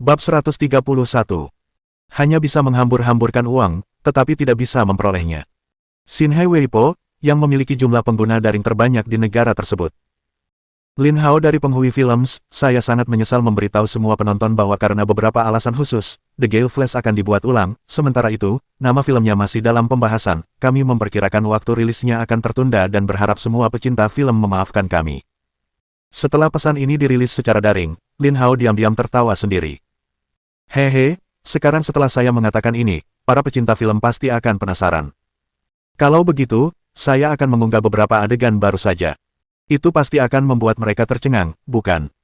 Bab 131. Hanya bisa menghambur-hamburkan uang, tetapi tidak bisa memperolehnya. Xinhai Weibo, yang memiliki jumlah pengguna daring terbanyak di negara tersebut. Lin Hao dari Penghui Films, saya sangat menyesal memberitahu semua penonton bahwa karena beberapa alasan khusus, The Gale Flash akan dibuat ulang. Sementara itu, nama filmnya masih dalam pembahasan. Kami memperkirakan waktu rilisnya akan tertunda dan berharap semua pecinta film memaafkan kami. Setelah pesan ini dirilis secara daring, Lin Hao diam-diam tertawa sendiri. Hehe, sekarang setelah saya mengatakan ini, para pecinta film pasti akan penasaran. Kalau begitu, saya akan mengunggah beberapa adegan baru saja. Itu pasti akan membuat mereka tercengang, bukan?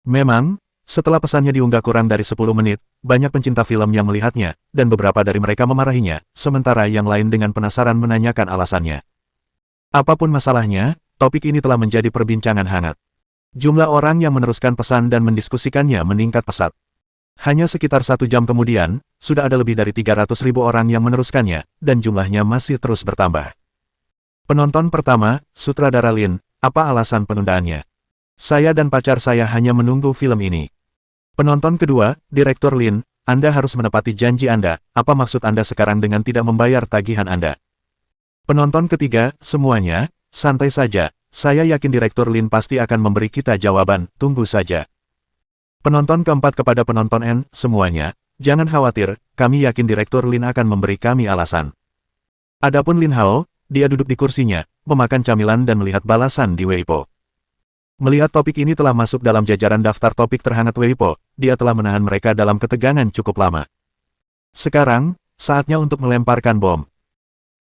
Memang, setelah pesannya diunggah kurang dari 10 menit, banyak pencinta film yang melihatnya, dan beberapa dari mereka memarahinya, sementara yang lain dengan penasaran menanyakan alasannya. Apapun masalahnya, topik ini telah menjadi perbincangan hangat. Jumlah orang yang meneruskan pesan dan mendiskusikannya meningkat pesat. Hanya sekitar 1 jam kemudian, sudah ada lebih dari 300.000 orang yang meneruskannya, dan jumlahnya masih terus bertambah. Penonton pertama, sutradara Lin, apa alasan penundaannya? Saya dan pacar saya hanya menunggu film ini. Penonton kedua, direktur Lin, Anda harus menepati janji Anda, apa maksud Anda sekarang dengan tidak membayar tagihan Anda? Penonton ketiga, semuanya, santai saja, saya yakin direktur Lin pasti akan memberi kita jawaban, tunggu saja. Penonton keempat kepada penonton N, semuanya, jangan khawatir, kami yakin direktur Lin akan memberi kami alasan. Adapun Lin Hao, dia duduk di kursinya, memakan camilan dan melihat balasan di Weibo. Melihat topik ini telah masuk dalam jajaran daftar topik terhangat Weibo, dia telah menahan mereka dalam ketegangan cukup lama. Sekarang, saatnya untuk melemparkan bom.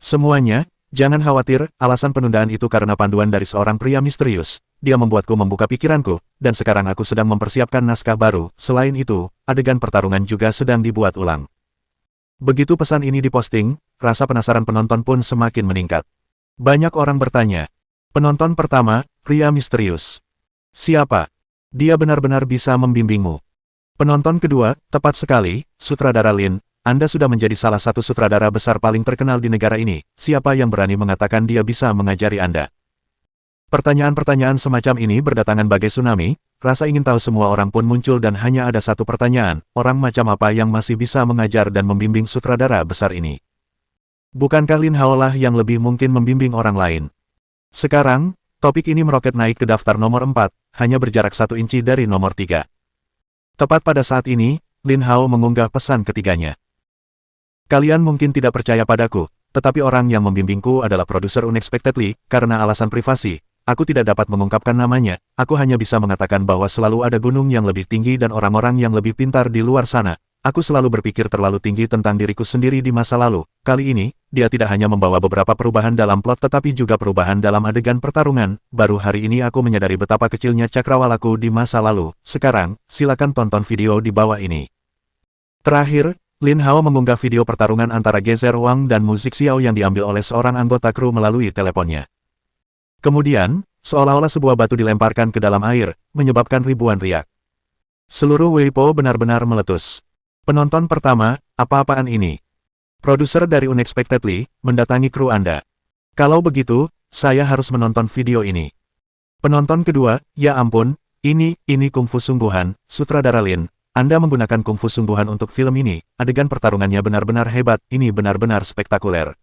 Semuanya, jangan khawatir, alasan penundaan itu karena panduan dari seorang pria misterius. Dia membuatku membuka pikiranku, dan sekarang aku sedang mempersiapkan naskah baru. Selain itu, adegan pertarungan juga sedang dibuat ulang. Begitu pesan ini diposting, rasa penasaran penonton pun semakin meningkat. Banyak orang bertanya. Penonton pertama, pria misterius. Siapa? Dia benar-benar bisa membimbingmu. Penonton kedua, tepat sekali, sutradara Lin, Anda sudah menjadi salah satu sutradara besar paling terkenal di negara ini. Siapa yang berani mengatakan dia bisa mengajari Anda? Pertanyaan-pertanyaan semacam ini berdatangan bagai tsunami, rasa ingin tahu semua orang pun muncul dan hanya ada satu pertanyaan, orang macam apa yang masih bisa mengajar dan membimbing sutradara besar ini? Bukankah Lin Hao lah yang lebih mungkin membimbing orang lain? Sekarang, topik ini meroket naik ke daftar nomor 4, hanya berjarak 1 inci dari nomor 3. Tepat pada saat ini, Lin Hao mengunggah pesan ketiganya. Kalian mungkin tidak percaya padaku, tetapi orang yang membimbingku adalah produser Unexpectedly, karena alasan privasi. Aku tidak dapat mengungkapkan namanya, aku hanya bisa mengatakan bahwa selalu ada gunung yang lebih tinggi dan orang-orang yang lebih pintar di luar sana. Aku selalu berpikir terlalu tinggi tentang diriku sendiri di masa lalu. Kali ini, dia tidak hanya membawa beberapa perubahan dalam plot tetapi juga perubahan dalam adegan pertarungan. Baru hari ini aku menyadari betapa kecilnya cakrawalaku di masa lalu. Sekarang, silakan tonton video di bawah ini. Terakhir, Lin Hao mengunggah video pertarungan antara Gezer Wang dan musik Xiao yang diambil oleh seorang anggota kru melalui teleponnya. Kemudian, seolah-olah sebuah batu dilemparkan ke dalam air, menyebabkan ribuan riak. Seluruh Weibo benar-benar meletus. Penonton pertama, apa-apaan ini? Produser dari Unexpectedly, mendatangi kru Anda. Kalau begitu, saya harus menonton video ini. Penonton kedua, ya ampun, ini kungfu sungguhan, sutradara Lin. Anda menggunakan kungfu sungguhan untuk film ini, adegan pertarungannya benar-benar hebat, ini benar-benar spektakuler.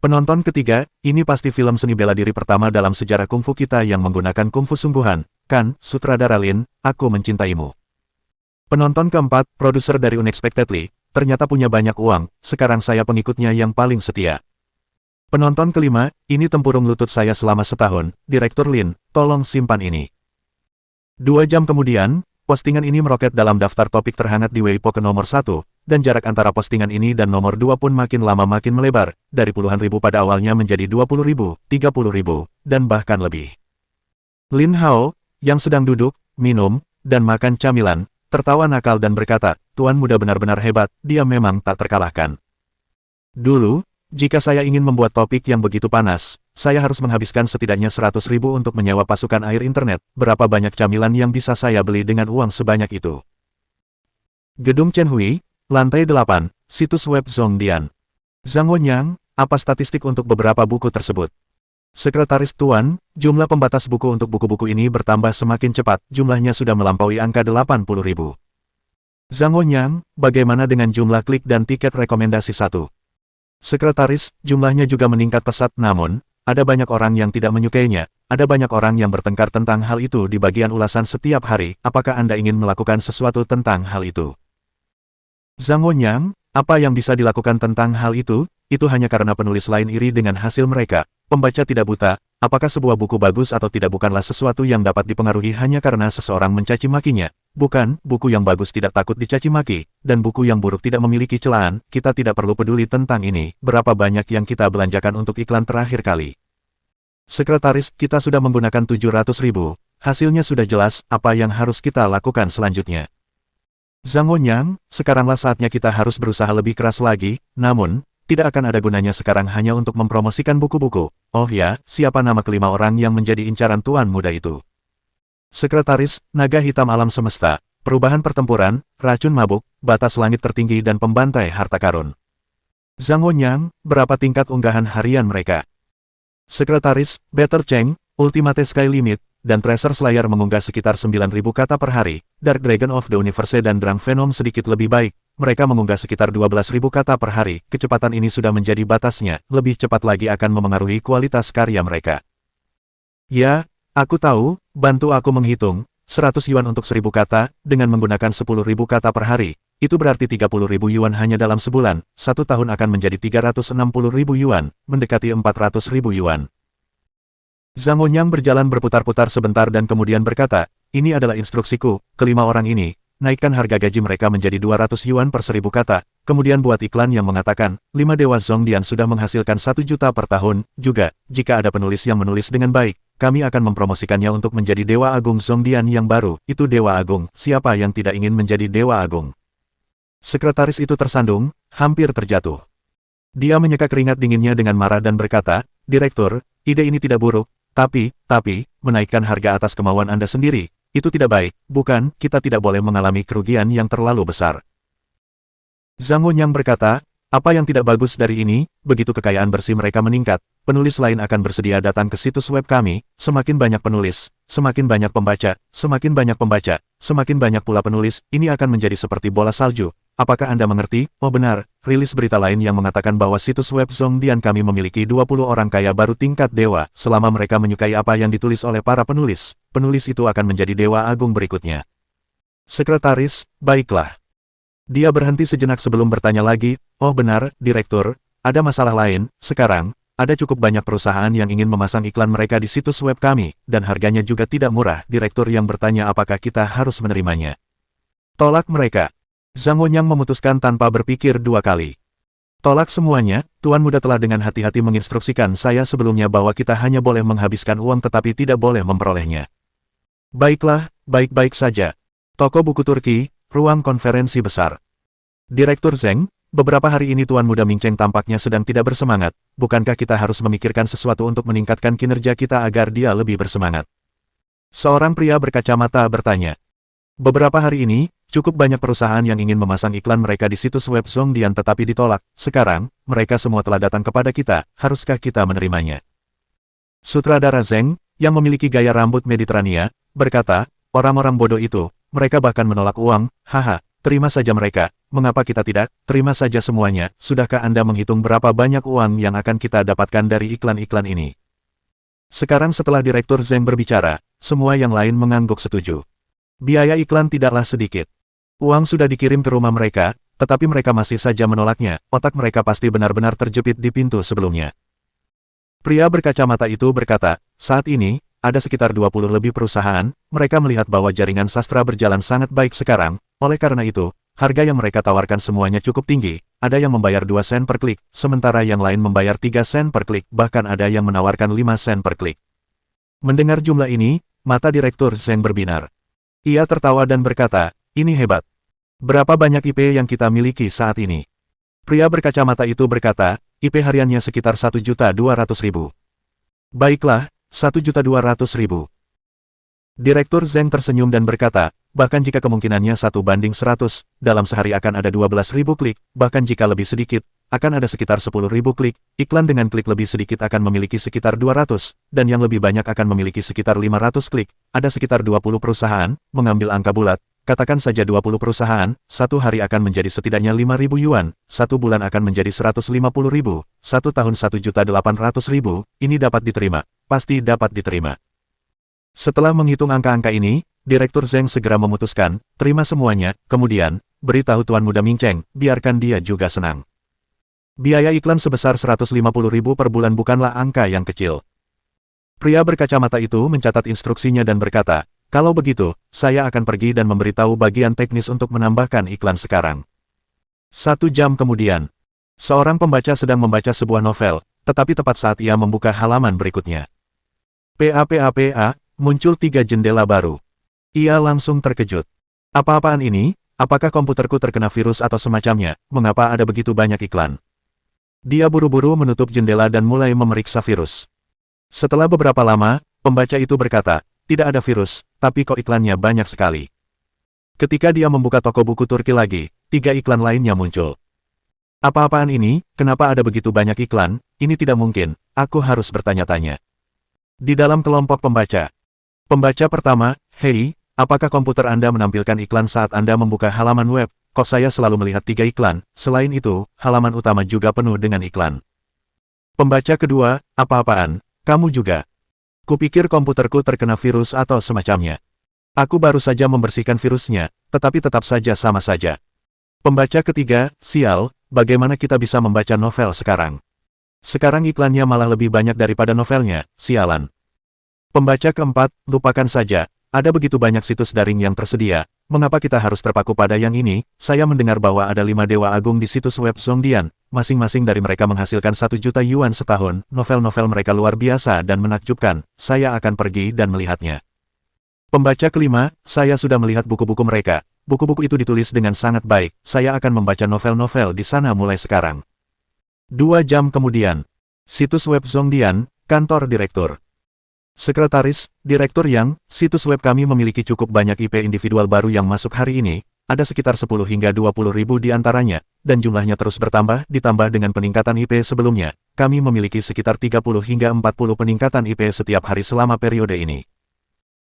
Penonton ketiga, ini pasti film seni bela diri pertama dalam sejarah kungfu kita yang menggunakan kungfu sungguhan, kan, sutradara Lin, aku mencintaimu. Penonton keempat, produser dari Unexpectedly, ternyata punya banyak uang, sekarang saya pengikutnya yang paling setia. Penonton kelima, ini tempurung lutut saya selama setahun, direktur Lin, tolong simpan ini. 2 jam kemudian, postingan ini meroket dalam daftar topik terhangat di Weibo ke nomor 1, dan jarak antara postingan ini dan nomor 2 pun makin lama makin melebar, dari puluhan ribu pada awalnya menjadi 20.000, 30.000, dan bahkan lebih. Lin Hao, yang sedang duduk, minum, dan makan camilan, tertawa nakal dan berkata, Tuan muda benar-benar hebat, dia memang tak terkalahkan. Dulu, jika saya ingin membuat topik yang begitu panas, saya harus menghabiskan setidaknya 100.000 untuk menyewa pasukan air internet. Berapa banyak camilan yang bisa saya beli dengan uang sebanyak itu? Gedung Chenhui, lantai 8, situs web Zhongdian. Zhang Wenyang, apa statistik untuk beberapa buku tersebut? Sekretaris Tuan, jumlah pembatas buku untuk buku-buku ini bertambah semakin cepat, jumlahnya sudah melampaui angka 80.000. Zhang Wonyang, bagaimana dengan jumlah klik dan tiket rekomendasi 1? Sekretaris, jumlahnya juga meningkat pesat namun, ada banyak orang yang tidak menyukainya, ada banyak orang yang bertengkar tentang hal itu di bagian ulasan setiap hari, apakah Anda ingin melakukan sesuatu tentang hal itu? Zhang Wonyang, apa yang bisa dilakukan tentang hal itu? Itu hanya karena penulis lain iri dengan hasil mereka. Pembaca tidak buta, apakah sebuah buku bagus atau tidak bukanlah sesuatu yang dapat dipengaruhi hanya karena seseorang mencaci makinya. Bukan, buku yang bagus tidak takut dicaci maki, dan buku yang buruk tidak memiliki celaan. Kita tidak perlu peduli tentang ini. Berapa banyak yang kita belanjakan untuk iklan terakhir kali? Sekretaris, kita sudah menggunakan 700.000. Hasilnya sudah jelas, apa yang harus kita lakukan selanjutnya. Zhang Wonyang, sekaranglah saatnya kita harus berusaha lebih keras lagi, namun, tidak akan ada gunanya sekarang hanya untuk mempromosikan buku-buku. Oh ya, siapa nama kelima orang yang menjadi incaran tuan muda itu? Sekretaris, naga hitam alam semesta, perubahan pertempuran, racun mabuk, batas langit tertinggi dan pembantai harta karun. Zhang Wonyang, berapa tingkat unggahan harian mereka? Sekretaris, Better Cheng, Ultimate Sky Limit, dan Treasure Slayer mengunggah sekitar 9.000 kata per hari, Dark Dragon of the Universe dan Drang Venom sedikit lebih baik, mereka mengunggah sekitar 12.000 kata per hari, kecepatan ini sudah menjadi batasnya, lebih cepat lagi akan memengaruhi kualitas karya mereka. Ya, aku tahu, bantu aku menghitung, 100 yuan untuk 1.000 kata, dengan menggunakan 10.000 kata per hari, itu berarti 30.000 yuan hanya dalam sebulan, 1 tahun akan menjadi 360.000 yuan, mendekati 400.000 yuan. Zhang Wonyang berjalan berputar-putar sebentar dan kemudian berkata, ini adalah instruksiku, kelima orang ini, naikkan harga gaji mereka menjadi 200 yuan per 1.000 kata, kemudian buat iklan yang mengatakan, 5 Dewa Zhongdian sudah menghasilkan 1 juta per tahun, juga, jika ada penulis yang menulis dengan baik, kami akan mempromosikannya untuk menjadi Dewa Agung Zhongdian yang baru, itu Dewa Agung, siapa yang tidak ingin menjadi Dewa Agung? Sekretaris itu tersandung, hampir terjatuh. Dia menyeka keringat dinginnya dengan marah dan berkata, Direktur, ide ini tidak buruk, tapi, menaikkan harga atas kemauan Anda sendiri, itu tidak baik, bukan, kita tidak boleh mengalami kerugian yang terlalu besar. Zhang Wonyang berkata, apa yang tidak bagus dari ini, begitu kekayaan bersih mereka meningkat, penulis lain akan bersedia datang ke situs web kami, semakin banyak penulis, semakin banyak pembaca, semakin banyak pembaca, semakin banyak pula penulis, ini akan menjadi seperti bola salju. Apakah Anda mengerti? Oh benar, rilis berita lain yang mengatakan bahwa situs web Zhongdian kami memiliki 20 orang kaya baru tingkat dewa, selama mereka menyukai apa yang ditulis oleh para penulis, penulis itu akan menjadi Dewa Agung berikutnya. Sekretaris, baiklah. Dia berhenti sejenak sebelum bertanya lagi, oh benar, Direktur, ada masalah lain, sekarang, ada cukup banyak perusahaan yang ingin memasang iklan mereka di situs web kami, dan harganya juga tidak murah. Direktur yang bertanya apakah kita harus menerimanya. Tolak mereka. Zhang Wonyang memutuskan tanpa berpikir dua kali. Tolak semuanya, Tuan Muda telah dengan hati-hati menginstruksikan saya sebelumnya bahwa kita hanya boleh menghabiskan uang tetapi tidak boleh memperolehnya. Baiklah, baik-baik saja. Toko buku Turki, ruang konferensi besar. Direktur Zheng, beberapa hari ini Tuan Muda Ming Cheng tampaknya sedang tidak bersemangat, bukankah kita harus memikirkan sesuatu untuk meningkatkan kinerja kita agar dia lebih bersemangat? Seorang pria berkacamata bertanya. Beberapa hari ini, cukup banyak perusahaan yang ingin memasang iklan mereka di situs web Zhongdian tetapi ditolak. Sekarang, mereka semua telah datang kepada kita, haruskah kita menerimanya? Sutradara Zheng, yang memiliki gaya rambut Mediterania, berkata, orang-orang bodoh itu, mereka bahkan menolak uang, haha, terima saja mereka, mengapa kita tidak, terima saja semuanya, sudahkah Anda menghitung berapa banyak uang yang akan kita dapatkan dari iklan-iklan ini? Sekarang setelah Direktur Zheng berbicara, semua yang lain mengangguk setuju. Biaya iklan tidaklah sedikit. Uang sudah dikirim ke rumah mereka, tetapi mereka masih saja menolaknya, otak mereka pasti benar-benar terjepit di pintu sebelumnya. Pria berkacamata itu berkata, saat ini, ada sekitar 20 lebih perusahaan, mereka melihat bahwa jaringan sastra berjalan sangat baik sekarang, oleh karena itu, harga yang mereka tawarkan semuanya cukup tinggi, ada yang membayar 2 sen per klik, sementara yang lain membayar 3 sen per klik, bahkan ada yang menawarkan 5 sen per klik. Mendengar jumlah ini, mata Direktur Zheng berbinar. Ia tertawa dan berkata, ini hebat. Berapa banyak IP yang kita miliki saat ini? Pria berkacamata itu berkata, IP hariannya sekitar 1.200.000. Baiklah, 1.200.000. Direktur Zheng tersenyum dan berkata, bahkan jika kemungkinannya 1:100, dalam sehari akan ada 12.000 klik, bahkan jika lebih sedikit, akan ada sekitar 10.000 klik, iklan dengan klik lebih sedikit akan memiliki sekitar 200, dan yang lebih banyak akan memiliki sekitar 500 klik, ada sekitar 20 perusahaan, mengambil angka bulat, katakan saja 20 perusahaan, satu hari akan menjadi setidaknya 5.000 yuan, satu bulan akan menjadi 150.000, satu tahun 1.800.000, ini dapat diterima, pasti dapat diterima. Setelah menghitung angka-angka ini, Direktur Zheng segera memutuskan, terima semuanya, kemudian, beritahu Tuan Muda Ming Cheng, biarkan dia juga senang. Biaya iklan sebesar 150.000 per bulan bukanlah angka yang kecil. Pria berkacamata itu mencatat instruksinya dan berkata, kalau begitu, saya akan pergi dan memberitahu bagian teknis untuk menambahkan iklan sekarang. 1 jam kemudian, seorang pembaca sedang membaca sebuah novel, tetapi tepat saat ia membuka halaman berikutnya. PA, muncul 3 jendela baru. Ia langsung terkejut. Apa-apaan ini? Apakah komputerku terkena virus atau semacamnya? Mengapa ada begitu banyak iklan? Dia buru-buru menutup jendela dan mulai memeriksa virus. Setelah beberapa lama, pembaca itu berkata, tidak ada virus, tapi kok iklannya banyak sekali. Ketika dia membuka toko buku Turki lagi, 3 iklan lainnya muncul. Apa-apaan ini? Kenapa ada begitu banyak iklan? Ini tidak mungkin, aku harus bertanya-tanya. Di dalam kelompok pembaca. Pembaca pertama, hei, apakah komputer Anda menampilkan iklan saat Anda membuka halaman web? Kok saya selalu melihat 3 iklan, selain itu, halaman utama juga penuh dengan iklan. Pembaca kedua, apa-apaan? Kamu juga. Kupikir komputerku terkena virus atau semacamnya. Aku baru saja membersihkan virusnya, tetapi tetap saja sama saja. Pembaca ketiga, sial, bagaimana kita bisa membaca novel sekarang? Sekarang iklannya malah lebih banyak daripada novelnya, sialan. Pembaca keempat, lupakan saja, ada begitu banyak situs daring yang tersedia, mengapa kita harus terpaku pada yang ini? Saya mendengar bahwa ada 5 dewa agung di situs web Zhongdian, masing-masing dari mereka menghasilkan 1 juta yuan setahun, novel-novel mereka luar biasa dan menakjubkan, saya akan pergi dan melihatnya. Pembaca kelima, saya sudah melihat buku-buku mereka, buku-buku itu ditulis dengan sangat baik, saya akan membaca novel-novel di sana mulai sekarang. 2 jam kemudian, situs web Zhongdian, kantor direktur. Sekretaris, Direktur Yang, situs web kami memiliki cukup banyak IP individual baru yang masuk hari ini, ada sekitar 10 hingga 20 ribu di antaranya, dan jumlahnya terus bertambah, ditambah dengan peningkatan IP sebelumnya, kami memiliki sekitar 30 hingga 40 peningkatan IP setiap hari selama periode ini.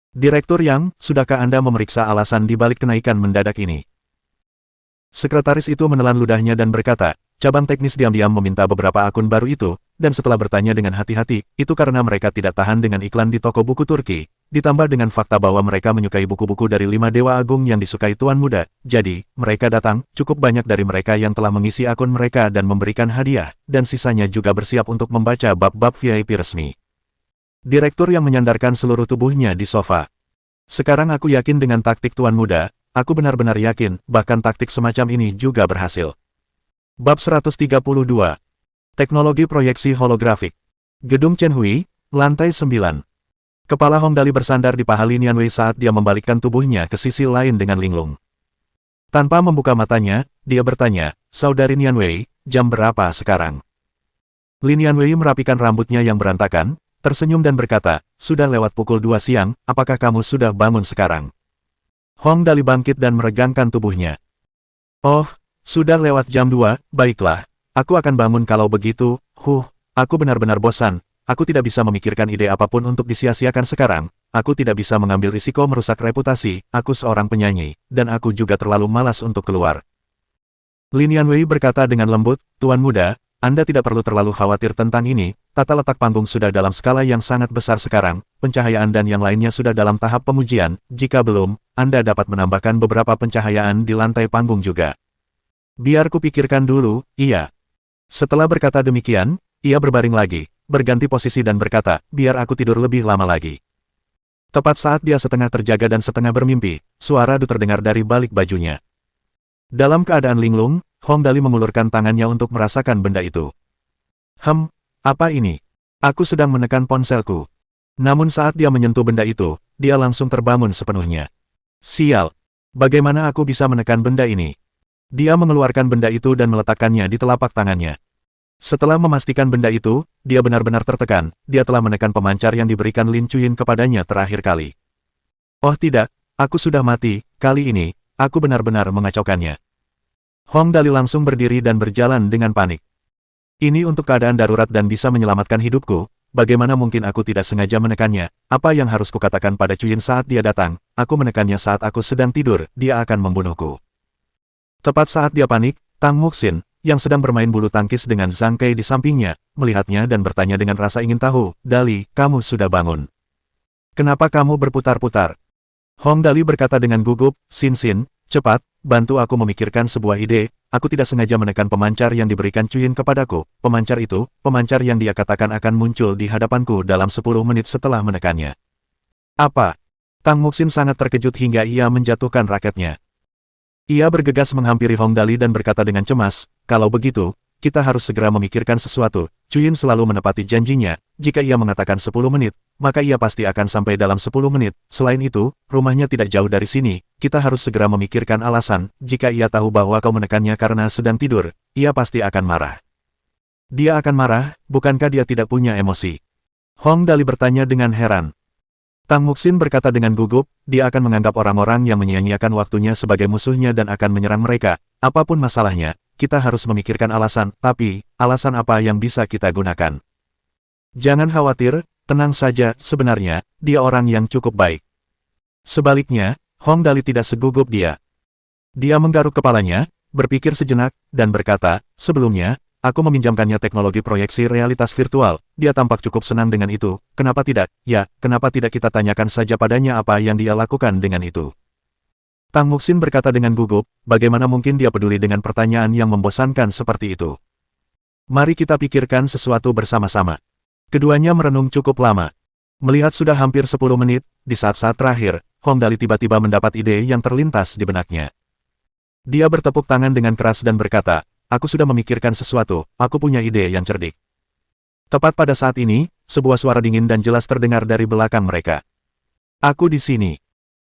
Direktur Yang, sudahkah Anda memeriksa alasan di balik kenaikan mendadak ini? Sekretaris itu menelan ludahnya dan berkata, cabang teknis diam-diam meminta beberapa akun baru itu, dan setelah bertanya dengan hati-hati, itu karena mereka tidak tahan dengan iklan di toko buku Turki, ditambah dengan fakta bahwa mereka menyukai buku-buku dari 5 dewa agung yang disukai Tuan Muda, jadi, mereka datang, cukup banyak dari mereka yang telah mengisi akun mereka dan memberikan hadiah, dan sisanya juga bersiap untuk membaca bab-bab VIP resmi. Direktur yang menyandarkan seluruh tubuhnya di sofa. Sekarang aku yakin dengan taktik Tuan Muda, aku benar-benar yakin, bahkan taktik semacam ini juga berhasil. Bab 132. Teknologi proyeksi holografik. Gedung Chenhui, lantai 9. Kepala Hong Dali bersandar di paha Lin Yanwei saat dia membalikkan tubuhnya ke sisi lain dengan linglung. Tanpa membuka matanya, dia bertanya, Saudari Yanwei, jam berapa sekarang? Lin Yanwei merapikan rambutnya yang berantakan, tersenyum dan berkata, sudah lewat pukul 2 siang, apakah kamu sudah bangun sekarang? Hong Dali bangkit dan meregangkan tubuhnya. Oh, sudah lewat jam 2, baiklah. Aku akan bangun kalau begitu, aku benar-benar bosan, aku tidak bisa memikirkan ide apapun untuk disia-siakan sekarang, aku tidak bisa mengambil risiko merusak reputasi, aku seorang penyanyi, dan aku juga terlalu malas untuk keluar. Lin Yanwei berkata dengan lembut, Tuan Muda, Anda tidak perlu terlalu khawatir tentang ini, tata letak panggung sudah dalam skala yang sangat besar sekarang, pencahayaan dan yang lainnya sudah dalam tahap pengujian, jika belum, Anda dapat menambahkan beberapa pencahayaan di lantai panggung juga. Biar kupikirkan dulu, iya. Setelah berkata demikian, ia berbaring lagi, berganti posisi dan berkata, biar aku tidur lebih lama lagi. Tepat saat dia setengah terjaga dan setengah bermimpi, suara Du terdengar dari balik bajunya. Dalam keadaan linglung, Hong Dali mengulurkan tangannya untuk merasakan benda itu. Apa ini? Aku sedang menekan ponselku. Namun saat dia menyentuh benda itu, dia langsung terbangun sepenuhnya. Sial! Bagaimana aku bisa menekan benda ini? Dia mengeluarkan benda itu dan meletakkannya di telapak tangannya. Setelah memastikan benda itu, dia benar-benar tertekan, dia telah menekan pemancar yang diberikan Lin Chuyin kepadanya terakhir kali. Oh tidak, aku sudah mati, kali ini, aku benar-benar mengacaukannya. Hong Dali langsung berdiri dan berjalan dengan panik. Ini untuk keadaan darurat dan bisa menyelamatkan hidupku, bagaimana mungkin aku tidak sengaja menekannya, apa yang harus kukatakan pada Chuyin saat dia datang, aku menekannya saat aku sedang tidur, dia akan membunuhku. Tepat saat dia panik, Tang Muxin, yang sedang bermain bulu tangkis dengan Zhang Kei di sampingnya, melihatnya dan bertanya dengan rasa ingin tahu, Dali, kamu sudah bangun. Kenapa kamu berputar-putar? Hong Dali berkata dengan gugup, Xin, cepat, bantu aku memikirkan sebuah ide, aku tidak sengaja menekan pemancar yang diberikan Chuyin kepadaku, pemancar yang dia katakan akan muncul di hadapanku dalam 10 menit setelah menekannya. Apa? Tang Muxin sangat terkejut hingga ia menjatuhkan raketnya. Ia bergegas menghampiri Hong Dali dan berkata dengan cemas, kalau begitu, kita harus segera memikirkan sesuatu. Chuyin selalu menepati janjinya, jika ia mengatakan 10 menit, maka ia pasti akan sampai dalam 10 menit. Selain itu, rumahnya tidak jauh dari sini, kita harus segera memikirkan alasan, jika ia tahu bahwa kau menekannya karena sedang tidur, ia pasti akan marah. Dia akan marah, bukankah dia tidak punya emosi? Hong Dali bertanya dengan heran. Tang Muxin berkata dengan gugup, dia akan menganggap orang-orang yang menyia-nyiakan waktunya sebagai musuhnya dan akan menyerang mereka. Apapun masalahnya, kita harus memikirkan alasan, tapi, alasan apa yang bisa kita gunakan? Jangan khawatir, tenang saja, sebenarnya, dia orang yang cukup baik. Sebaliknya, Hong Dali tidak segugup dia. Dia menggaruk kepalanya, berpikir sejenak, dan berkata, sebelumnya, aku meminjamkannya teknologi proyeksi realitas virtual, dia tampak cukup senang dengan itu, kenapa tidak, ya, kenapa tidak kita tanyakan saja padanya apa yang dia lakukan dengan itu. Tang Muxin berkata dengan gugup, bagaimana mungkin dia peduli dengan pertanyaan yang membosankan seperti itu. Mari kita pikirkan sesuatu bersama-sama. Keduanya merenung cukup lama. Melihat sudah hampir 10 menit, di saat-saat terakhir, Hong Dali tiba-tiba mendapat ide yang terlintas di benaknya. Dia bertepuk tangan dengan keras dan berkata, aku sudah memikirkan sesuatu, aku punya ide yang cerdik. Tepat pada saat ini, sebuah suara dingin dan jelas terdengar dari belakang mereka. Aku di sini.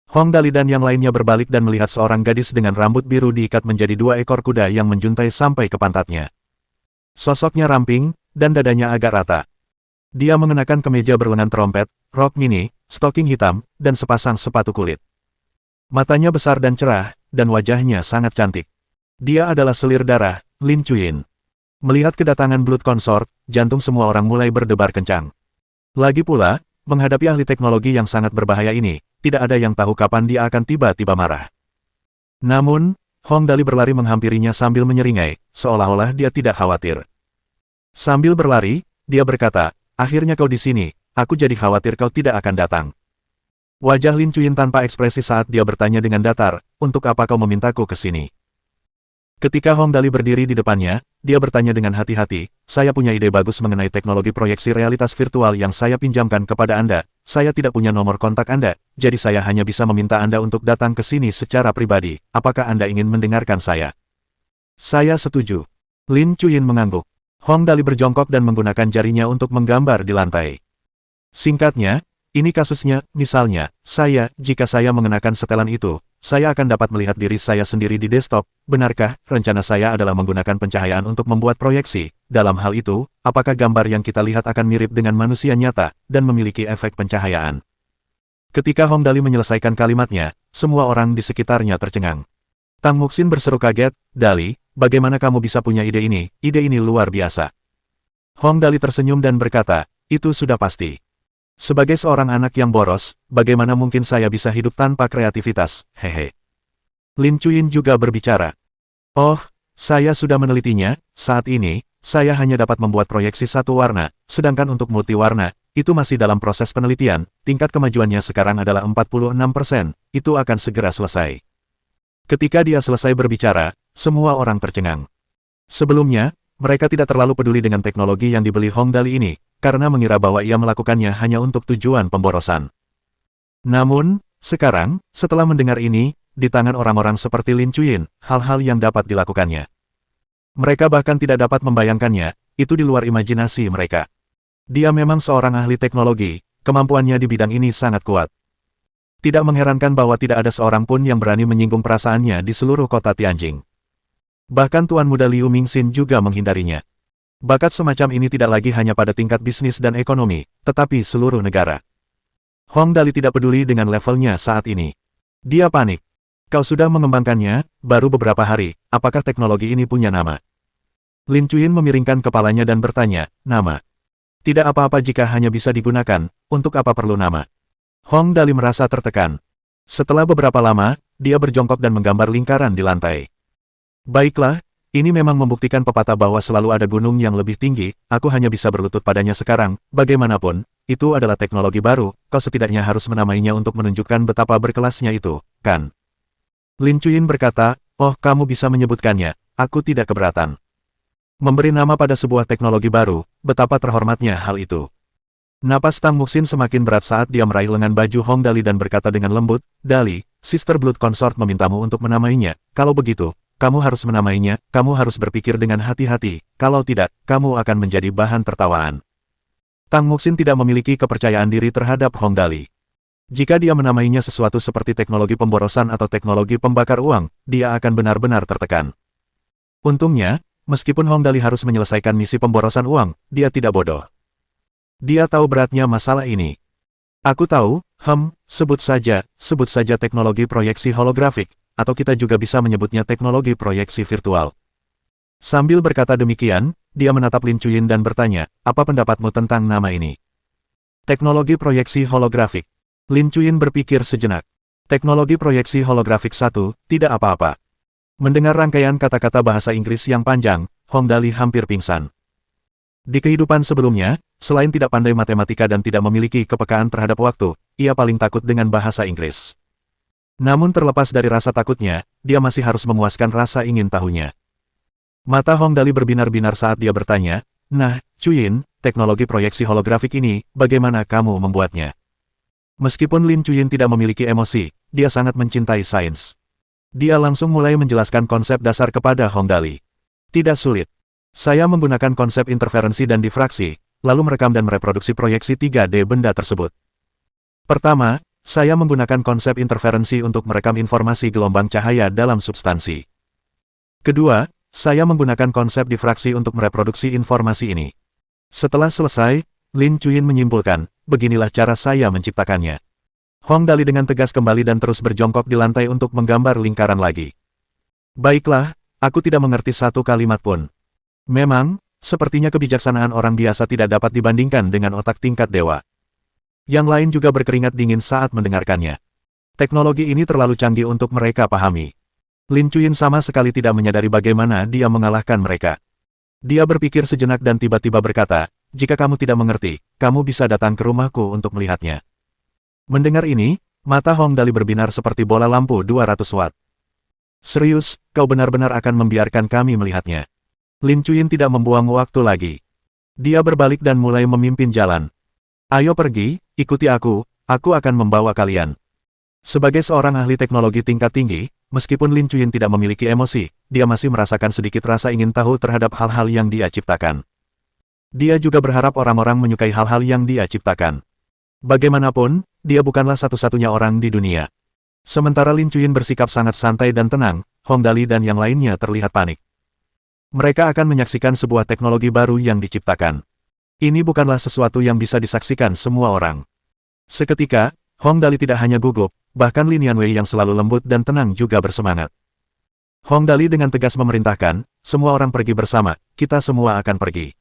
Hong Dali dan yang lainnya berbalik dan melihat seorang gadis dengan rambut biru diikat menjadi 2 ekor kuda yang menjuntai sampai ke pantatnya. Sosoknya ramping, dan dadanya agak rata. Dia mengenakan kemeja berlengan trompet, rok mini, stoking hitam, dan sepasang sepatu kulit. Matanya besar dan cerah, dan wajahnya sangat cantik. Dia adalah selir darah, Lin Chuyin. Melihat kedatangan Blood Consort, jantung semua orang mulai berdebar kencang. Lagi pula, menghadapi ahli teknologi yang sangat berbahaya ini, tidak ada yang tahu kapan dia akan tiba-tiba marah. Namun, Hong Dali berlari menghampirinya sambil menyeringai, seolah-olah dia tidak khawatir. Sambil berlari, dia berkata, akhirnya kau di sini, aku jadi khawatir kau tidak akan datang. Wajah Lin Chuyin tanpa ekspresi saat dia bertanya dengan datar, untuk apa kau memintaku ke sini? Ketika Hong Dali berdiri di depannya, dia bertanya dengan hati-hati, saya punya ide bagus mengenai teknologi proyeksi realitas virtual yang saya pinjamkan kepada Anda. Saya tidak punya nomor kontak Anda, jadi saya hanya bisa meminta Anda untuk datang ke sini secara pribadi. Apakah Anda ingin mendengarkan saya? Saya setuju. Lin Chuyin mengangguk. Hong Dali berjongkok dan menggunakan jarinya untuk menggambar di lantai. Singkatnya, ini kasusnya, misalnya, jika saya mengenakan setelan itu, saya akan dapat melihat diri saya sendiri di desktop. Benarkah, rencana saya adalah menggunakan pencahayaan untuk membuat proyeksi? Dalam hal itu, apakah gambar yang kita lihat akan mirip dengan manusia nyata, dan memiliki efek pencahayaan? Ketika Hong Dali menyelesaikan kalimatnya, semua orang di sekitarnya tercengang. Tang Muxin berseru kaget, Dali, bagaimana kamu bisa punya ide ini? Ide ini luar biasa. Hong Dali tersenyum dan berkata, itu sudah pasti. Sebagai seorang anak yang boros, bagaimana mungkin saya bisa hidup tanpa kreativitas, hehe. Lin Chuyin juga berbicara. Oh, saya sudah menelitinya, saat ini, saya hanya dapat membuat proyeksi satu warna, sedangkan untuk multiwarna, itu masih dalam proses penelitian, tingkat kemajuannya sekarang adalah 46%, itu akan segera selesai. Ketika dia selesai berbicara, semua orang tercengang. Sebelumnya, mereka tidak terlalu peduli dengan teknologi yang dibeli Hong Dali ini, karena mengira bahwa ia melakukannya hanya untuk tujuan pemborosan. Namun, sekarang, setelah mendengar ini, di tangan orang-orang seperti Lin Chuyin, hal-hal yang dapat dilakukannya. Mereka bahkan tidak dapat membayangkannya, itu di luar imajinasi mereka. Dia memang seorang ahli teknologi, kemampuannya di bidang ini sangat kuat. Tidak mengherankan bahwa tidak ada seorang pun yang berani menyinggung perasaannya di seluruh kota Tianjing. Bahkan Tuan Muda Liu Mingxin juga menghindarinya. Bakat semacam ini tidak lagi hanya pada tingkat bisnis dan ekonomi, tetapi seluruh negara. Hong Dali tidak peduli dengan levelnya saat ini. Dia panik. Kau sudah mengembangkannya, baru beberapa hari, apakah teknologi ini punya nama? Lin Chuyin memiringkan kepalanya dan bertanya, nama. Tidak apa-apa jika hanya bisa digunakan, untuk apa perlu nama? Hong Dali merasa tertekan. Setelah beberapa lama, dia berjongkok dan menggambar lingkaran di lantai. Baiklah, ini memang membuktikan pepatah bahwa selalu ada gunung yang lebih tinggi, aku hanya bisa berlutut padanya sekarang, bagaimanapun, itu adalah teknologi baru, kau setidaknya harus menamainya untuk menunjukkan betapa berkelasnya itu, kan? Lin Chuyin berkata, oh kamu bisa menyebutkannya, aku tidak keberatan. Memberi nama pada sebuah teknologi baru, betapa terhormatnya hal itu. Napas Tang Muxin semakin berat saat dia meraih lengan baju Hong Dali dan berkata dengan lembut, Dali, Sister Blood Consort memintamu untuk menamainya, kalau begitu, kamu harus menamainya, kamu harus berpikir dengan hati-hati, kalau tidak, kamu akan menjadi bahan tertawaan. Tang Muxin tidak memiliki kepercayaan diri terhadap Hong Dali. Jika dia menamainya sesuatu seperti teknologi pemborosan atau teknologi pembakar uang, dia akan benar-benar tertekan. Untungnya, meskipun Hong Dali harus menyelesaikan misi pemborosan uang, dia tidak bodoh. Dia tahu beratnya masalah ini. Aku tahu, sebut saja teknologi proyeksi holografik, atau kita juga bisa menyebutnya teknologi proyeksi virtual. Sambil berkata demikian, dia menatap Lin Chuyin dan bertanya, apa pendapatmu tentang nama ini? Teknologi proyeksi holografik. Lin Chuyin berpikir sejenak. Teknologi proyeksi holografik 1, tidak apa-apa. Mendengar rangkaian kata-kata bahasa Inggris yang panjang, Hong Dali hampir pingsan. Di kehidupan sebelumnya, selain tidak pandai matematika dan tidak memiliki kepekaan terhadap waktu, ia paling takut dengan bahasa Inggris. Namun terlepas dari rasa takutnya, dia masih harus memuaskan rasa ingin tahunya. Mata Hong Dali berbinar-binar saat dia bertanya, nah, Chuyin, teknologi proyeksi holografik ini, bagaimana kamu membuatnya? Meskipun Lin Chuyin tidak memiliki emosi, dia sangat mencintai sains. Dia langsung mulai menjelaskan konsep dasar kepada Hong Dali. Tidak sulit. Saya menggunakan konsep interferensi dan difraksi, lalu merekam dan mereproduksi proyeksi 3D benda tersebut. Pertama, saya menggunakan konsep interferensi untuk merekam informasi gelombang cahaya dalam substansi. Kedua, saya menggunakan konsep difraksi untuk mereproduksi informasi ini. Setelah selesai, Lin Chuyin menyimpulkan, beginilah cara saya menciptakannya. Hong Dali dengan tegas kembali dan terus berjongkok di lantai untuk menggambar lingkaran lagi. Baiklah, aku tidak mengerti satu kalimat pun. Memang, sepertinya kebijaksanaan orang biasa tidak dapat dibandingkan dengan otak tingkat dewa. Yang lain juga berkeringat dingin saat mendengarkannya. Teknologi ini terlalu canggih untuk mereka pahami. Lin Chuyin sama sekali tidak menyadari bagaimana dia mengalahkan mereka. Dia berpikir sejenak dan tiba-tiba berkata, jika kamu tidak mengerti, kamu bisa datang ke rumahku untuk melihatnya. Mendengar ini, mata Hong Dali berbinar seperti bola lampu 200 watt. Serius, kau benar-benar akan membiarkan kami melihatnya. Lin Chuyin tidak membuang waktu lagi. Dia berbalik dan mulai memimpin jalan. Ayo pergi, ikuti aku akan membawa kalian. Sebagai seorang ahli teknologi tingkat tinggi, meskipun Lin Chuyin tidak memiliki emosi, dia masih merasakan sedikit rasa ingin tahu terhadap hal-hal yang dia ciptakan. Dia juga berharap orang-orang menyukai hal-hal yang dia ciptakan. Bagaimanapun, dia bukanlah satu-satunya orang di dunia. Sementara Lin Chuyin bersikap sangat santai dan tenang, Hong Dali dan yang lainnya terlihat panik. Mereka akan menyaksikan sebuah teknologi baru yang diciptakan. Ini bukanlah sesuatu yang bisa disaksikan semua orang. Seketika, Hong Dali tidak hanya gugup, bahkan Lin Yanwei yang selalu lembut dan tenang juga bersemangat. Hong Dali dengan tegas memerintahkan, semua orang pergi bersama, kita semua akan pergi.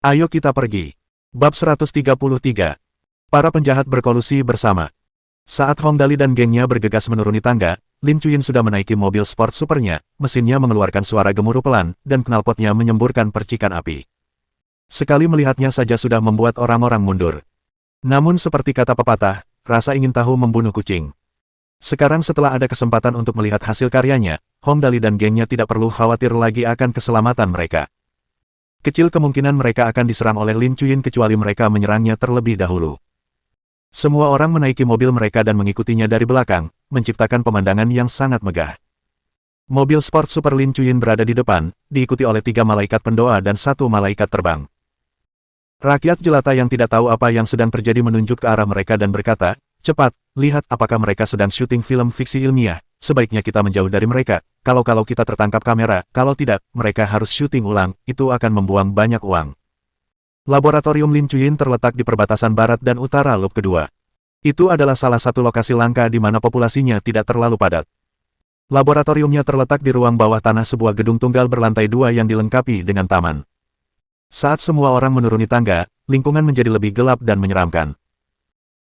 Ayo kita pergi. Bab 133. Para penjahat berkolusi bersama. Saat Hong Dali dan gengnya bergegas menuruni tangga, Lin Chuyin sudah menaiki mobil sport supernya, mesinnya mengeluarkan suara gemuruh pelan, dan knalpotnya menyemburkan percikan api. Sekali melihatnya saja sudah membuat orang-orang mundur. Namun seperti kata pepatah, rasa ingin tahu membunuh kucing. Sekarang setelah ada kesempatan untuk melihat hasil karyanya, Hong Dali dan gengnya tidak perlu khawatir lagi akan keselamatan mereka. Kecil kemungkinan mereka akan diserang oleh Lin Chuyin kecuali mereka menyerangnya terlebih dahulu. Semua orang menaiki mobil mereka dan mengikutinya dari belakang, menciptakan pemandangan yang sangat megah. Mobil sport super Lin Chuyin berada di depan, diikuti oleh 3 malaikat pendoa dan 1 malaikat terbang. Rakyat jelata yang tidak tahu apa yang sedang terjadi menunjuk ke arah mereka dan berkata, cepat, lihat apakah mereka sedang syuting film fiksi ilmiah, sebaiknya kita menjauh dari mereka, kalau kita tertangkap kamera, kalau tidak, mereka harus syuting ulang, itu akan membuang banyak uang. Laboratorium Lin Chuyin terletak di perbatasan barat dan utara loop kedua. Itu adalah salah satu lokasi langka di mana populasinya tidak terlalu padat. Laboratoriumnya terletak di ruang bawah tanah sebuah gedung tunggal berlantai 2 yang dilengkapi dengan taman. Saat semua orang menuruni tangga, lingkungan menjadi lebih gelap dan menyeramkan.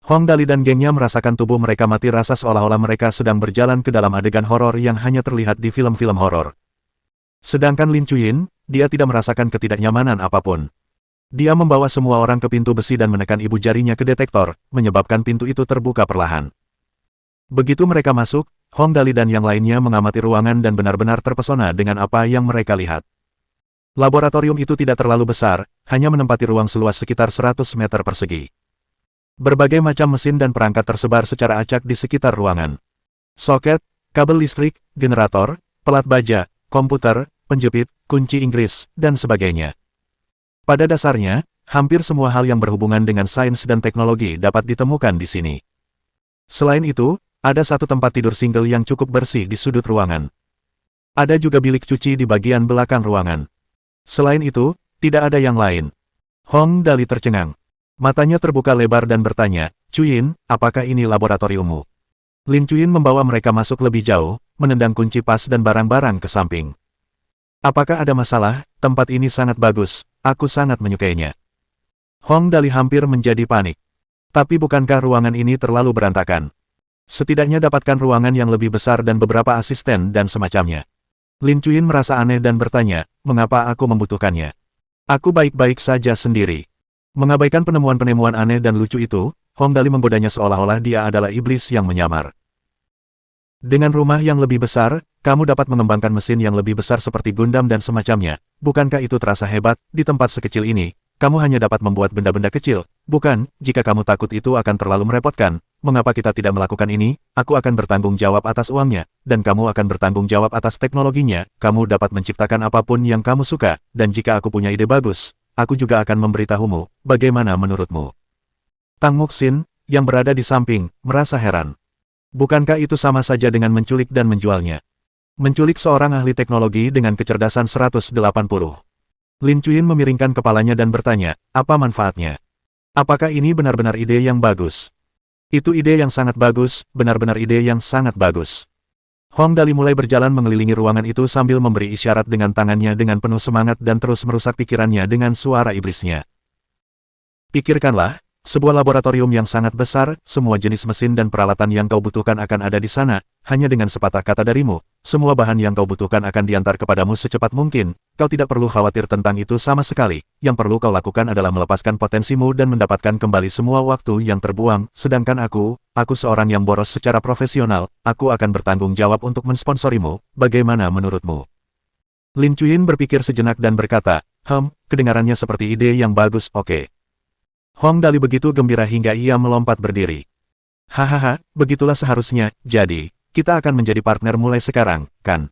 Hong Dali dan gengnya merasakan tubuh mereka mati rasa seolah-olah mereka sedang berjalan ke dalam adegan horor yang hanya terlihat di film-film horor. Sedangkan Lin Chuyin, dia tidak merasakan ketidaknyamanan apapun. Dia membawa semua orang ke pintu besi dan menekan ibu jarinya ke detektor, menyebabkan pintu itu terbuka perlahan. Begitu mereka masuk, Hong Dali dan yang lainnya mengamati ruangan dan benar-benar terpesona dengan apa yang mereka lihat. Laboratorium itu tidak terlalu besar, hanya menempati ruang seluas sekitar 100 meter persegi. Berbagai macam mesin dan perangkat tersebar secara acak di sekitar ruangan. Soket, kabel listrik, generator, pelat baja, komputer, penjepit, kunci Inggris, dan sebagainya. Pada dasarnya, hampir semua hal yang berhubungan dengan sains dan teknologi dapat ditemukan di sini. Selain itu, ada satu tempat tidur single yang cukup bersih di sudut ruangan. Ada juga bilik cuci di bagian belakang ruangan. Selain itu, tidak ada yang lain. Hong Dali tercengang. Matanya terbuka lebar dan bertanya, "Chuyin, apakah ini laboratoriummu?" Lin Chuyin membawa mereka masuk lebih jauh, menendang kunci pas dan barang-barang ke samping. "Apakah ada masalah? Tempat ini sangat bagus, aku sangat menyukainya." Hong Dali hampir menjadi panik. Tapi bukankah ruangan ini terlalu berantakan? Setidaknya dapatkan ruangan yang lebih besar dan beberapa asisten dan semacamnya. Lin Chuyin merasa aneh dan bertanya, "Mengapa aku membutuhkannya? Aku baik-baik saja sendiri." Mengabaikan penemuan-penemuan aneh dan lucu itu, Hong Dali menggodanya seolah-olah dia adalah iblis yang menyamar. "Dengan rumah yang lebih besar, kamu dapat mengembangkan mesin yang lebih besar seperti Gundam dan semacamnya. Bukankah itu terasa hebat? Di tempat sekecil ini, kamu hanya dapat membuat benda-benda kecil, bukan? Jika kamu takut itu akan terlalu merepotkan, mengapa kita tidak melakukan ini? Aku akan bertanggung jawab atas uangnya, dan kamu akan bertanggung jawab atas teknologinya. Kamu dapat menciptakan apapun yang kamu suka, dan jika aku punya ide bagus, aku juga akan memberitahumu. Bagaimana menurutmu?" Tang Muxin, yang berada di samping, merasa heran. Bukankah itu sama saja dengan menculik dan menjualnya? Menculik seorang ahli teknologi dengan kecerdasan 180. Lin Chuyin memiringkan kepalanya dan bertanya, "Apa manfaatnya? Apakah ini benar-benar ide yang bagus?" "Itu ide yang sangat bagus, benar-benar ide yang sangat bagus." Hong Dali mulai berjalan mengelilingi ruangan itu sambil memberi isyarat dengan tangannya dengan penuh semangat dan terus merusak pikirannya dengan suara iblisnya. "Pikirkanlah, sebuah laboratorium yang sangat besar, semua jenis mesin dan peralatan yang kau butuhkan akan ada di sana, hanya dengan sepatah kata darimu, semua bahan yang kau butuhkan akan diantar kepadamu secepat mungkin, kau tidak perlu khawatir tentang itu sama sekali, yang perlu kau lakukan adalah melepaskan potensimu dan mendapatkan kembali semua waktu yang terbuang, sedangkan aku seorang yang boros secara profesional, aku akan bertanggung jawab untuk mensponsorimu, bagaimana menurutmu?" Lin Chuyin berpikir sejenak dan berkata, kedengarannya seperti ide yang bagus, oke." Hong Dali begitu gembira hingga ia melompat berdiri. "Hahaha, begitulah seharusnya, jadi, kita akan menjadi partner mulai sekarang, kan?"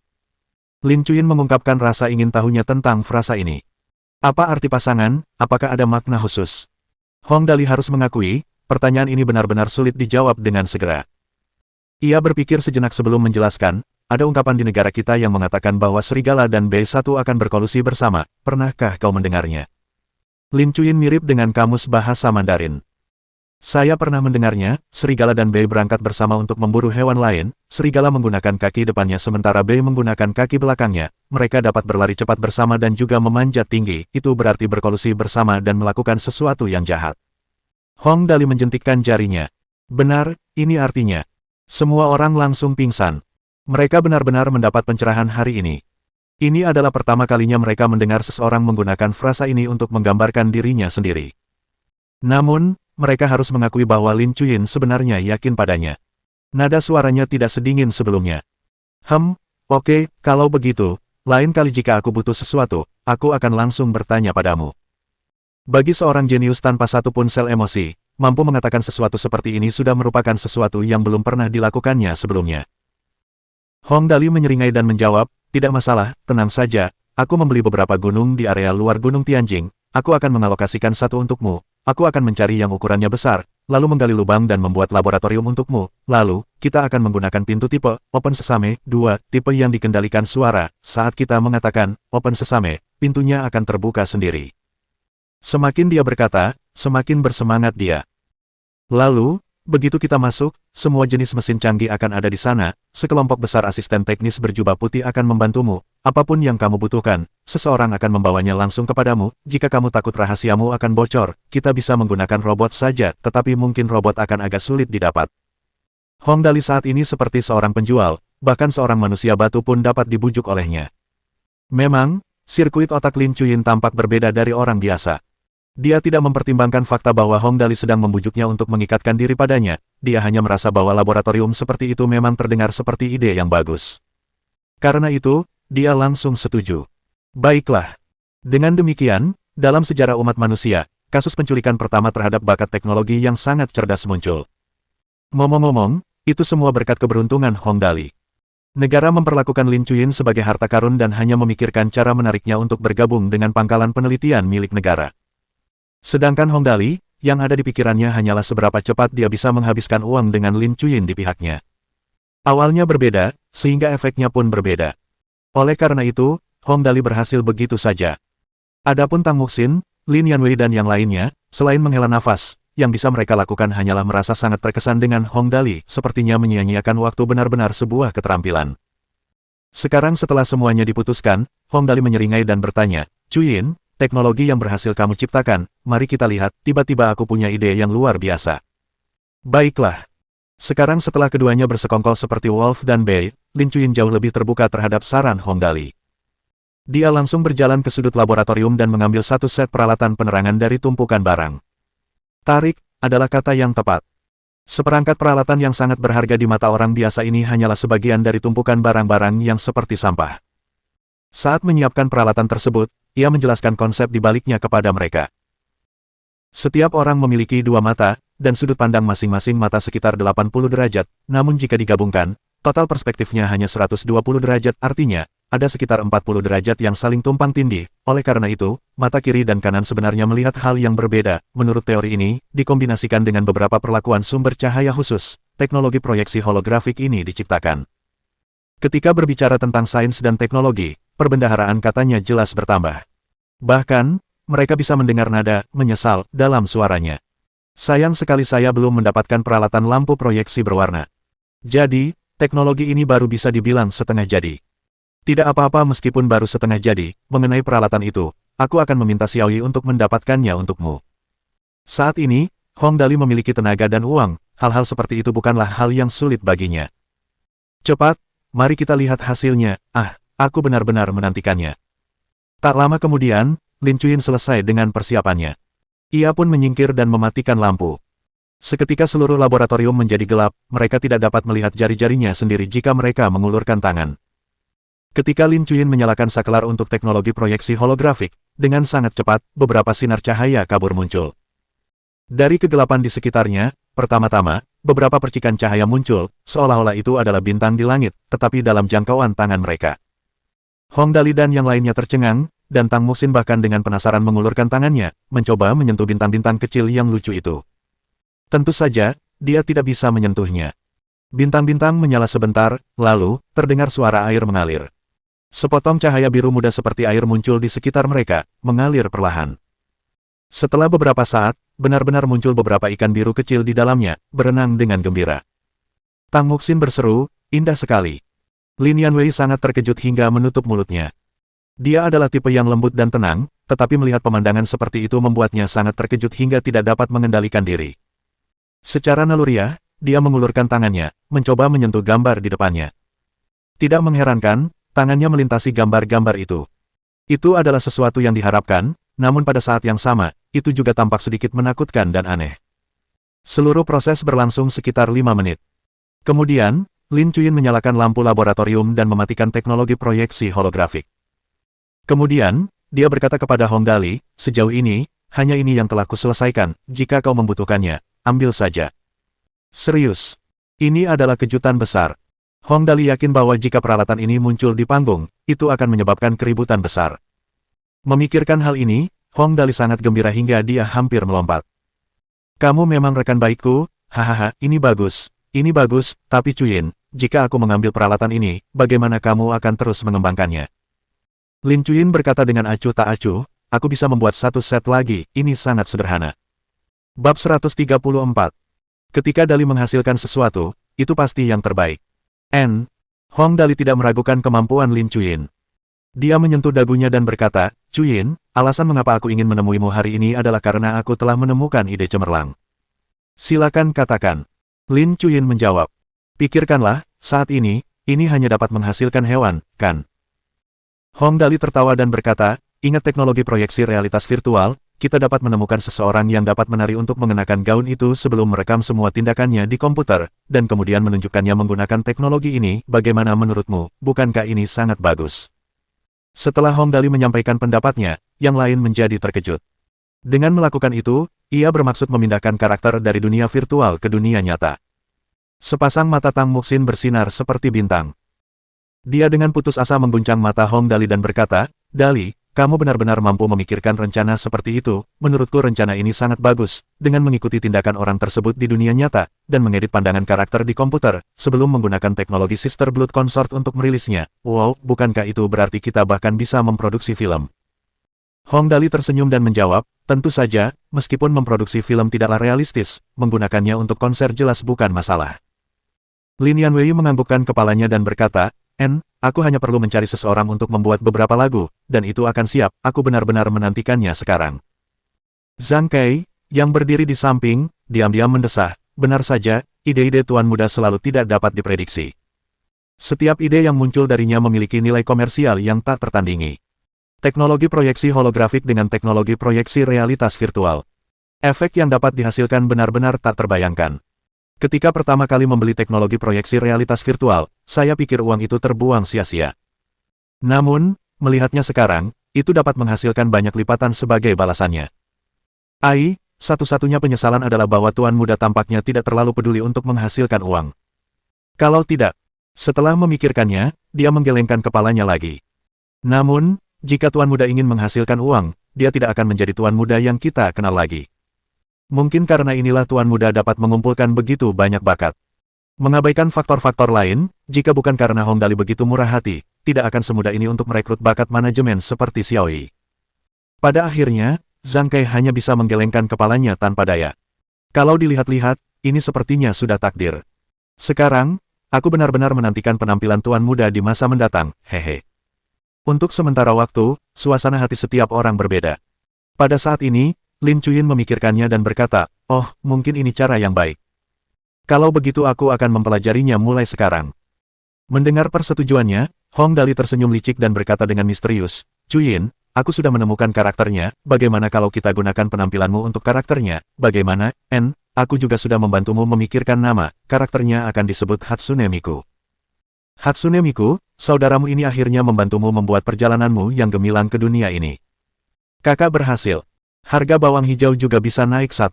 Lin Chuyin mengungkapkan rasa ingin tahunya tentang frasa ini. Apa arti pasangan? Apakah ada makna khusus? Hong Dali harus mengakui, pertanyaan ini benar-benar sulit dijawab dengan segera. Ia berpikir sejenak sebelum menjelaskan, ada ungkapan di negara kita yang mengatakan bahwa serigala dan B1 akan berkolusi bersama, pernahkah kau mendengarnya? Lin Chuyin mirip dengan kamus bahasa Mandarin. "Saya pernah mendengarnya, serigala dan B berangkat bersama untuk memburu hewan lain, serigala menggunakan kaki depannya sementara B menggunakan kaki belakangnya, mereka dapat berlari cepat bersama dan juga memanjat tinggi, itu berarti berkolusi bersama dan melakukan sesuatu yang jahat." Hong Dali menjentikkan jarinya. "Benar, ini artinya." Semua orang langsung pingsan. Mereka benar-benar mendapat pencerahan hari ini. Ini adalah pertama kalinya mereka mendengar seseorang menggunakan frasa ini untuk menggambarkan dirinya sendiri. Namun, mereka harus mengakui bahwa Lin Chuyin sebenarnya yakin padanya. Nada suaranya tidak sedingin sebelumnya. Oke, kalau begitu, lain kali jika aku butuh sesuatu, aku akan langsung bertanya padamu." Bagi seorang jenius tanpa satupun sel emosi, mampu mengatakan sesuatu seperti ini sudah merupakan sesuatu yang belum pernah dilakukannya sebelumnya. Hong Dali menyeringai dan menjawab, "Tidak masalah, tenang saja, aku membeli beberapa gunung di area luar Gunung Tianjing, aku akan mengalokasikan satu untukmu, aku akan mencari yang ukurannya besar, lalu menggali lubang dan membuat laboratorium untukmu, lalu, kita akan menggunakan pintu tipe Open Sesame 2, tipe yang dikendalikan suara, saat kita mengatakan Open Sesame, pintunya akan terbuka sendiri." Semakin dia berkata, semakin bersemangat dia. Lalu, Begitu kita masuk, semua jenis mesin canggih akan ada di sana, sekelompok besar asisten teknis berjubah putih akan membantumu, apapun yang kamu butuhkan, seseorang akan membawanya langsung kepadamu, jika kamu takut rahasiamu akan bocor, kita bisa menggunakan robot saja, tetapi mungkin robot akan agak sulit didapat. Hong Dali saat ini seperti seorang penjual, bahkan seorang manusia batu pun dapat dibujuk olehnya. Memang, sirkuit otak Lin Chuyin tampak berbeda dari orang biasa. Dia tidak mempertimbangkan fakta bahwa Hong Dali sedang membujuknya untuk mengikatkan diri padanya, dia hanya merasa bahwa laboratorium seperti itu memang terdengar seperti ide yang bagus. Karena itu, dia langsung setuju. Baiklah. Dengan demikian, dalam sejarah umat manusia, kasus penculikan pertama terhadap bakat teknologi yang sangat cerdas muncul. Ngomong-ngomong, itu semua berkat keberuntungan Hong Dali. Negara memperlakukan Lin Chuyin sebagai harta karun dan hanya memikirkan cara menariknya untuk bergabung dengan pangkalan penelitian milik negara. Sedangkan Hong Dali, yang ada di pikirannya hanyalah seberapa cepat dia bisa menghabiskan uang dengan Lin Chuyin di pihaknya. Awalnya berbeda, sehingga efeknya pun berbeda. Oleh karena itu, Hong Dali berhasil begitu saja. Adapun Tang Muxin, Lin Yanwei dan yang lainnya, selain menghela nafas, yang bisa mereka lakukan hanyalah merasa sangat terkesan dengan Hong Dali, sepertinya menyia-nyiakan waktu benar-benar sebuah keterampilan. Sekarang setelah semuanya diputuskan, Hong Dali menyeringai dan bertanya, "Chuyin, teknologi yang berhasil kamu ciptakan, mari kita lihat, tiba-tiba aku punya ide yang luar biasa." Baiklah. Sekarang setelah keduanya bersekongkol seperti Wolf dan Bei, Lin Chuyin jauh lebih terbuka terhadap saran Hong Dali. Dia langsung berjalan ke sudut laboratorium dan mengambil satu set peralatan penerangan dari tumpukan barang. Tarik, adalah kata yang tepat. Seperangkat peralatan yang sangat berharga di mata orang biasa ini hanyalah sebagian dari tumpukan barang-barang yang seperti sampah. Saat menyiapkan peralatan tersebut, ia menjelaskan konsep di baliknya kepada mereka. Setiap orang memiliki dua mata, dan sudut pandang masing-masing mata sekitar 80 derajat, namun jika digabungkan, total perspektifnya hanya 120 derajat, artinya, ada sekitar 40 derajat yang saling tumpang tindih. Oleh karena itu, mata kiri dan kanan sebenarnya melihat hal yang berbeda. Menurut teori ini, dikombinasikan dengan beberapa perlakuan sumber cahaya khusus, teknologi proyeksi holografik ini diciptakan. Ketika berbicara tentang sains dan teknologi, perbendaharaan katanya jelas bertambah. Bahkan, mereka bisa mendengar nada menyesal dalam suaranya. Sayang sekali saya belum mendapatkan peralatan lampu proyeksi berwarna. Jadi, teknologi ini baru bisa dibilang setengah jadi. Tidak apa-apa meskipun baru setengah jadi, mengenai peralatan itu, aku akan meminta Xiaoyi untuk mendapatkannya untukmu. Saat ini, Hong Dali memiliki tenaga dan uang, hal-hal seperti itu bukanlah hal yang sulit baginya. Cepat, mari kita lihat hasilnya, aku benar-benar menantikannya. Tak lama kemudian, Lin Chuyin selesai dengan persiapannya. Ia pun menyingkir dan mematikan lampu. Seketika seluruh laboratorium menjadi gelap, mereka tidak dapat melihat jari-jarinya sendiri jika mereka mengulurkan tangan. Ketika Lin Chuyin menyalakan saklar untuk teknologi proyeksi holografik, dengan sangat cepat, beberapa sinar cahaya kabur muncul. Dari kegelapan di sekitarnya, pertama-tama, beberapa percikan cahaya muncul, seolah-olah itu adalah bintang di langit, tetapi dalam jangkauan tangan mereka. Hong Dali dan yang lainnya tercengang, dan Tang Muxin bahkan dengan penasaran mengulurkan tangannya, mencoba menyentuh bintang-bintang kecil yang lucu itu. Tentu saja, dia tidak bisa menyentuhnya. Bintang-bintang menyala sebentar, lalu, terdengar suara air mengalir. Sepotong cahaya biru muda seperti air muncul di sekitar mereka, mengalir perlahan. Setelah beberapa saat, benar-benar muncul beberapa ikan biru kecil di dalamnya, berenang dengan gembira. Tang Muxin berseru, "Indah sekali." Lin Yanwei sangat terkejut hingga menutup mulutnya. Dia adalah tipe yang lembut dan tenang, tetapi melihat pemandangan seperti itu membuatnya sangat terkejut hingga tidak dapat mengendalikan diri. Secara naluriah, dia mengulurkan tangannya, mencoba menyentuh gambar di depannya. Tidak mengherankan, tangannya melintasi gambar-gambar itu. Itu adalah sesuatu yang diharapkan, namun pada saat yang sama, itu juga tampak sedikit menakutkan dan aneh. Seluruh proses berlangsung sekitar 5 menit. Kemudian, Lin Chuyin menyalakan lampu laboratorium dan mematikan teknologi proyeksi holografik. Kemudian, dia berkata kepada Hong Dali, "Sejauh ini, hanya ini yang telah kuselesaikan, jika kau membutuhkannya, ambil saja." Serius. Ini adalah kejutan besar. Hong Dali yakin bahwa jika peralatan ini muncul di panggung, itu akan menyebabkan keributan besar. Memikirkan hal ini, Hong Dali sangat gembira hingga dia hampir melompat. "Kamu memang rekan baikku, hahaha, ini bagus, tapi Chuyin, jika aku mengambil peralatan ini, bagaimana kamu akan terus mengembangkannya?" Lin Chuyin berkata dengan acuh tak acuh, "Aku bisa membuat satu set lagi, ini sangat sederhana." Bab 134 Ketika Dali menghasilkan sesuatu, itu pasti yang terbaik. Hong Dali tidak meragukan kemampuan Lin Chuyin. Dia menyentuh dagunya dan berkata, Chuyin, alasan mengapa aku ingin menemuimu hari ini adalah karena aku telah menemukan ide cemerlang. Silakan katakan. Lin Chuyin menjawab. Pikirkanlah, saat ini hanya dapat menghasilkan hewan, kan? Hong Dali tertawa dan berkata, ingat teknologi proyeksi realitas virtual, kita dapat menemukan seseorang yang dapat menari untuk mengenakan gaun itu sebelum merekam semua tindakannya di komputer, dan kemudian menunjukkannya menggunakan teknologi ini, bagaimana menurutmu, bukankah ini sangat bagus? Setelah Hong Dali menyampaikan pendapatnya, yang lain menjadi terkejut. Dengan melakukan itu, ia bermaksud memindahkan karakter dari dunia virtual ke dunia nyata. Sepasang mata Tang Muxin bersinar seperti bintang. Dia dengan putus asa mengguncang mata Hong Dali dan berkata, Dali, kamu benar-benar mampu memikirkan rencana seperti itu, menurutku rencana ini sangat bagus, dengan mengikuti tindakan orang tersebut di dunia nyata, dan mengedit pandangan karakter di komputer, sebelum menggunakan teknologi Sister Blood Consort untuk merilisnya. Wow, bukankah itu berarti kita bahkan bisa memproduksi film? Hong Dali tersenyum dan menjawab, tentu saja, meskipun memproduksi film tidaklah realistis, menggunakannya untuk konser jelas bukan masalah. Lin Yanwei menganggukkan kepalanya dan berkata, aku hanya perlu mencari seseorang untuk membuat beberapa lagu, dan itu akan siap, aku benar-benar menantikannya sekarang. Zhang Kai, yang berdiri di samping, diam-diam mendesah, benar saja, ide-ide tuan muda selalu tidak dapat diprediksi. Setiap ide yang muncul darinya memiliki nilai komersial yang tak tertandingi. Teknologi proyeksi holografik dengan teknologi proyeksi realitas virtual. Efek yang dapat dihasilkan benar-benar tak terbayangkan. Ketika pertama kali membeli teknologi proyeksi realitas virtual, saya pikir uang itu terbuang sia-sia. Namun, melihatnya sekarang, itu dapat menghasilkan banyak lipatan sebagai balasannya. Satu-satunya penyesalan adalah bahwa tuan muda tampaknya tidak terlalu peduli untuk menghasilkan uang. Kalau tidak, setelah memikirkannya, dia menggelengkan kepalanya lagi. Namun, jika tuan muda ingin menghasilkan uang, dia tidak akan menjadi tuan muda yang kita kenal lagi. Mungkin karena inilah tuan muda dapat mengumpulkan begitu banyak bakat. Mengabaikan faktor-faktor lain, jika bukan karena Hong Dali begitu murah hati, tidak akan semudah ini untuk merekrut bakat manajemen seperti Xiaoyi. Pada akhirnya, Zhang Kai hanya bisa menggelengkan kepalanya tanpa daya. Kalau dilihat-lihat, ini sepertinya sudah takdir. Sekarang, aku benar-benar menantikan penampilan tuan muda di masa mendatang, hehe. Untuk sementara waktu, suasana hati setiap orang berbeda. Pada saat ini, Lin Chuyin memikirkannya dan berkata, oh, mungkin ini cara yang baik. Kalau begitu aku akan mempelajarinya mulai sekarang. Mendengar persetujuannya, Hong Dali tersenyum licik dan berkata dengan misterius, Chuyin, aku sudah menemukan karakternya, bagaimana kalau kita gunakan penampilanmu untuk karakternya, bagaimana, aku juga sudah membantumu memikirkan nama, karakternya akan disebut Hatsune Miku. Hatsune Miku, saudaramu ini akhirnya membantumu membuat perjalananmu yang gemilang ke dunia ini. Kakak berhasil. Harga bawang hijau juga bisa naik 1.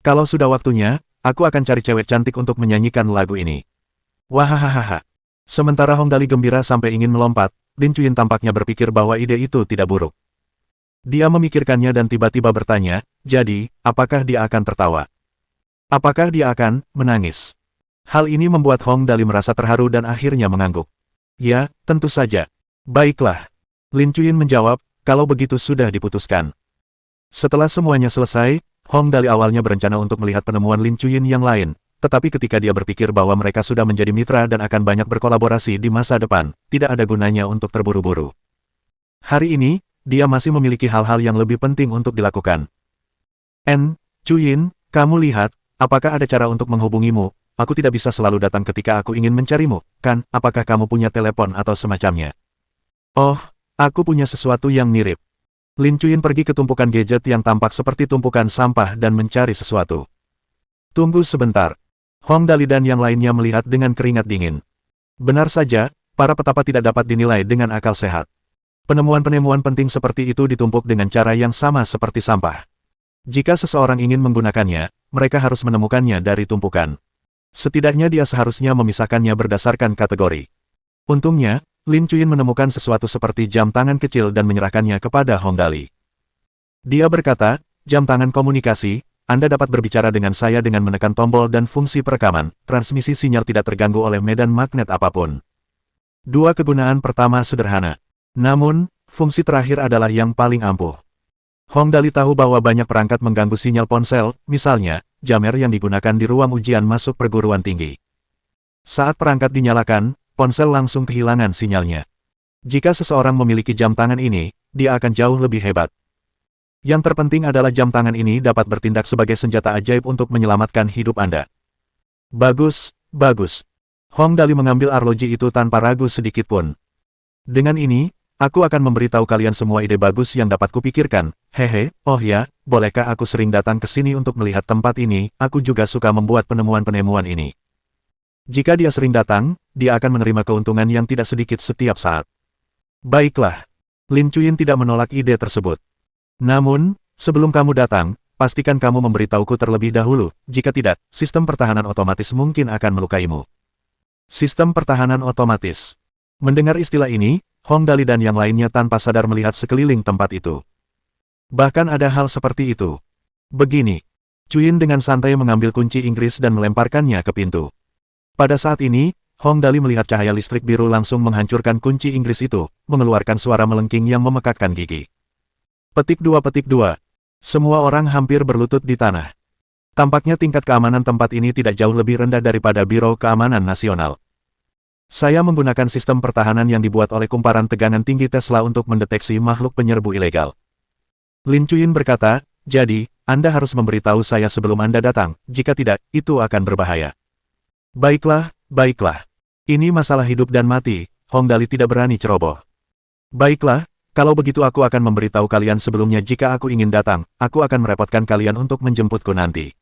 Kalau sudah waktunya, aku akan cari cewek cantik untuk menyanyikan lagu ini. Wahahaha. Sementara Hong Dali gembira sampai ingin melompat, Lin Chuyin tampaknya berpikir bahwa ide itu tidak buruk. Dia memikirkannya dan tiba-tiba bertanya, jadi, apakah dia akan tertawa? Apakah dia akan menangis? Hal ini membuat Hong Dali merasa terharu dan akhirnya mengangguk. Ya, tentu saja. Baiklah. Lin Chuyin menjawab, kalau begitu sudah diputuskan. Setelah semuanya selesai, Hong Dali awalnya berencana untuk melihat penemuan Lin Chuyin yang lain, tetapi ketika dia berpikir bahwa mereka sudah menjadi mitra dan akan banyak berkolaborasi di masa depan, tidak ada gunanya untuk terburu-buru. Hari ini, dia masih memiliki hal-hal yang lebih penting untuk dilakukan. Chuyin, kamu lihat, apakah ada cara untuk menghubungimu? Aku tidak bisa selalu datang ketika aku ingin mencarimu, kan? Apakah kamu punya telepon atau semacamnya? Oh, aku punya sesuatu yang mirip. Lin Chuyin pergi ke tumpukan gadget yang tampak seperti tumpukan sampah dan mencari sesuatu. Tunggu sebentar. Hong Dali dan yang lainnya melihat dengan keringat dingin. Benar saja, para petapa tidak dapat dinilai dengan akal sehat. Penemuan-penemuan penting seperti itu ditumpuk dengan cara yang sama seperti sampah. Jika seseorang ingin menggunakannya, mereka harus menemukannya dari tumpukan. Setidaknya dia seharusnya memisahkannya berdasarkan kategori. Untungnya, Lin Chuyin menemukan sesuatu seperti jam tangan kecil dan menyerahkannya kepada Hong Dali. Dia berkata, jam tangan komunikasi, Anda dapat berbicara dengan saya dengan menekan tombol dan fungsi perekaman, transmisi sinyal tidak terganggu oleh medan magnet apapun. Dua kegunaan pertama sederhana. Namun, fungsi terakhir adalah yang paling ampuh. Hong Dali tahu bahwa banyak perangkat mengganggu sinyal ponsel, misalnya, jamer yang digunakan di ruang ujian masuk perguruan tinggi. Saat perangkat dinyalakan, ponsel langsung kehilangan sinyalnya. Jika seseorang memiliki jam tangan ini, dia akan jauh lebih hebat. Yang terpenting adalah jam tangan ini dapat bertindak sebagai senjata ajaib untuk menyelamatkan hidup Anda. Bagus, bagus. Hong Dali mengambil arloji itu tanpa ragu sedikit pun. Dengan ini, aku akan memberitahu kalian semua ide bagus yang dapat kupikirkan. Hehe, oh ya, bolehkah aku sering datang ke sini untuk melihat tempat ini? Aku juga suka membuat penemuan-penemuan ini. Jika dia sering datang, dia akan menerima keuntungan yang tidak sedikit setiap saat. Baiklah. Lin Chuyin tidak menolak ide tersebut. Namun, sebelum kamu datang, pastikan kamu memberitahuku terlebih dahulu. Jika tidak, sistem pertahanan otomatis mungkin akan melukaimu. Sistem pertahanan otomatis. Mendengar istilah ini, Hong Dali dan yang lainnya tanpa sadar melihat sekeliling tempat itu. Bahkan ada hal seperti itu. Begini. Chuyin dengan santai mengambil kunci Inggris dan melemparkannya ke pintu. Pada saat ini, Hong Dali melihat cahaya listrik biru langsung menghancurkan kunci Inggris itu, mengeluarkan suara melengking yang memekakkan gigi. Petik 2. Semua orang hampir berlutut di tanah. Tampaknya tingkat keamanan tempat ini tidak jauh lebih rendah daripada Biro Keamanan Nasional. Saya menggunakan sistem pertahanan yang dibuat oleh kumparan tegangan tinggi Tesla untuk mendeteksi makhluk penyerbu ilegal. Lin Chuyin berkata, jadi, Anda harus memberitahu saya sebelum Anda datang, jika tidak, itu akan berbahaya. Baiklah, baiklah. Ini masalah hidup dan mati, Hong Dali tidak berani ceroboh. Baiklah, kalau begitu aku akan memberitahu kalian sebelumnya jika aku ingin datang, aku akan merepotkan kalian untuk menjemputku nanti.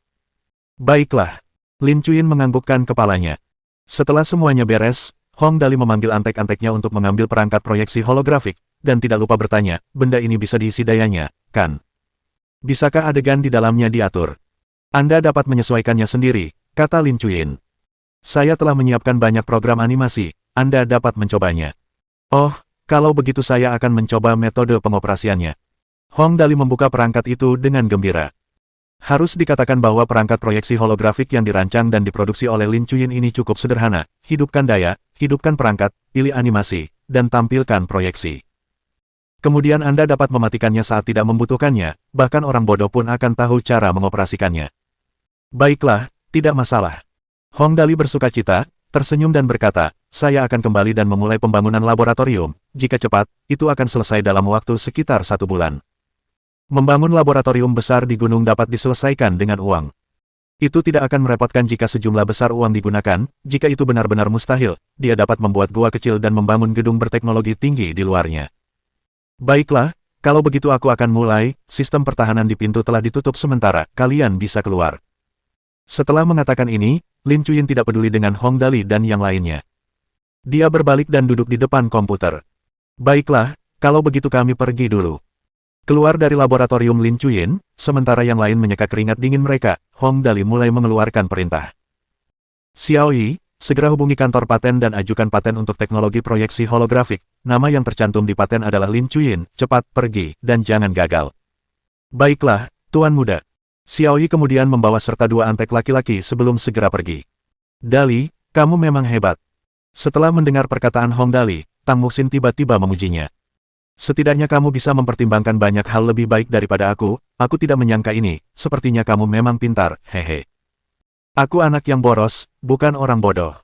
Baiklah. Lin Chuyin menganggukkan kepalanya. Setelah semuanya beres, Hong Dali memanggil antek-anteknya untuk mengambil perangkat proyeksi holografik, dan tidak lupa bertanya, benda ini bisa diisi dayanya, kan? Bisakah adegan di dalamnya diatur? Anda dapat menyesuaikannya sendiri, kata Lin Chuyin. Saya telah menyiapkan banyak program animasi, Anda dapat mencobanya. Oh, kalau begitu saya akan mencoba metode pengoperasiannya. Hong Dali membuka perangkat itu dengan gembira. Harus dikatakan bahwa perangkat proyeksi holografik yang dirancang dan diproduksi oleh Lin Chuyin ini cukup sederhana. Hidupkan daya, hidupkan perangkat, pilih animasi, dan tampilkan proyeksi. Kemudian Anda dapat mematikannya saat tidak membutuhkannya, bahkan orang bodoh pun akan tahu cara mengoperasikannya. Baiklah, tidak masalah. Hong Dali bersukacita, tersenyum dan berkata, saya akan kembali dan memulai pembangunan laboratorium. Jika cepat, itu akan selesai dalam waktu sekitar 1 bulan. Membangun laboratorium besar di gunung dapat diselesaikan dengan uang. Itu tidak akan merepotkan jika sejumlah besar uang digunakan. Jika itu benar-benar mustahil, dia dapat membuat gua kecil dan membangun gedung berteknologi tinggi di luarnya. Baiklah, kalau begitu aku akan mulai. Sistem pertahanan di pintu telah ditutup sementara, kalian bisa keluar. Setelah mengatakan ini, Lin Chuyin tidak peduli dengan Hong Dali dan yang lainnya. Dia berbalik dan duduk di depan komputer. Baiklah, kalau begitu kami pergi dulu. Keluar dari laboratorium Lin Chuyin, sementara yang lain menyeka keringat dingin mereka, Hong Dali mulai mengeluarkan perintah. Xiao Yi, segera hubungi kantor paten dan ajukan paten untuk teknologi proyeksi holografik. Nama yang tercantum di paten adalah Lin Chuyin, cepat pergi, dan jangan gagal. Baiklah, Tuan Muda. Xiao Yi kemudian membawa serta 2 antek laki-laki sebelum segera pergi. Dali, kamu memang hebat. Setelah mendengar perkataan Hong Dali, Tang Muxin tiba-tiba memujinya. Setidaknya kamu bisa mempertimbangkan banyak hal lebih baik daripada aku tidak menyangka ini, sepertinya kamu memang pintar, hehe. Aku anak yang boros, bukan orang bodoh.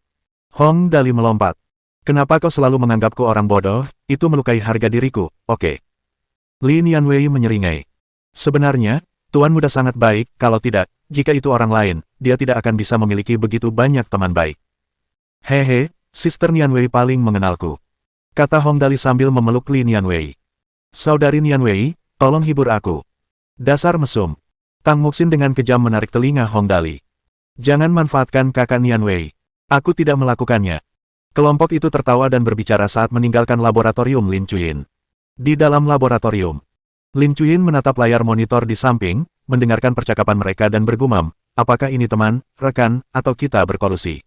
Hong Dali melompat. Kenapa kau selalu menganggapku orang bodoh, itu melukai harga diriku, oke. Li Nianwei menyeringai. Sebenarnya, Tuan Muda sangat baik, kalau tidak, jika itu orang lain, dia tidak akan bisa memiliki begitu banyak teman baik. Hehe, Sister Nianwei paling mengenalku. Kata Hong Dali sambil memeluk Li Nianwei. Saudari Nianwei, tolong hibur aku. Dasar mesum. Tang Muxin dengan kejam menarik telinga Hong Dali. Jangan manfaatkan kakak Nianwei. Aku tidak melakukannya. Kelompok itu tertawa dan berbicara saat meninggalkan laboratorium Lin Chuyin. Di dalam laboratorium, Lin Chuyin menatap layar monitor di samping, mendengarkan percakapan mereka dan bergumam, apakah ini teman, rekan, atau kita berkolusi?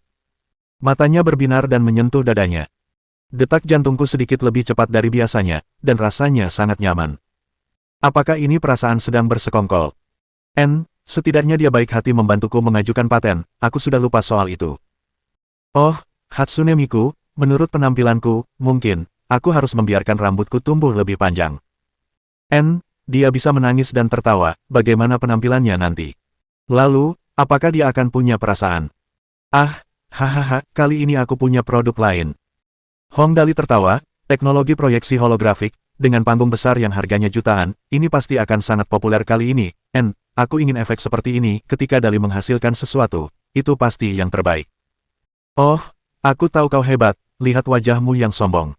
Matanya berbinar dan menyentuh dadanya. Detak jantungku sedikit lebih cepat dari biasanya, dan rasanya sangat nyaman. Apakah ini perasaan sedang bersekongkol? Setidaknya dia baik hati membantuku mengajukan paten, aku sudah lupa soal itu. Oh, Hatsune Miku, menurut penampilanku, mungkin, aku harus membiarkan rambutku tumbuh lebih panjang. Dia bisa menangis dan tertawa, bagaimana penampilannya nanti? Lalu, Apakah dia akan punya perasaan? Ah, hahaha, kali ini aku punya produk lain. Hong Dali tertawa, teknologi proyeksi holografik, dengan panggung besar yang harganya jutaan, ini pasti akan sangat populer kali ini, aku ingin efek seperti ini ketika Dali menghasilkan sesuatu, itu pasti yang terbaik. Oh, aku tahu kau hebat, lihat wajahmu yang sombong.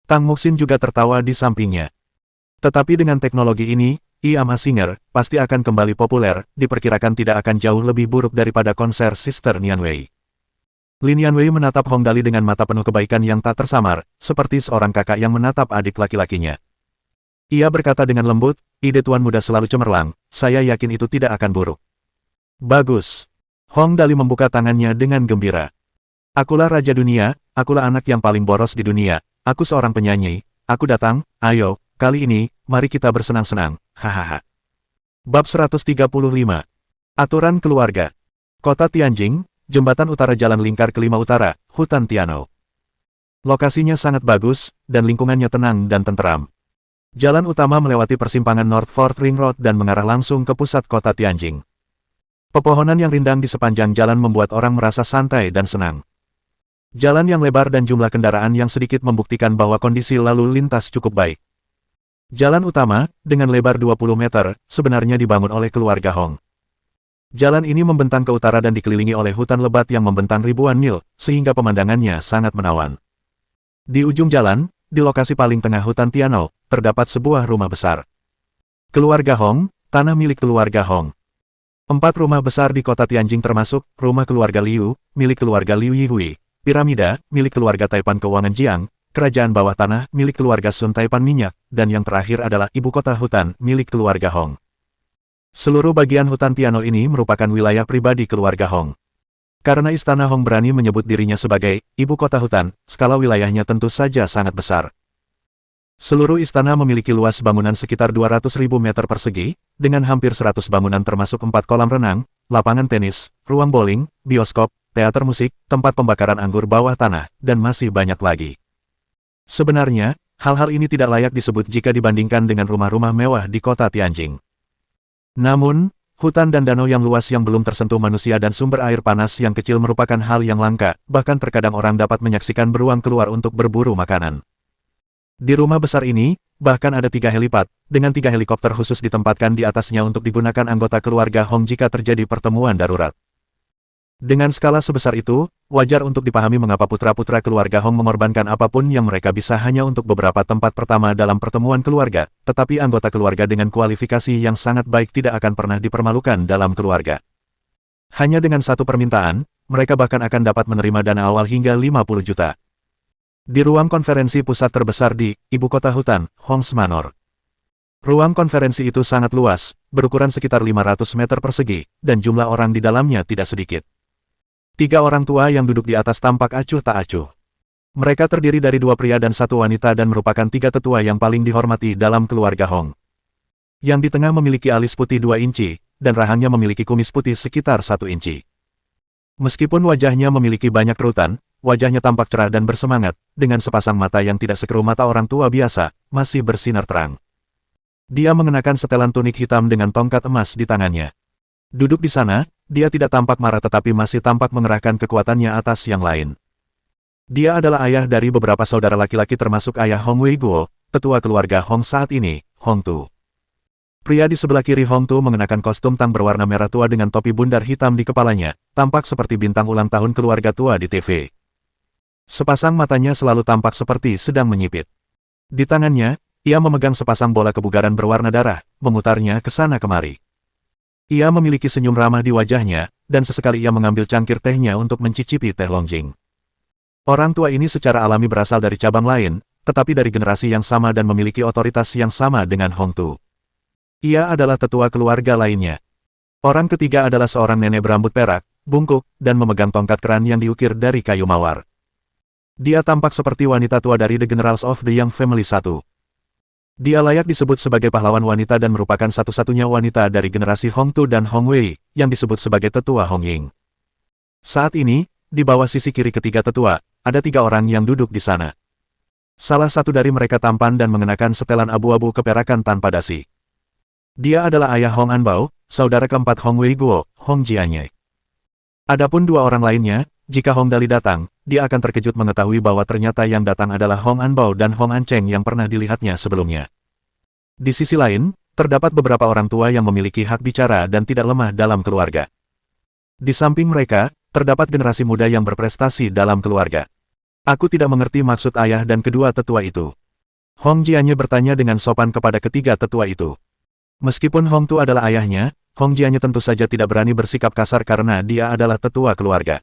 Tang Muxin juga tertawa di sampingnya. Tetapi dengan teknologi ini, Iama Singer pasti akan kembali populer, diperkirakan tidak akan jauh lebih buruk daripada konser Sister Nianwei. Lin Yanwei menatap Hong Dali dengan mata penuh kebaikan yang tak tersamar, seperti seorang kakak yang menatap adik laki-lakinya. Ia berkata dengan lembut, ide tuan muda selalu cemerlang, saya yakin itu tidak akan buruk. Bagus. Hong Dali membuka tangannya dengan gembira. Akulah Raja Dunia, akulah anak yang paling boros di dunia, aku seorang penyanyi, aku datang, ayo, kali ini, mari kita bersenang-senang, hahaha. Bab 135. Aturan Keluarga. Kota Tianjing, Jembatan Utara Jalan Lingkar Kelima Utara, Hutan Tianou. Lokasinya sangat bagus, dan lingkungannya tenang dan tenteram. Jalan utama melewati persimpangan North Fort Ring Road dan mengarah langsung ke pusat kota Tianjing. Pepohonan yang rindang di sepanjang jalan membuat orang merasa santai dan senang. Jalan yang lebar dan jumlah kendaraan yang sedikit membuktikan bahwa kondisi lalu lintas cukup baik. Jalan utama, dengan lebar 20 meter, sebenarnya dibangun oleh keluarga Hong. Jalan ini membentang ke utara dan dikelilingi oleh hutan lebat yang membentang ribuan mil, sehingga pemandangannya sangat menawan. Di ujung jalan, di lokasi paling tengah hutan Tianou, terdapat sebuah rumah besar. Keluarga Hong, tanah milik keluarga Hong. 4 rumah besar di kota Tianjing termasuk, rumah keluarga Liu, milik keluarga Liu Yihui, Piramida, milik keluarga Taipan Keuangan Jiang, kerajaan bawah tanah, milik keluarga Sun Taipan Minyak, dan yang terakhir adalah ibu kota hutan, milik keluarga Hong. Seluruh bagian hutan Tianou ini merupakan wilayah pribadi keluarga Hong. Karena istana Hong berani menyebut dirinya sebagai ibu kota hutan, skala wilayahnya tentu saja sangat besar. Seluruh istana memiliki luas bangunan sekitar 200.000 meter persegi, dengan hampir 100 bangunan termasuk 4 kolam renang, lapangan tenis, ruang bowling, bioskop, teater musik, tempat pembakaran anggur bawah tanah, dan masih banyak lagi. Sebenarnya, hal-hal ini tidak layak disebut jika dibandingkan dengan rumah-rumah mewah di kota Tianjing. Namun, hutan dan danau yang luas yang belum tersentuh manusia dan sumber air panas yang kecil merupakan hal yang langka, bahkan terkadang orang dapat menyaksikan beruang keluar untuk berburu makanan. Di rumah besar ini, bahkan ada 3 helipad, dengan 3 helikopter khusus ditempatkan di atasnya untuk digunakan anggota keluarga Hong jika terjadi pertemuan darurat. Dengan skala sebesar itu, wajar untuk dipahami mengapa putra-putra keluarga Hong mengorbankan apapun yang mereka bisa hanya untuk beberapa tempat pertama dalam pertemuan keluarga, tetapi anggota keluarga dengan kualifikasi yang sangat baik tidak akan pernah dipermalukan dalam keluarga. Hanya dengan satu permintaan, mereka bahkan akan dapat menerima dana awal hingga 50 juta. Di ruang konferensi pusat terbesar di ibu kota hutan, Hong's Manor. Ruang konferensi itu sangat luas, berukuran sekitar 500 meter persegi, dan jumlah orang di dalamnya tidak sedikit. 3 orang tua yang duduk di atas tampak acuh tak acuh. Mereka terdiri dari 2 pria dan 1 wanita dan merupakan 3 tetua yang paling dihormati dalam keluarga Hong. Yang di tengah memiliki alis putih 2 inci, dan rahangnya memiliki kumis putih sekitar 1 inci. Meskipun wajahnya memiliki banyak kerutan, wajahnya tampak cerah dan bersemangat, dengan sepasang mata yang tidak sekeruh mata orang tua biasa, masih bersinar terang. Dia mengenakan setelan tunik hitam dengan tongkat emas di tangannya. Duduk di sana, dia tidak tampak marah tetapi masih tampak mengerahkan kekuatannya atas yang lain. Dia adalah ayah dari beberapa saudara laki-laki termasuk ayah Hong Wei Guo, tetua keluarga Hong saat ini, Hong Tu. Pria di sebelah kiri Hong Tu mengenakan kostum tang berwarna merah tua dengan topi bundar hitam di kepalanya, tampak seperti bintang ulang tahun keluarga tua di TV. Sepasang matanya selalu tampak seperti sedang menyipit. Di tangannya, ia memegang sepasang bola kebugaran berwarna darah, memutarnya ke sana kemari. Ia memiliki senyum ramah di wajahnya, dan sesekali ia mengambil cangkir tehnya untuk mencicipi teh Longjing. Orang tua ini secara alami berasal dari cabang lain, tetapi dari generasi yang sama dan memiliki otoritas yang sama dengan Hong Tu. Ia adalah tetua keluarga lainnya. Orang ketiga adalah seorang nenek berambut perak, bungkuk, dan memegang tongkat keran yang diukir dari kayu mawar. Dia tampak seperti wanita tua dari The Generals of the Yang Family 1. Dia layak disebut sebagai pahlawan wanita dan merupakan satu-satunya wanita dari generasi Hong Tu dan Hong Wei, yang disebut sebagai tetua Hong Ying. Saat ini, di bawah sisi kiri ketiga tetua, ada 3 orang yang duduk di sana. Salah satu dari mereka tampan dan mengenakan setelan abu-abu keperakan tanpa dasi. Dia adalah ayah Hong Anbao, saudara keempat Hong Wei Guo, Hong Jianye. Adapun dua orang lainnya, jika Hong Dali datang, dia akan terkejut mengetahui bahwa ternyata yang datang adalah Hong Anbao dan Hong Ancheng yang pernah dilihatnya sebelumnya. Di sisi lain, terdapat beberapa orang tua yang memiliki hak bicara dan tidak lemah dalam keluarga. Di samping mereka, terdapat generasi muda yang berprestasi dalam keluarga. Aku tidak mengerti maksud ayah dan kedua tetua itu. Hong Jianye bertanya dengan sopan kepada ketiga tetua itu. Meskipun Hong Tu adalah ayahnya, Hong Jianye tentu saja tidak berani bersikap kasar karena dia adalah tetua keluarga.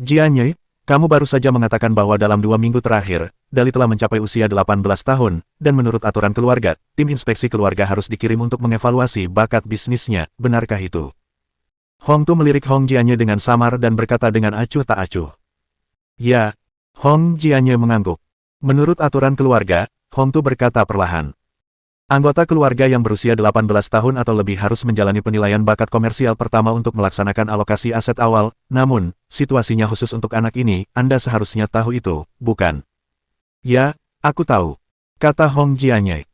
Jianye, kamu baru saja mengatakan bahwa dalam 2 minggu terakhir, Dali telah mencapai usia 18 tahun, dan menurut aturan keluarga, tim inspeksi keluarga harus dikirim untuk mengevaluasi bakat bisnisnya, benarkah itu? Hong Tu melirik Hong Jianye dengan samar dan berkata dengan acuh tak acuh. Ya, Hong Jianye mengangguk. Menurut aturan keluarga, Hong Tu berkata perlahan. Anggota keluarga yang berusia 18 tahun atau lebih harus menjalani penilaian bakat komersial pertama untuk melaksanakan alokasi aset awal, namun, situasinya khusus untuk anak ini, Anda seharusnya tahu itu, bukan? Ya, aku tahu, kata Hong Jianye.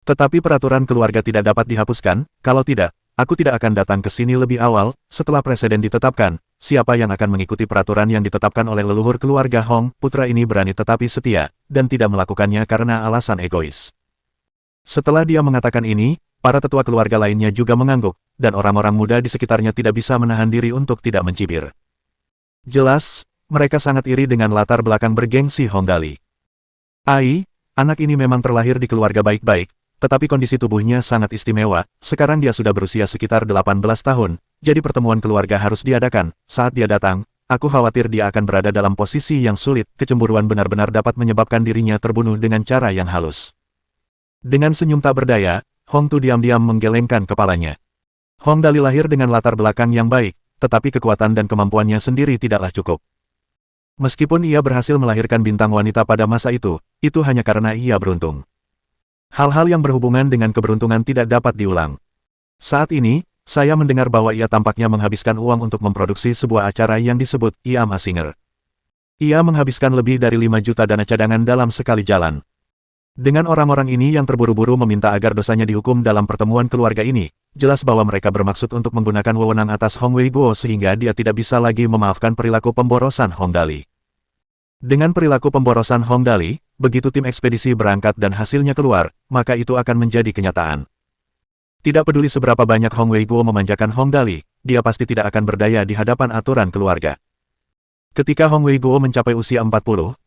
Tetapi peraturan keluarga tidak dapat dihapuskan, kalau tidak, aku tidak akan datang ke sini lebih awal, setelah presiden ditetapkan, siapa yang akan mengikuti peraturan yang ditetapkan oleh leluhur keluarga Hong, putra ini berani tetapi setia, dan tidak melakukannya karena alasan egois. Setelah dia mengatakan ini, para tetua keluarga lainnya juga mengangguk, dan orang-orang muda di sekitarnya tidak bisa menahan diri untuk tidak mencibir. Jelas, mereka sangat iri dengan latar belakang bergengsi Hong Dali. Ai, anak ini memang terlahir di keluarga baik-baik, tetapi kondisi tubuhnya sangat istimewa, sekarang dia sudah berusia sekitar 18 tahun, jadi pertemuan keluarga harus diadakan. Saat dia datang, aku khawatir dia akan berada dalam posisi yang sulit, kecemburuan benar-benar dapat menyebabkan dirinya terbunuh dengan cara yang halus. Dengan senyum tak berdaya, Hong Tu diam-diam menggelengkan kepalanya. Hong Dali lahir dengan latar belakang yang baik, tetapi kekuatan dan kemampuannya sendiri tidaklah cukup. Meskipun ia berhasil melahirkan bintang wanita pada masa itu hanya karena ia beruntung. Hal-hal yang berhubungan dengan keberuntungan tidak dapat diulang. Saat ini, saya mendengar bahwa ia tampaknya menghabiskan uang untuk memproduksi sebuah acara yang disebut I'm a Singer. Ia menghabiskan lebih dari 5 juta dana cadangan dalam sekali jalan. Dengan orang-orang ini yang terburu-buru meminta agar dosanya dihukum dalam pertemuan keluarga ini, jelas bahwa mereka bermaksud untuk menggunakan wewenang atas Hong Weiguo sehingga dia tidak bisa lagi memaafkan perilaku pemborosan Hong Dali. Dengan perilaku pemborosan Hong Dali, begitu tim ekspedisi berangkat dan hasilnya keluar, maka itu akan menjadi kenyataan. Tidak peduli seberapa banyak Hong Weiguo memanjakan Hong Dali, dia pasti tidak akan berdaya di hadapan aturan keluarga. Ketika Hong Weiguo mencapai usia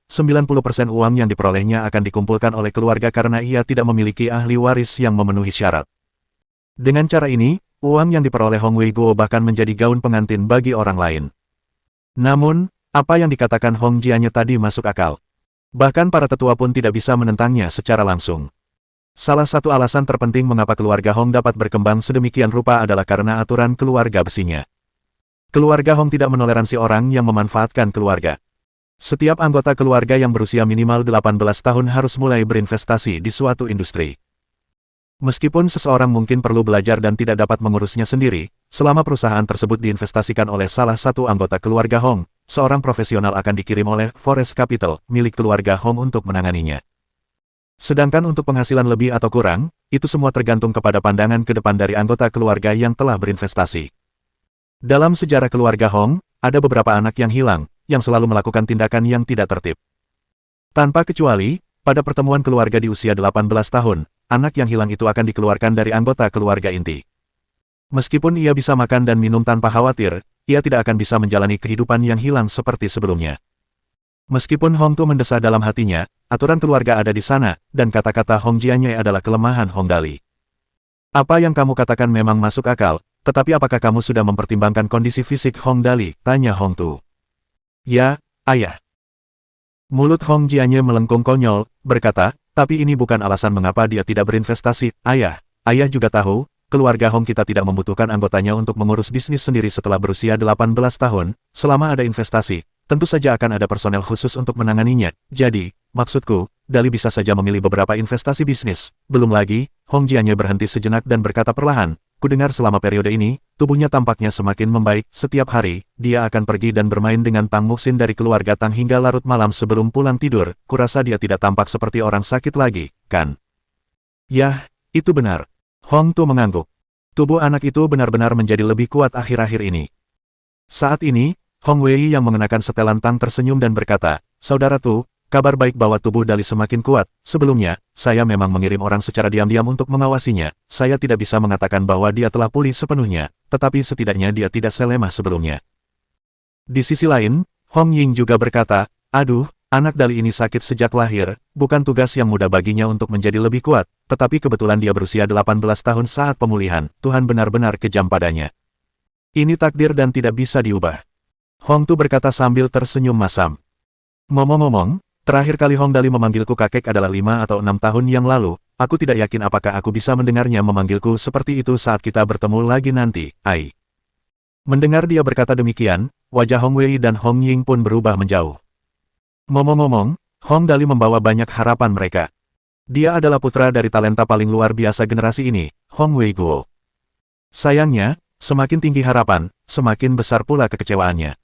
90% uang yang diperolehnya akan dikumpulkan oleh keluarga karena ia tidak memiliki ahli waris yang memenuhi syarat. Dengan cara ini, uang yang diperoleh Hong Weiguo bahkan menjadi gaun pengantin bagi orang lain. Namun, apa yang dikatakan Hong Jianye tadi masuk akal. Bahkan para tetua pun tidak bisa menentangnya secara langsung. Salah satu alasan terpenting mengapa keluarga Hong dapat berkembang sedemikian rupa adalah karena aturan keluarga besinya. Keluarga Hong tidak menoleransi orang yang memanfaatkan keluarga. Setiap anggota keluarga yang berusia minimal 18 tahun harus mulai berinvestasi di suatu industri. Meskipun seseorang mungkin perlu belajar dan tidak dapat mengurusnya sendiri, selama perusahaan tersebut diinvestasikan oleh salah satu anggota keluarga Hong, seorang profesional akan dikirim oleh Forest Capital, milik keluarga Hong untuk menanganinya. Sedangkan untuk penghasilan lebih atau kurang, itu semua tergantung kepada pandangan ke depan dari anggota keluarga yang telah berinvestasi. Dalam sejarah keluarga Hong, ada beberapa anak yang hilang, yang selalu melakukan tindakan yang tidak tertib. Tanpa kecuali, pada pertemuan keluarga di usia 18 tahun, anak yang hilang itu akan dikeluarkan dari anggota keluarga inti. Meskipun ia bisa makan dan minum tanpa khawatir, ia tidak akan bisa menjalani kehidupan yang hilang seperti sebelumnya. Meskipun Hong Tu mendesah dalam hatinya, aturan keluarga ada di sana, dan kata-kata Hong Jianye adalah kelemahan Hong Dali. Apa yang kamu katakan memang masuk akal, tetapi apakah kamu sudah mempertimbangkan kondisi fisik Hong Dali? Tanya Hong Tu. Ya, ayah. Mulut Hong Jianye melengkung konyol, berkata, tapi ini bukan alasan mengapa dia tidak berinvestasi, ayah. Ayah juga tahu, keluarga Hong kita tidak membutuhkan anggotanya untuk mengurus bisnis sendiri setelah berusia 18 tahun, selama ada investasi, tentu saja akan ada personel khusus untuk menanganinya. Jadi, maksudku, Dali bisa saja memilih beberapa investasi bisnis. Belum lagi, Hong Jianye berhenti sejenak dan berkata perlahan, kudengar selama periode ini, tubuhnya tampaknya semakin membaik. Setiap hari, dia akan pergi dan bermain dengan Tang Muxin dari keluarga Tang hingga larut malam sebelum pulang tidur. Kurasa dia tidak tampak seperti orang sakit lagi, kan? Yah, itu benar. Hong Tu mengangguk. Tubuh anak itu benar-benar menjadi lebih kuat akhir-akhir ini. Saat ini, Hong Wei yang mengenakan setelan tang tersenyum dan berkata, "Saudara Tu, kabar baik bahwa tubuh Dali semakin kuat. Sebelumnya, saya memang mengirim orang secara diam-diam untuk mengawasinya. Saya tidak bisa mengatakan bahwa dia telah pulih sepenuhnya, tetapi setidaknya dia tidak selemah sebelumnya." Di sisi lain, Hong Ying juga berkata, "Aduh, anak Dali ini sakit sejak lahir, bukan tugas yang mudah baginya untuk menjadi lebih kuat, tetapi kebetulan dia berusia 18 tahun saat pemulihan. Tuhan benar-benar kejam padanya. Ini takdir dan tidak bisa diubah." Hong Tu berkata sambil tersenyum masam. "Ngomong-ngomong, terakhir kali Hong Dali memanggilku kakek adalah 5 atau 6 tahun yang lalu. Aku tidak yakin apakah aku bisa mendengarnya memanggilku seperti itu saat kita bertemu lagi nanti, Ai." Mendengar dia berkata demikian, wajah Hong Wei dan Hong Ying pun berubah menjauh. Ngomong-ngomong, Hong Dali membawa banyak harapan mereka. Dia adalah putra dari talenta paling luar biasa generasi ini, Hong Wei Guo. Sayangnya, semakin tinggi harapan, semakin besar pula kekecewaannya.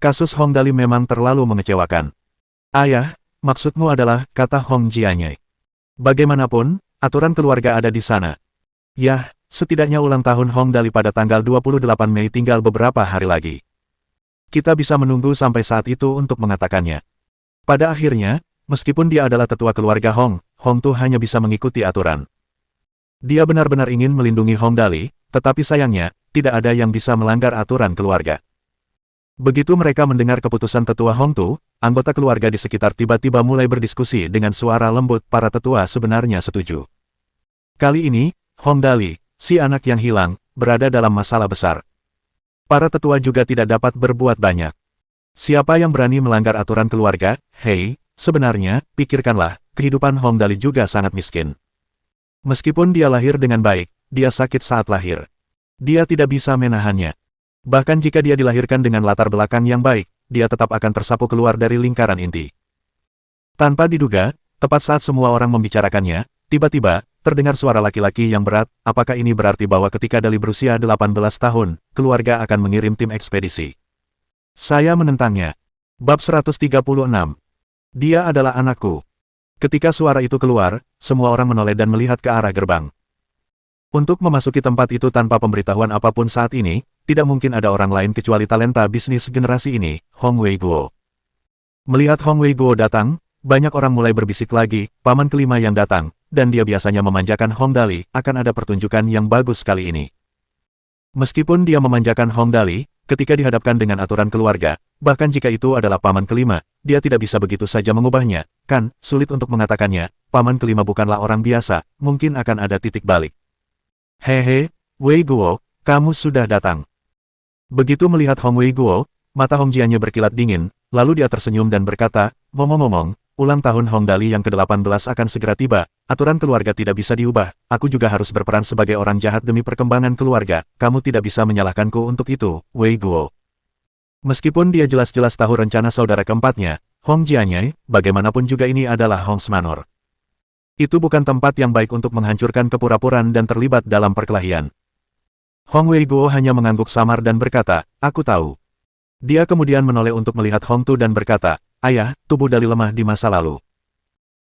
Kasus Hong Dali memang terlalu mengecewakan. "Ayah, maksudmu adalah," kata Hong Jianyai. "Bagaimanapun, aturan keluarga ada di sana. Yah, setidaknya ulang tahun Hong Dali pada tanggal 28 Mei tinggal beberapa hari lagi. Kita bisa menunggu sampai saat itu untuk mengatakannya." Pada akhirnya, meskipun dia adalah tetua keluarga Hong, Hong Tu hanya bisa mengikuti aturan. Dia benar-benar ingin melindungi Hong Dali, tetapi sayangnya, tidak ada yang bisa melanggar aturan keluarga. Begitu mereka mendengar keputusan tetua Hong Tu, anggota keluarga di sekitar tiba-tiba mulai berdiskusi dengan suara lembut. Para tetua sebenarnya setuju. Kali ini, Hong Dali, si anak yang hilang, berada dalam masalah besar. Para tetua juga tidak dapat berbuat banyak. Siapa yang berani melanggar aturan keluarga? Hei, sebenarnya, pikirkanlah, kehidupan Hong Dali juga sangat miskin. Meskipun dia lahir dengan baik, dia sakit saat lahir. Dia tidak bisa menahannya. Bahkan jika dia dilahirkan dengan latar belakang yang baik, dia tetap akan tersapu keluar dari lingkaran inti. Tanpa diduga, tepat saat semua orang membicarakannya, tiba-tiba, terdengar suara laki-laki yang berat. Apakah ini berarti bahwa ketika Dali berusia 18 tahun, keluarga akan mengirim tim ekspedisi? Saya menentangnya. Bab 136. Dia adalah anakku. Ketika suara itu keluar, semua orang menoleh dan melihat ke arah gerbang. Untuk memasuki tempat itu tanpa pemberitahuan apapun saat ini, tidak mungkin ada orang lain kecuali talenta bisnis generasi ini, Hong Wei Guo. Melihat Hong Wei Guo datang, banyak orang mulai berbisik lagi, paman kelima yang datang, dan dia biasanya memanjakan Hong Dali, akan ada pertunjukan yang bagus kali ini. Meskipun dia memanjakan Hong Dali, ketika dihadapkan dengan aturan keluarga, bahkan jika itu adalah paman kelima, dia tidak bisa begitu saja mengubahnya, kan, sulit untuk mengatakannya, paman kelima bukanlah orang biasa, mungkin akan ada titik balik. "Hehe, Wei Guo, kamu sudah datang." Begitu melihat Hong Wei Guo, mata Hong Jianya berkilat dingin, lalu dia tersenyum dan berkata, "Ngomong-ngomong, ulang tahun Hong Dali yang ke-18 akan segera tiba, aturan keluarga tidak bisa diubah, aku juga harus berperan sebagai orang jahat demi perkembangan keluarga, kamu tidak bisa menyalahkanku untuk itu, Wei Guo." Meskipun dia jelas-jelas tahu rencana saudara keempatnya, Hong Jianyai, bagaimanapun juga ini adalah Hong Manor. Itu bukan tempat yang baik untuk menghancurkan kepura-puraan dan terlibat dalam perkelahian. Hong Wei Guo hanya mengangguk samar dan berkata, "Aku tahu." Dia kemudian menoleh untuk melihat Hong Tu dan berkata, "Ayah, tubuh Dali lemah di masa lalu.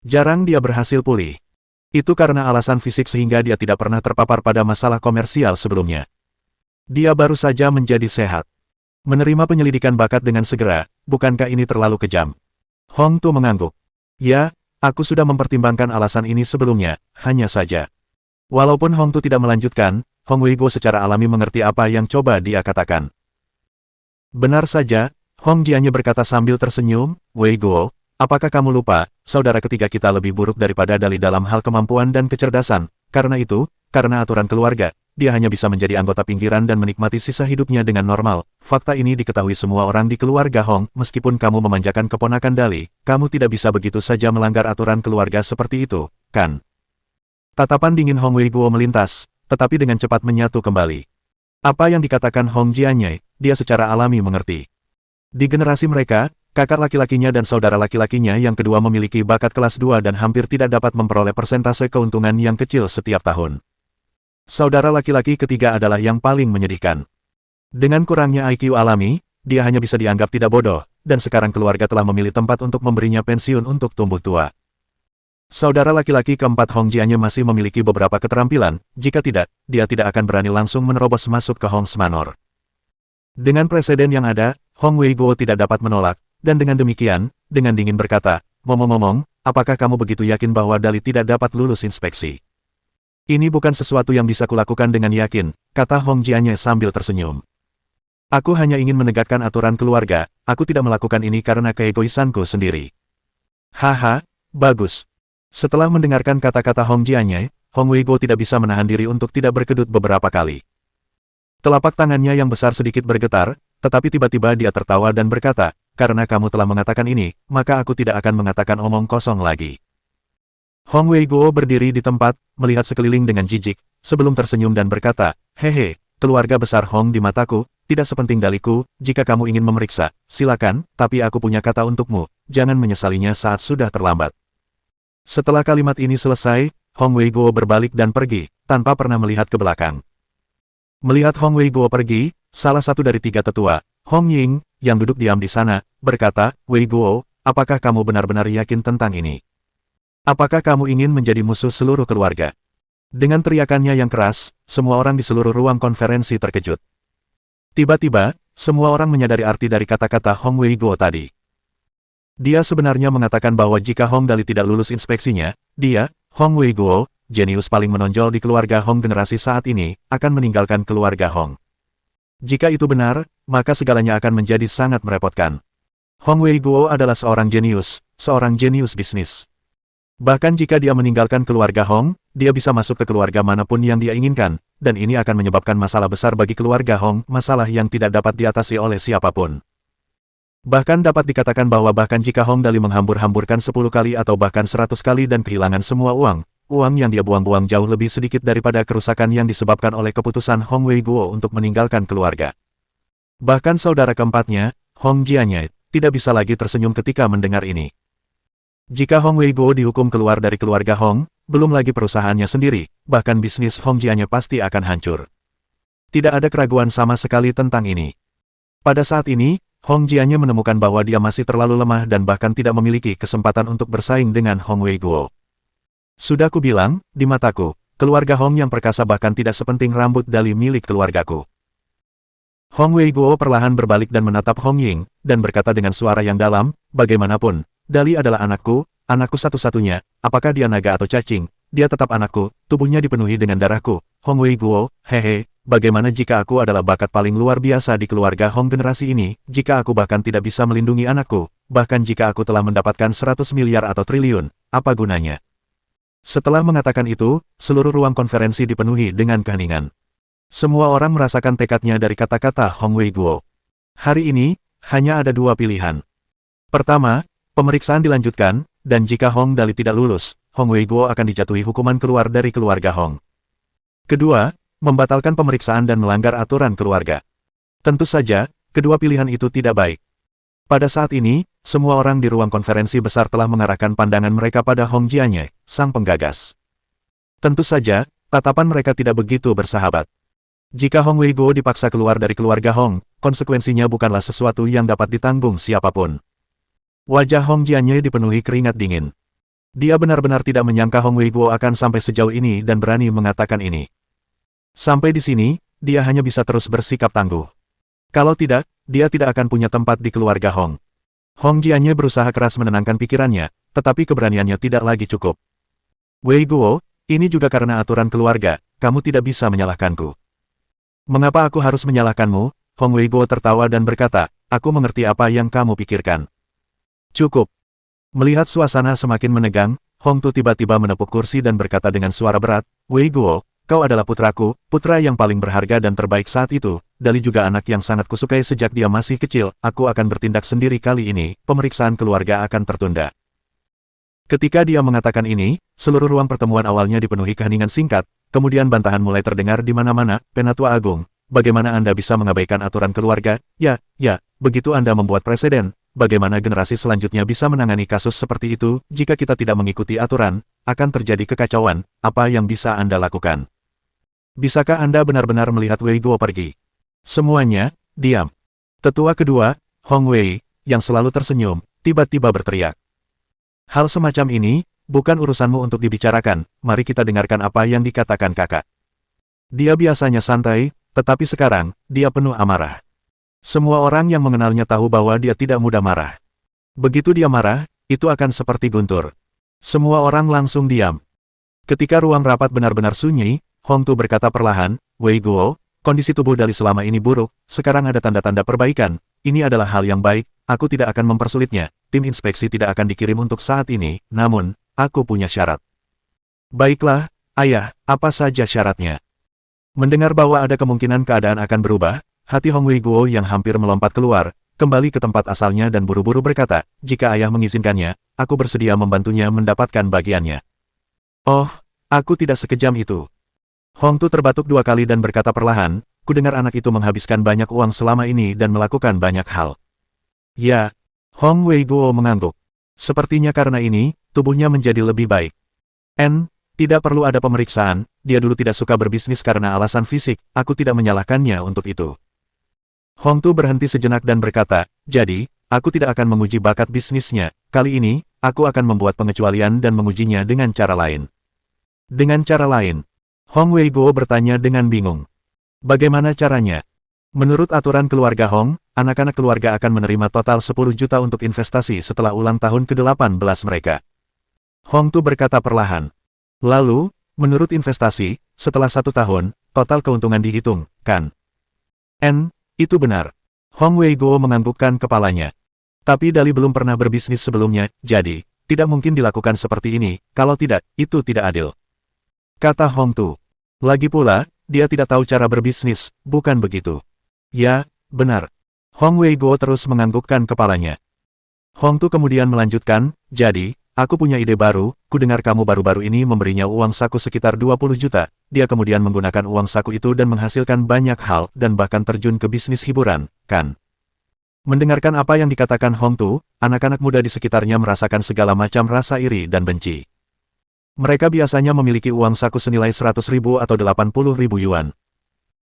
Jarang dia berhasil pulih. Itu karena alasan fisik sehingga dia tidak pernah terpapar pada masalah komersial sebelumnya. Dia baru saja menjadi sehat. Menerima penyelidikan bakat dengan segera, bukankah ini terlalu kejam?" Hong Tu mengangguk. "Ya, aku sudah mempertimbangkan alasan ini sebelumnya, hanya saja." Walaupun Hong Tu tidak melanjutkan, Hong Wei Guo secara alami mengerti apa yang coba dia katakan. "Benar saja," Hong Jianya berkata sambil tersenyum, "Wei Guo, apakah kamu lupa, saudara ketiga kita lebih buruk daripada Dali dalam hal kemampuan dan kecerdasan, karena itu, karena aturan keluarga, dia hanya bisa menjadi anggota pinggiran dan menikmati sisa hidupnya dengan normal. Fakta ini diketahui semua orang di keluarga Hong, meskipun kamu memanjakan keponakan Dali, kamu tidak bisa begitu saja melanggar aturan keluarga seperti itu, kan?" Tatapan dingin Hong Wei Guo melintas, tetapi dengan cepat menyatu kembali. Apa yang dikatakan Hong Jianyai, dia secara alami mengerti. Di generasi mereka, kakak laki-lakinya dan saudara laki-lakinya yang kedua memiliki bakat kelas 2 dan hampir tidak dapat memperoleh persentase keuntungan yang kecil setiap tahun. Saudara laki-laki ketiga adalah yang paling menyedihkan. Dengan kurangnya IQ alami, dia hanya bisa dianggap tidak bodoh, dan sekarang keluarga telah memilih tempat untuk memberinya pensiun untuk tumbuh tua. Saudara laki-laki keempat Hong Jianya masih memiliki beberapa keterampilan, jika tidak, dia tidak akan berani langsung menerobos masuk ke Hong Manor. Dengan presiden yang ada, Hong Wei-guo tidak dapat menolak, dan dengan demikian, dengan dingin berkata, ngomong-ngomong, apakah kamu begitu yakin bahwa Dali tidak dapat lulus inspeksi? Ini bukan sesuatu yang bisa kulakukan dengan yakin, kata Hong Jianye sambil tersenyum. Aku hanya ingin menegakkan aturan keluarga, aku tidak melakukan ini karena keegoisanku sendiri. Haha, bagus. Setelah mendengarkan kata-kata Hong Jianye, Hong Wei-guo tidak bisa menahan diri untuk tidak berkedut beberapa kali. Telapak tangannya yang besar sedikit bergetar, tetapi tiba-tiba dia tertawa dan berkata, karena kamu telah mengatakan ini, maka aku tidak akan mengatakan omong kosong lagi. Hong Wei-guo berdiri di tempat, melihat sekeliling dengan jijik, sebelum tersenyum dan berkata, hehe, keluarga besar Hong di mataku, tidak sepenting Daliku, jika kamu ingin memeriksa, silakan, tapi aku punya kata untukmu, jangan menyesalinya saat sudah terlambat. Setelah kalimat ini selesai, Hong Wei-guo berbalik dan pergi, tanpa pernah melihat ke belakang. Melihat Hong Wei-guo pergi, salah satu dari tiga tetua, Hong Ying, yang duduk diam di sana, berkata, Wei-guo, apakah kamu benar-benar yakin tentang ini? Apakah kamu ingin menjadi musuh seluruh keluarga? Dengan teriakannya yang keras, semua orang di seluruh ruang konferensi terkejut. Tiba-tiba, semua orang menyadari arti dari kata-kata Hong Wei-guo tadi. Dia sebenarnya mengatakan bahwa jika Hong Dali tidak lulus inspeksinya, dia, Hong Wei-guo, jenius paling menonjol di keluarga Hong generasi saat ini, akan meninggalkan keluarga Hong. Jika itu benar, maka segalanya akan menjadi sangat merepotkan. Hong Wei-guo adalah seorang jenius bisnis. Bahkan jika dia meninggalkan keluarga Hong, dia bisa masuk ke keluarga manapun yang dia inginkan, dan ini akan menyebabkan masalah besar bagi keluarga Hong, masalah yang tidak dapat diatasi oleh siapapun. Bahkan dapat dikatakan bahwa bahkan jika Hong Dali menghambur-hamburkan 10 kali atau bahkan 100 kali dan kehilangan semua uang yang dia buang-buang jauh lebih sedikit daripada kerusakan yang disebabkan oleh keputusan Hong Wei-guo untuk meninggalkan keluarga. Bahkan saudara keempatnya, Hong Jianye, tidak bisa lagi tersenyum ketika mendengar ini. Jika Hong Wei-guo dihukum keluar dari keluarga Hong, belum lagi perusahaannya sendiri, bahkan bisnis Hong Jianye pasti akan hancur. Tidak ada keraguan sama sekali tentang ini. Pada saat ini, Hong Jianye menemukan bahwa dia masih terlalu lemah dan bahkan tidak memiliki kesempatan untuk bersaing dengan Hong Wei-guo. Sudah kubilang, di mataku, keluarga Hong yang perkasa bahkan tidak sepenting rambut Dali milik keluargaku. Hong Wei-guo perlahan berbalik dan menatap Hong Ying, dan berkata dengan suara yang dalam, bagaimanapun, Dali adalah anakku satu-satunya, apakah dia naga atau cacing, dia tetap anakku, tubuhnya dipenuhi dengan darahku. Hong Wei-guo, hehe, bagaimana jika aku adalah bakat paling luar biasa di keluarga Hong generasi ini, jika aku bahkan tidak bisa melindungi anakku, bahkan jika aku telah mendapatkan 100 miliar atau triliun, apa gunanya? Setelah mengatakan itu, seluruh ruang konferensi dipenuhi dengan keheningan. Semua orang merasakan tekadnya dari kata-kata Hong Wei-guo. Hari ini, hanya ada dua pilihan. Pertama, pemeriksaan dilanjutkan, dan jika Hong Dali tidak lulus, Hong Wei-guo akan dijatuhi hukuman keluar dari keluarga Hong. Kedua, membatalkan pemeriksaan dan melanggar aturan keluarga. Tentu saja, kedua pilihan itu tidak baik. Pada saat ini, semua orang di ruang konferensi besar telah mengarahkan pandangan mereka pada Hong Jianye, sang penggagas. Tentu saja, tatapan mereka tidak begitu bersahabat. Jika Hong Wei-guo dipaksa keluar dari keluarga Hong, konsekuensinya bukanlah sesuatu yang dapat ditanggung siapapun. Wajah Hong Jianye dipenuhi keringat dingin. Dia benar-benar tidak menyangka Hong Wei-guo akan sampai sejauh ini dan berani mengatakan ini. Sampai di sini, dia hanya bisa terus bersikap tangguh. Kalau tidak, dia tidak akan punya tempat di keluarga Hong. Hong Jianye berusaha keras menenangkan pikirannya, tetapi keberaniannya tidak lagi cukup. Wei-guo, ini juga karena aturan keluarga, kamu tidak bisa menyalahkanku. Mengapa aku harus menyalahkanmu? Hong Wei-guo tertawa dan berkata, aku mengerti apa yang kamu pikirkan. Cukup. Melihat suasana semakin menegang, Hong Tu tiba-tiba menepuk kursi dan berkata dengan suara berat, Wei-guo, kau adalah putraku, putra yang paling berharga dan terbaik saat itu, Dali juga anak yang sangat kusukai sejak dia masih kecil, aku akan bertindak sendiri kali ini, pemeriksaan keluarga akan tertunda. Ketika dia mengatakan ini, seluruh ruang pertemuan awalnya dipenuhi keheningan singkat, kemudian bantahan mulai terdengar di mana-mana, Penatua Agung, bagaimana Anda bisa mengabaikan aturan keluarga? Ya, begitu Anda membuat presiden. Bagaimana generasi selanjutnya bisa menangani kasus seperti itu, jika kita tidak mengikuti aturan, akan terjadi kekacauan, apa yang bisa Anda lakukan? Bisakah Anda benar-benar melihat Wei-guo pergi? Semuanya, diam. Tetua kedua, Hong Wei, yang selalu tersenyum, tiba-tiba berteriak. Hal semacam ini, bukan urusanmu untuk dibicarakan, mari kita dengarkan apa yang dikatakan kakak. Dia biasanya santai, tetapi sekarang, dia penuh amarah. Semua orang yang mengenalnya tahu bahwa dia tidak mudah marah. Begitu dia marah, itu akan seperti guntur. Semua orang langsung diam. Ketika ruang rapat benar-benar sunyi, Hong Tu berkata perlahan, Wei Guo, kondisi tubuh Dali selama ini buruk, sekarang ada tanda-tanda perbaikan, ini adalah hal yang baik, aku tidak akan mempersulitnya, tim inspeksi tidak akan dikirim untuk saat ini, namun, aku punya syarat. Baiklah, ayah, apa saja syaratnya? Mendengar bahwa ada kemungkinan keadaan akan berubah, hati Hong Wei Guo yang hampir melompat keluar, kembali ke tempat asalnya dan buru-buru berkata, jika ayah mengizinkannya, aku bersedia membantunya mendapatkan bagiannya. Oh, aku tidak sekejam itu. Hong Tu terbatuk 2 kali dan berkata perlahan, kudengar anak itu menghabiskan banyak uang selama ini dan melakukan banyak hal. Ya, Hong Wei Guo mengangguk. Sepertinya karena ini, tubuhnya menjadi lebih baik. Tidak perlu ada pemeriksaan, dia dulu tidak suka berbisnis karena alasan fisik, aku tidak menyalahkannya untuk itu. Hong Tu berhenti sejenak dan berkata, jadi, aku tidak akan menguji bakat bisnisnya, kali ini, aku akan membuat pengecualian dan mengujinya dengan cara lain. Dengan cara lain? Hong Wei Guo bertanya dengan bingung. Bagaimana caranya? Menurut aturan keluarga Hong, anak-anak keluarga akan menerima total 10 juta untuk investasi setelah ulang tahun ke-18 mereka. Hong Tu berkata perlahan. Lalu, menurut investasi, setelah 1 tahun, total keuntungan dihitung, kan? Itu benar. Hong Wei Guo menganggukkan kepalanya. Tapi Dali belum pernah berbisnis sebelumnya, jadi, tidak mungkin dilakukan seperti ini, kalau tidak, itu tidak adil. Kata Hong Tu. Lagi pula, dia tidak tahu cara berbisnis, bukan begitu? Ya, benar. Hong Wei Guo terus menganggukkan kepalanya. Hong Tu kemudian melanjutkan, jadi, aku punya ide baru, kudengar kamu baru-baru ini memberinya uang saku sekitar 20 juta, dia kemudian menggunakan uang saku itu dan menghasilkan banyak hal dan bahkan terjun ke bisnis hiburan, kan? Mendengarkan apa yang dikatakan Hong Tu, anak-anak muda di sekitarnya merasakan segala macam rasa iri dan benci. Mereka biasanya memiliki uang saku senilai 100.000 atau 80.000 yuan.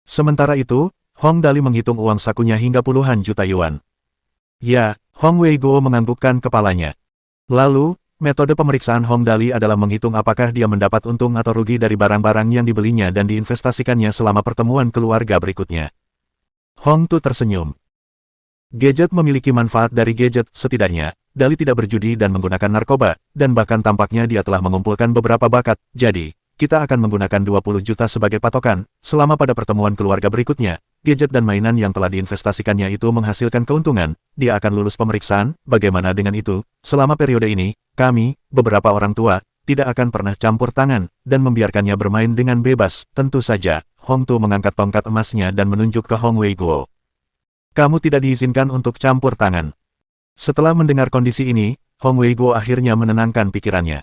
Sementara itu, Hong Dali menghitung uang sakunya hingga puluhan juta yuan. Ya, Hong Wei Guo menganggukkan kepalanya. Lalu, metode pemeriksaan Hong Dali adalah menghitung apakah dia mendapat untung atau rugi dari barang-barang yang dibelinya dan diinvestasikannya selama pertemuan keluarga berikutnya. Hong Tu tersenyum. Gadget memiliki manfaat dari gadget, setidaknya, Dali tidak berjudi dan menggunakan narkoba, dan bahkan tampaknya dia telah mengumpulkan beberapa bakat, jadi, kita akan menggunakan 20 juta sebagai patokan, selama pada pertemuan keluarga berikutnya, gadget dan mainan yang telah diinvestasikannya itu menghasilkan keuntungan, dia akan lulus pemeriksaan, bagaimana dengan itu, selama periode ini, kami, beberapa orang tua, tidak akan pernah campur tangan, dan membiarkannya bermain dengan bebas, tentu saja, Hong Tu mengangkat tongkat emasnya dan menunjuk ke Hong Wei Guo. Kamu tidak diizinkan untuk campur tangan. Setelah mendengar kondisi ini, Hong Wei Guo akhirnya menenangkan pikirannya.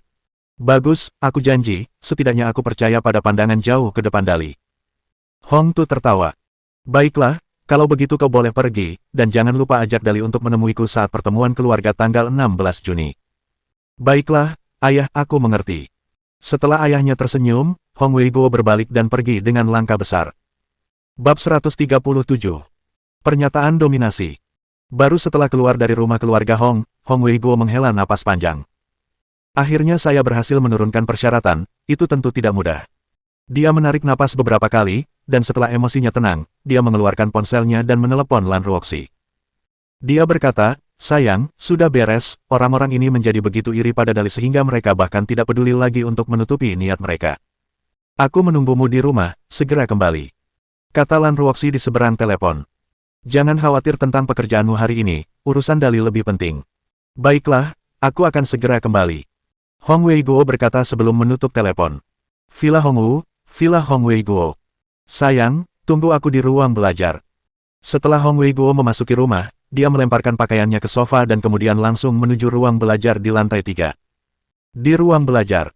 Bagus, aku janji, setidaknya aku percaya pada pandangan jauh ke depan Dali. Hong Tu tertawa. Baiklah, kalau begitu kau boleh pergi, dan jangan lupa ajak Dali untuk menemuiku saat pertemuan keluarga tanggal 16 Juni. Baiklah, ayah, aku mengerti. Setelah ayahnya tersenyum, Hong Wei Guo berbalik dan pergi dengan langkah besar. Bab 137. Pernyataan dominasi. Baru setelah keluar dari rumah keluarga Hong Wei Guo menghela napas panjang. Akhirnya saya berhasil menurunkan persyaratan, itu tentu tidak mudah. Dia menarik napas beberapa kali, dan setelah emosinya tenang, dia mengeluarkan ponselnya dan menelepon Lan Ruoxi. Dia berkata, sayang, sudah beres, orang-orang ini menjadi begitu iri pada Dali sehingga mereka bahkan tidak peduli lagi untuk menutupi niat mereka. Aku menunggumu di rumah, segera kembali. Kata Lan Ruoxi di seberang telepon. Jangan khawatir tentang pekerjaanmu hari ini, urusan Dali lebih penting. Baiklah, aku akan segera kembali. Hong Wei Guo berkata sebelum menutup telepon. Villa Hong Wei Guo. Sayang, tunggu aku di ruang belajar. Setelah Hong Wei Guo memasuki rumah, dia melemparkan pakaiannya ke sofa dan kemudian langsung menuju ruang belajar di lantai 3. Di ruang belajar.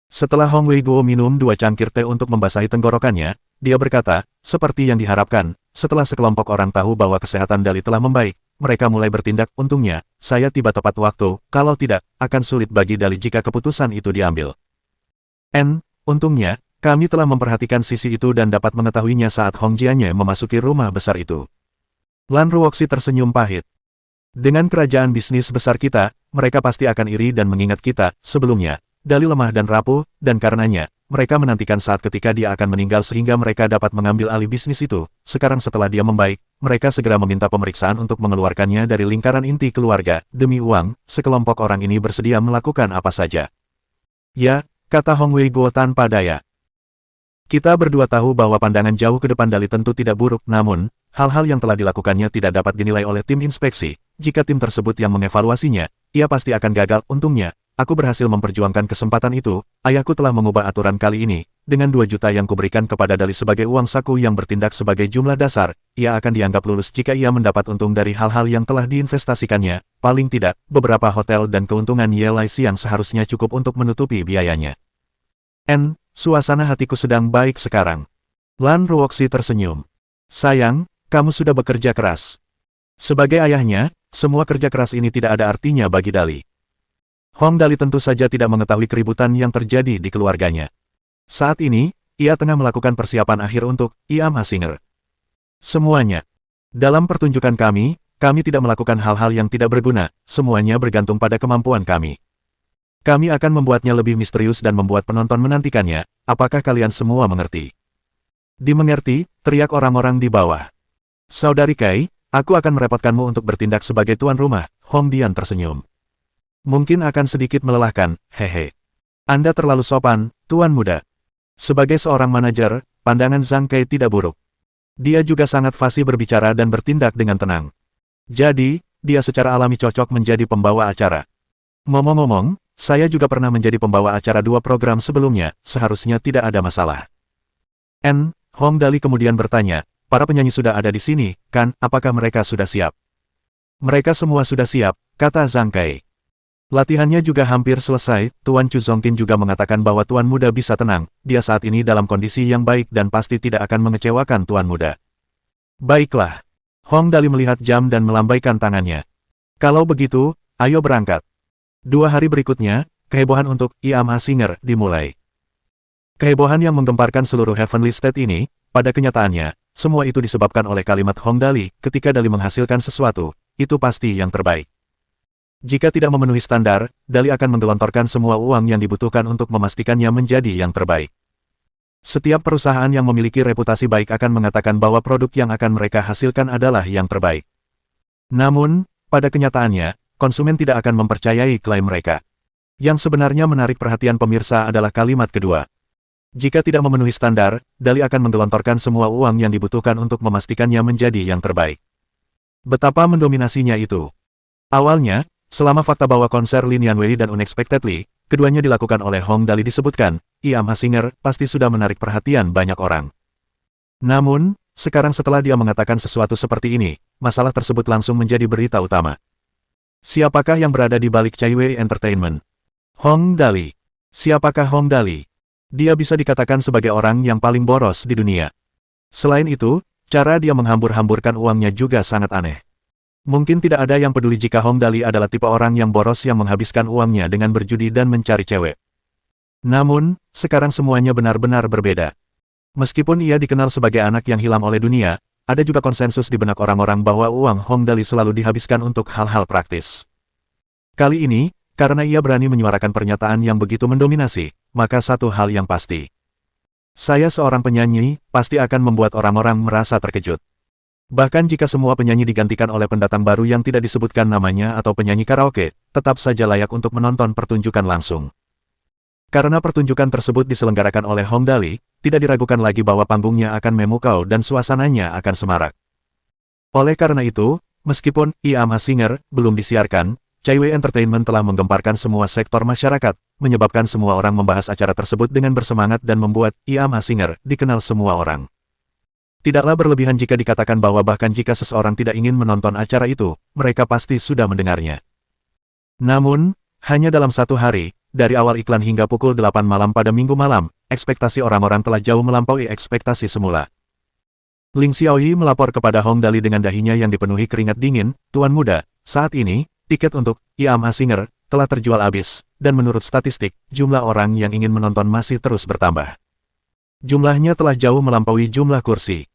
Setelah Hong Wei Guo minum 2 cangkir teh untuk membasahi tenggorokannya, dia berkata, seperti yang diharapkan, setelah sekelompok orang tahu bahwa kesehatan Dali telah membaik, mereka mulai bertindak, untungnya, saya tiba tepat waktu, kalau tidak, akan sulit bagi Dali jika keputusan itu diambil. Untungnya, kami telah memperhatikan sisi itu dan dapat mengetahuinya saat Hong Jianye memasuki rumah besar itu. Lan Ruoxi tersenyum pahit. Dengan kerajaan bisnis besar kita, mereka pasti akan iri dan mengingat kita, sebelumnya, Dali lemah dan rapuh, dan karenanya, mereka menantikan saat ketika dia akan meninggal sehingga mereka dapat mengambil alih bisnis itu. Sekarang setelah dia membaik, mereka segera meminta pemeriksaan untuk mengeluarkannya dari lingkaran inti keluarga. Demi uang, sekelompok orang ini bersedia melakukan apa saja. Ya, kata Hong Wei Guo tanpa daya. Kita berdua tahu bahwa pandangan jauh ke depan Dali tentu tidak buruk, namun, hal-hal yang telah dilakukannya tidak dapat dinilai oleh tim inspeksi. Jika tim tersebut yang mengevaluasinya, ia pasti akan gagal. Untungnya, aku berhasil memperjuangkan kesempatan itu. Ayahku telah mengubah aturan kali ini. Dengan 2 juta yang kuberikan kepada Dali sebagai uang saku yang bertindak sebagai jumlah dasar, ia akan dianggap lulus jika ia mendapat untung dari hal-hal yang telah diinvestasikannya. Paling tidak, beberapa hotel dan keuntungan YLIC yang seharusnya cukup untuk menutupi biayanya. Suasana hatiku sedang baik sekarang. Lan Ruoxi tersenyum. Sayang, kamu sudah bekerja keras. Sebagai ayahnya, semua kerja keras ini tidak ada artinya bagi Dali. Hong Dali tentu saja tidak mengetahui keributan yang terjadi di keluarganya. Saat ini, ia tengah melakukan persiapan akhir untuk Iam Asinger. Semuanya. Dalam pertunjukan kami tidak melakukan hal-hal yang tidak berguna, semuanya bergantung pada kemampuan kami. Kami akan membuatnya lebih misterius dan membuat penonton menantikannya. Apakah kalian semua mengerti? Dimengerti, teriak orang-orang di bawah. Saudari Kai, aku akan merepotkanmu untuk bertindak sebagai tuan rumah. Hong Dian tersenyum. Mungkin akan sedikit melelahkan, hehe. Anda terlalu sopan, tuan muda. Sebagai seorang manajer, pandangan Zhang Kai tidak buruk. Dia juga sangat fasih berbicara dan bertindak dengan tenang. Jadi, dia secara alami cocok menjadi pembawa acara. Ngomong-ngomong, saya juga pernah menjadi pembawa acara 2 program sebelumnya, seharusnya tidak ada masalah. Hong Dali kemudian bertanya, para penyanyi sudah ada di sini, kan? Apakah mereka sudah siap? Mereka semua sudah siap, kata Zhang Kai. Latihannya juga hampir selesai. Tuan Chu Zongqin juga mengatakan bahwa Tuan Muda bisa tenang, dia saat ini dalam kondisi yang baik dan pasti tidak akan mengecewakan Tuan Muda. Baiklah. Hong Dali melihat jam dan melambaikan tangannya. Kalau begitu, ayo berangkat. 2 hari berikutnya, kehebohan untuk Iam Asinger dimulai. Kehebohan yang menggemparkan seluruh Heavenly State ini, pada kenyataannya, semua itu disebabkan oleh kalimat Hong Dali. Ketika Dali menghasilkan sesuatu, itu pasti yang terbaik. Jika tidak memenuhi standar, Dali akan menggelontorkan semua uang yang dibutuhkan untuk memastikannya menjadi yang terbaik. Setiap perusahaan yang memiliki reputasi baik akan mengatakan bahwa produk yang akan mereka hasilkan adalah yang terbaik. Namun, pada kenyataannya, konsumen tidak akan mempercayai klaim mereka. Yang sebenarnya menarik perhatian pemirsa adalah kalimat kedua. Jika tidak memenuhi standar, Dali akan menggelontorkan semua uang yang dibutuhkan untuk memastikannya menjadi yang terbaik. Betapa mendominasinya itu. Awalnya, selama fakta bahwa konser Lin Yanwei dan Unexpectedly, keduanya dilakukan oleh Hong Dali disebutkan, Iam Asinger pasti sudah menarik perhatian banyak orang. Namun, sekarang setelah dia mengatakan sesuatu seperti ini, masalah tersebut langsung menjadi berita utama. Siapakah yang berada di balik Chaiwei Entertainment? Hong Dali. Siapakah Hong Dali? Dia bisa dikatakan sebagai orang yang paling boros di dunia. Selain itu, cara dia menghambur-hamburkan uangnya juga sangat aneh. Mungkin tidak ada yang peduli jika Hong Dali adalah tipe orang yang boros yang menghabiskan uangnya dengan berjudi dan mencari cewek. Namun, sekarang semuanya benar-benar berbeda. Meskipun ia dikenal sebagai anak yang hilang oleh dunia, ada juga konsensus di benak orang-orang bahwa uang Hong Dali selalu dihabiskan untuk hal-hal praktis. Kali ini, karena ia berani menyuarakan pernyataan yang begitu mendominasi, maka satu hal yang pasti. Saya seorang penyanyi, pasti akan membuat orang-orang merasa terkejut. Bahkan jika semua penyanyi digantikan oleh pendatang baru yang tidak disebutkan namanya atau penyanyi karaoke, tetap saja layak untuk menonton pertunjukan langsung. Karena pertunjukan tersebut diselenggarakan oleh Hong Dali, tidak diragukan lagi bahwa panggungnya akan memukau dan suasananya akan semarak. Oleh karena itu, meskipun Iam Asinger belum disiarkan, Chaiwei Entertainment telah menggemparkan semua sektor masyarakat, menyebabkan semua orang membahas acara tersebut dengan bersemangat dan membuat Iam Asinger dikenal semua orang. Tidaklah berlebihan jika dikatakan bahwa bahkan jika seseorang tidak ingin menonton acara itu, mereka pasti sudah mendengarnya. Namun, hanya dalam 1 hari, dari awal iklan hingga pukul 8 malam pada Minggu malam, ekspektasi orang-orang telah jauh melampaui ekspektasi semula. Ling Xiaoyi melapor kepada Hong Dali dengan dahinya yang dipenuhi keringat dingin, Tuan Muda, saat ini, tiket untuk Iam Asinger telah terjual habis, dan menurut statistik, jumlah orang yang ingin menonton masih terus bertambah. Jumlahnya telah jauh melampaui jumlah kursi.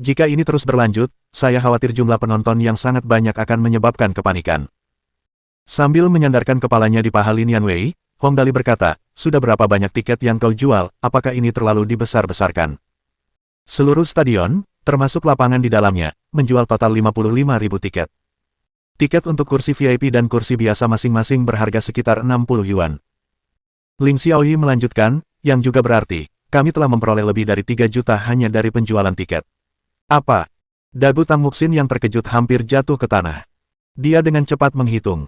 Jika ini terus berlanjut, saya khawatir jumlah penonton yang sangat banyak akan menyebabkan kepanikan. Sambil menyandarkan kepalanya di paha Lin Yanwei, Hong Dali berkata, sudah berapa banyak tiket yang kau jual, apakah ini terlalu dibesar-besarkan? Seluruh stadion, termasuk lapangan di dalamnya, menjual total 55.000 tiket. Tiket untuk kursi VIP dan kursi biasa masing-masing berharga sekitar 60 yuan. Ling Xiaoyi melanjutkan, yang juga berarti, kami telah memperoleh lebih dari 3 juta hanya dari penjualan tiket. Apa? Dagu Tang Muxin yang terkejut hampir jatuh ke tanah. Dia dengan cepat menghitung.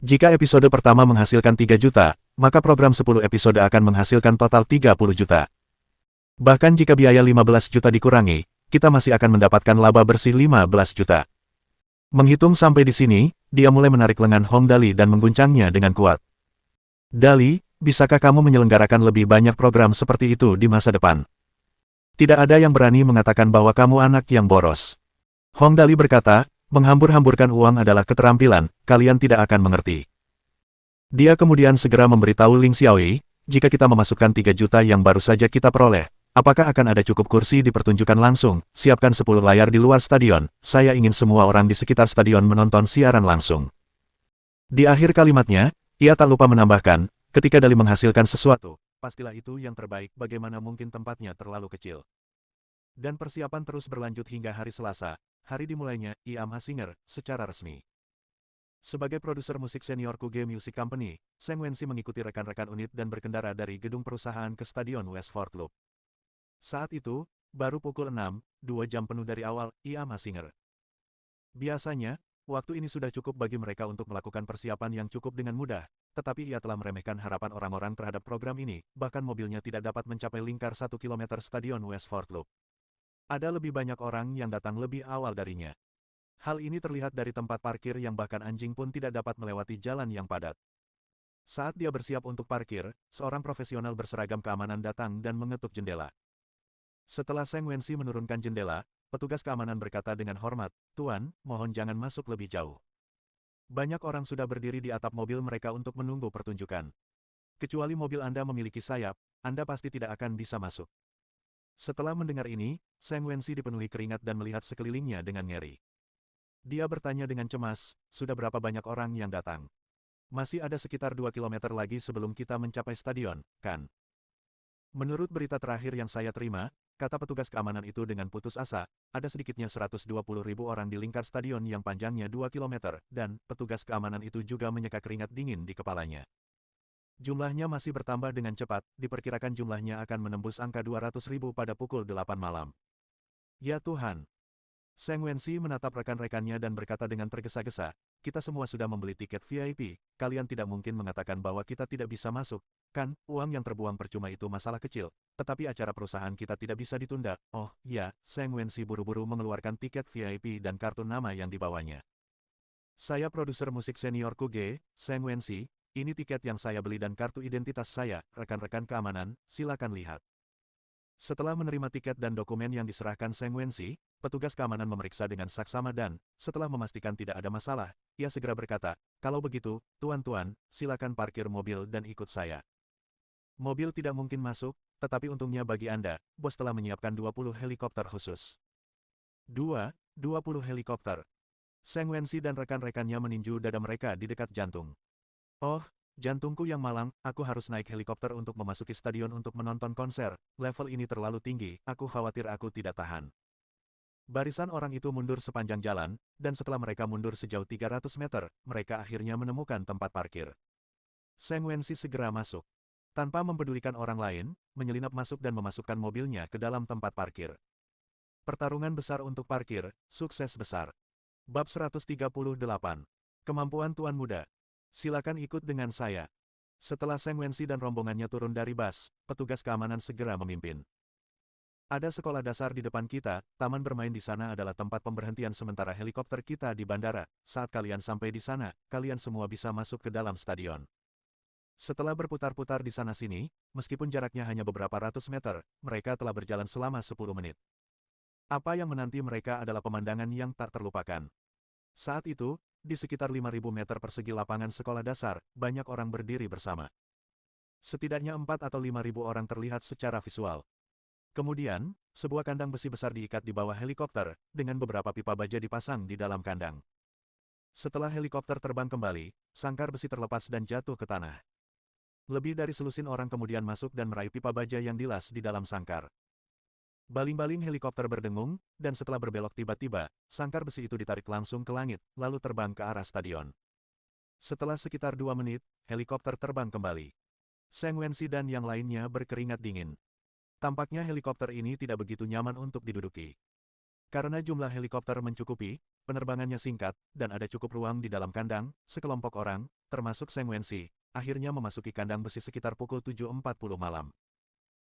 Jika episode pertama menghasilkan 3 juta, maka program 10 episode akan menghasilkan total 30 juta. Bahkan jika biaya 15 juta dikurangi, kita masih akan mendapatkan laba bersih 15 juta. Menghitung sampai di sini, dia mulai menarik lengan Hong Dali dan mengguncangnya dengan kuat. Dali, bisakah kamu menyelenggarakan lebih banyak program seperti itu di masa depan? Tidak ada yang berani mengatakan bahwa kamu anak yang boros. Hong Dali berkata, menghambur-hamburkan uang adalah keterampilan, kalian tidak akan mengerti. Dia kemudian segera memberitahu Ling Xiaoyi, jika kita memasukkan 3 juta yang baru saja kita peroleh, apakah akan ada cukup kursi di pertunjukan langsung? Siapkan 10 layar di luar stadion, saya ingin semua orang di sekitar stadion menonton siaran langsung. Di akhir kalimatnya, ia tak lupa menambahkan, ketika Dali menghasilkan sesuatu, pastilah itu yang terbaik, bagaimana mungkin tempatnya terlalu kecil. Dan persiapan terus berlanjut hingga hari Selasa, hari dimulainya IAM Singer, secara resmi. Sebagai produser musik senior Kuge Music Company, Seng Wenxi mengikuti rekan-rekan unit dan berkendara dari gedung perusahaan ke stadion Westford Loop. Saat itu, baru pukul 6, 2 jam penuh dari awal, IAM Singer. Biasanya, waktu ini sudah cukup bagi mereka untuk melakukan persiapan yang cukup dengan mudah, tetapi ia telah meremehkan harapan orang-orang terhadap program ini, bahkan mobilnya tidak dapat mencapai lingkar 1 km stadion Westford Loop. Ada lebih banyak orang yang datang lebih awal darinya. Hal ini terlihat dari tempat parkir yang bahkan anjing pun tidak dapat melewati jalan yang padat. Saat dia bersiap untuk parkir, seorang profesional berseragam keamanan datang dan mengetuk jendela. Setelah Seng Wenxi menurunkan jendela, petugas keamanan berkata dengan hormat, "Tuan, mohon jangan masuk lebih jauh." Banyak orang sudah berdiri di atap mobil mereka untuk menunggu pertunjukan. Kecuali mobil Anda memiliki sayap, Anda pasti tidak akan bisa masuk. Setelah mendengar ini, Seng Wenxi dipenuhi keringat dan melihat sekelilingnya dengan ngeri. Dia bertanya dengan cemas, sudah berapa banyak orang yang datang? Masih ada sekitar 2 kilometer lagi sebelum kita mencapai stadion, kan? Menurut berita terakhir yang saya terima, kata petugas keamanan itu dengan putus asa, ada sedikitnya 120.000 orang di lingkar stadion yang panjangnya 2 kilometer, dan petugas keamanan itu juga menyeka keringat dingin di kepalanya. Jumlahnya masih bertambah dengan cepat, diperkirakan jumlahnya akan menembus angka 200.000 pada pukul 8 malam. Ya Tuhan! Seng Wenxi menatap rekan-rekannya dan berkata dengan tergesa-gesa, kita semua sudah membeli tiket VIP, kalian tidak mungkin mengatakan bahwa kita tidak bisa masuk, kan, uang yang terbuang percuma itu masalah kecil, tetapi acara perusahaan kita tidak bisa ditunda. Oh, ya, Seng Wenxi buru-buru mengeluarkan tiket VIP dan kartu nama yang dibawanya. Saya produser musik senior Kuge, Seng Wenxi, ini tiket yang saya beli dan kartu identitas saya, rekan-rekan keamanan, silakan lihat. Setelah menerima tiket dan dokumen yang diserahkan Seng Wenxi, petugas keamanan memeriksa dengan saksama dan, setelah memastikan tidak ada masalah, ia segera berkata, kalau begitu, tuan-tuan, silakan parkir mobil dan ikut saya. Mobil tidak mungkin masuk, tetapi untungnya bagi Anda, bos telah menyiapkan 20 helikopter khusus. 20 helikopter. Seng Wenxi dan rekan-rekannya meninju dada mereka di dekat jantung. Oh, jantungku yang malang, aku harus naik helikopter untuk memasuki stadion untuk menonton konser, level ini terlalu tinggi, aku khawatir aku tidak tahan. Barisan orang itu mundur sepanjang jalan, dan setelah mereka mundur sejauh 300 meter, mereka akhirnya menemukan tempat parkir. Seng Wenxi segera masuk. Tanpa mempedulikan orang lain, menyelinap masuk dan memasukkan mobilnya ke dalam tempat parkir. Pertarungan besar untuk parkir, sukses besar. Bab 138. Kemampuan Tuan Muda. Silakan ikut dengan saya. Setelah Seng Wenxi dan rombongannya turun dari bus, petugas keamanan segera memimpin. Ada sekolah dasar di depan kita, taman bermain di sana adalah tempat pemberhentian sementara helikopter kita di bandara. Saat kalian sampai di sana, kalian semua bisa masuk ke dalam stadion. Setelah berputar-putar di sana-sini, meskipun jaraknya hanya beberapa ratus meter, mereka telah berjalan selama 10 menit. Apa yang menanti mereka adalah pemandangan yang tak terlupakan. Saat itu, di sekitar 5.000 meter persegi lapangan sekolah dasar, banyak orang berdiri bersama. Setidaknya 4 atau 5.000 orang terlihat secara visual. Kemudian, sebuah kandang besi besar diikat di bawah helikopter, dengan beberapa pipa baja dipasang di dalam kandang. Setelah helikopter terbang kembali, sangkar besi terlepas dan jatuh ke tanah. Lebih dari selusin orang kemudian masuk dan meraih pipa baja yang dilas di dalam sangkar. Baling-baling helikopter berdengung, dan setelah berbelok tiba-tiba, sangkar besi itu ditarik langsung ke langit, lalu terbang ke arah stadion. Setelah sekitar 2 menit, helikopter terbang kembali. Zheng Wenxi dan yang lainnya berkeringat dingin. Tampaknya helikopter ini tidak begitu nyaman untuk diduduki. Karena jumlah helikopter mencukupi, penerbangannya singkat, dan ada cukup ruang di dalam kandang, sekelompok orang, termasuk Zheng Wenxi, akhirnya memasuki kandang besi sekitar pukul 7.40 malam.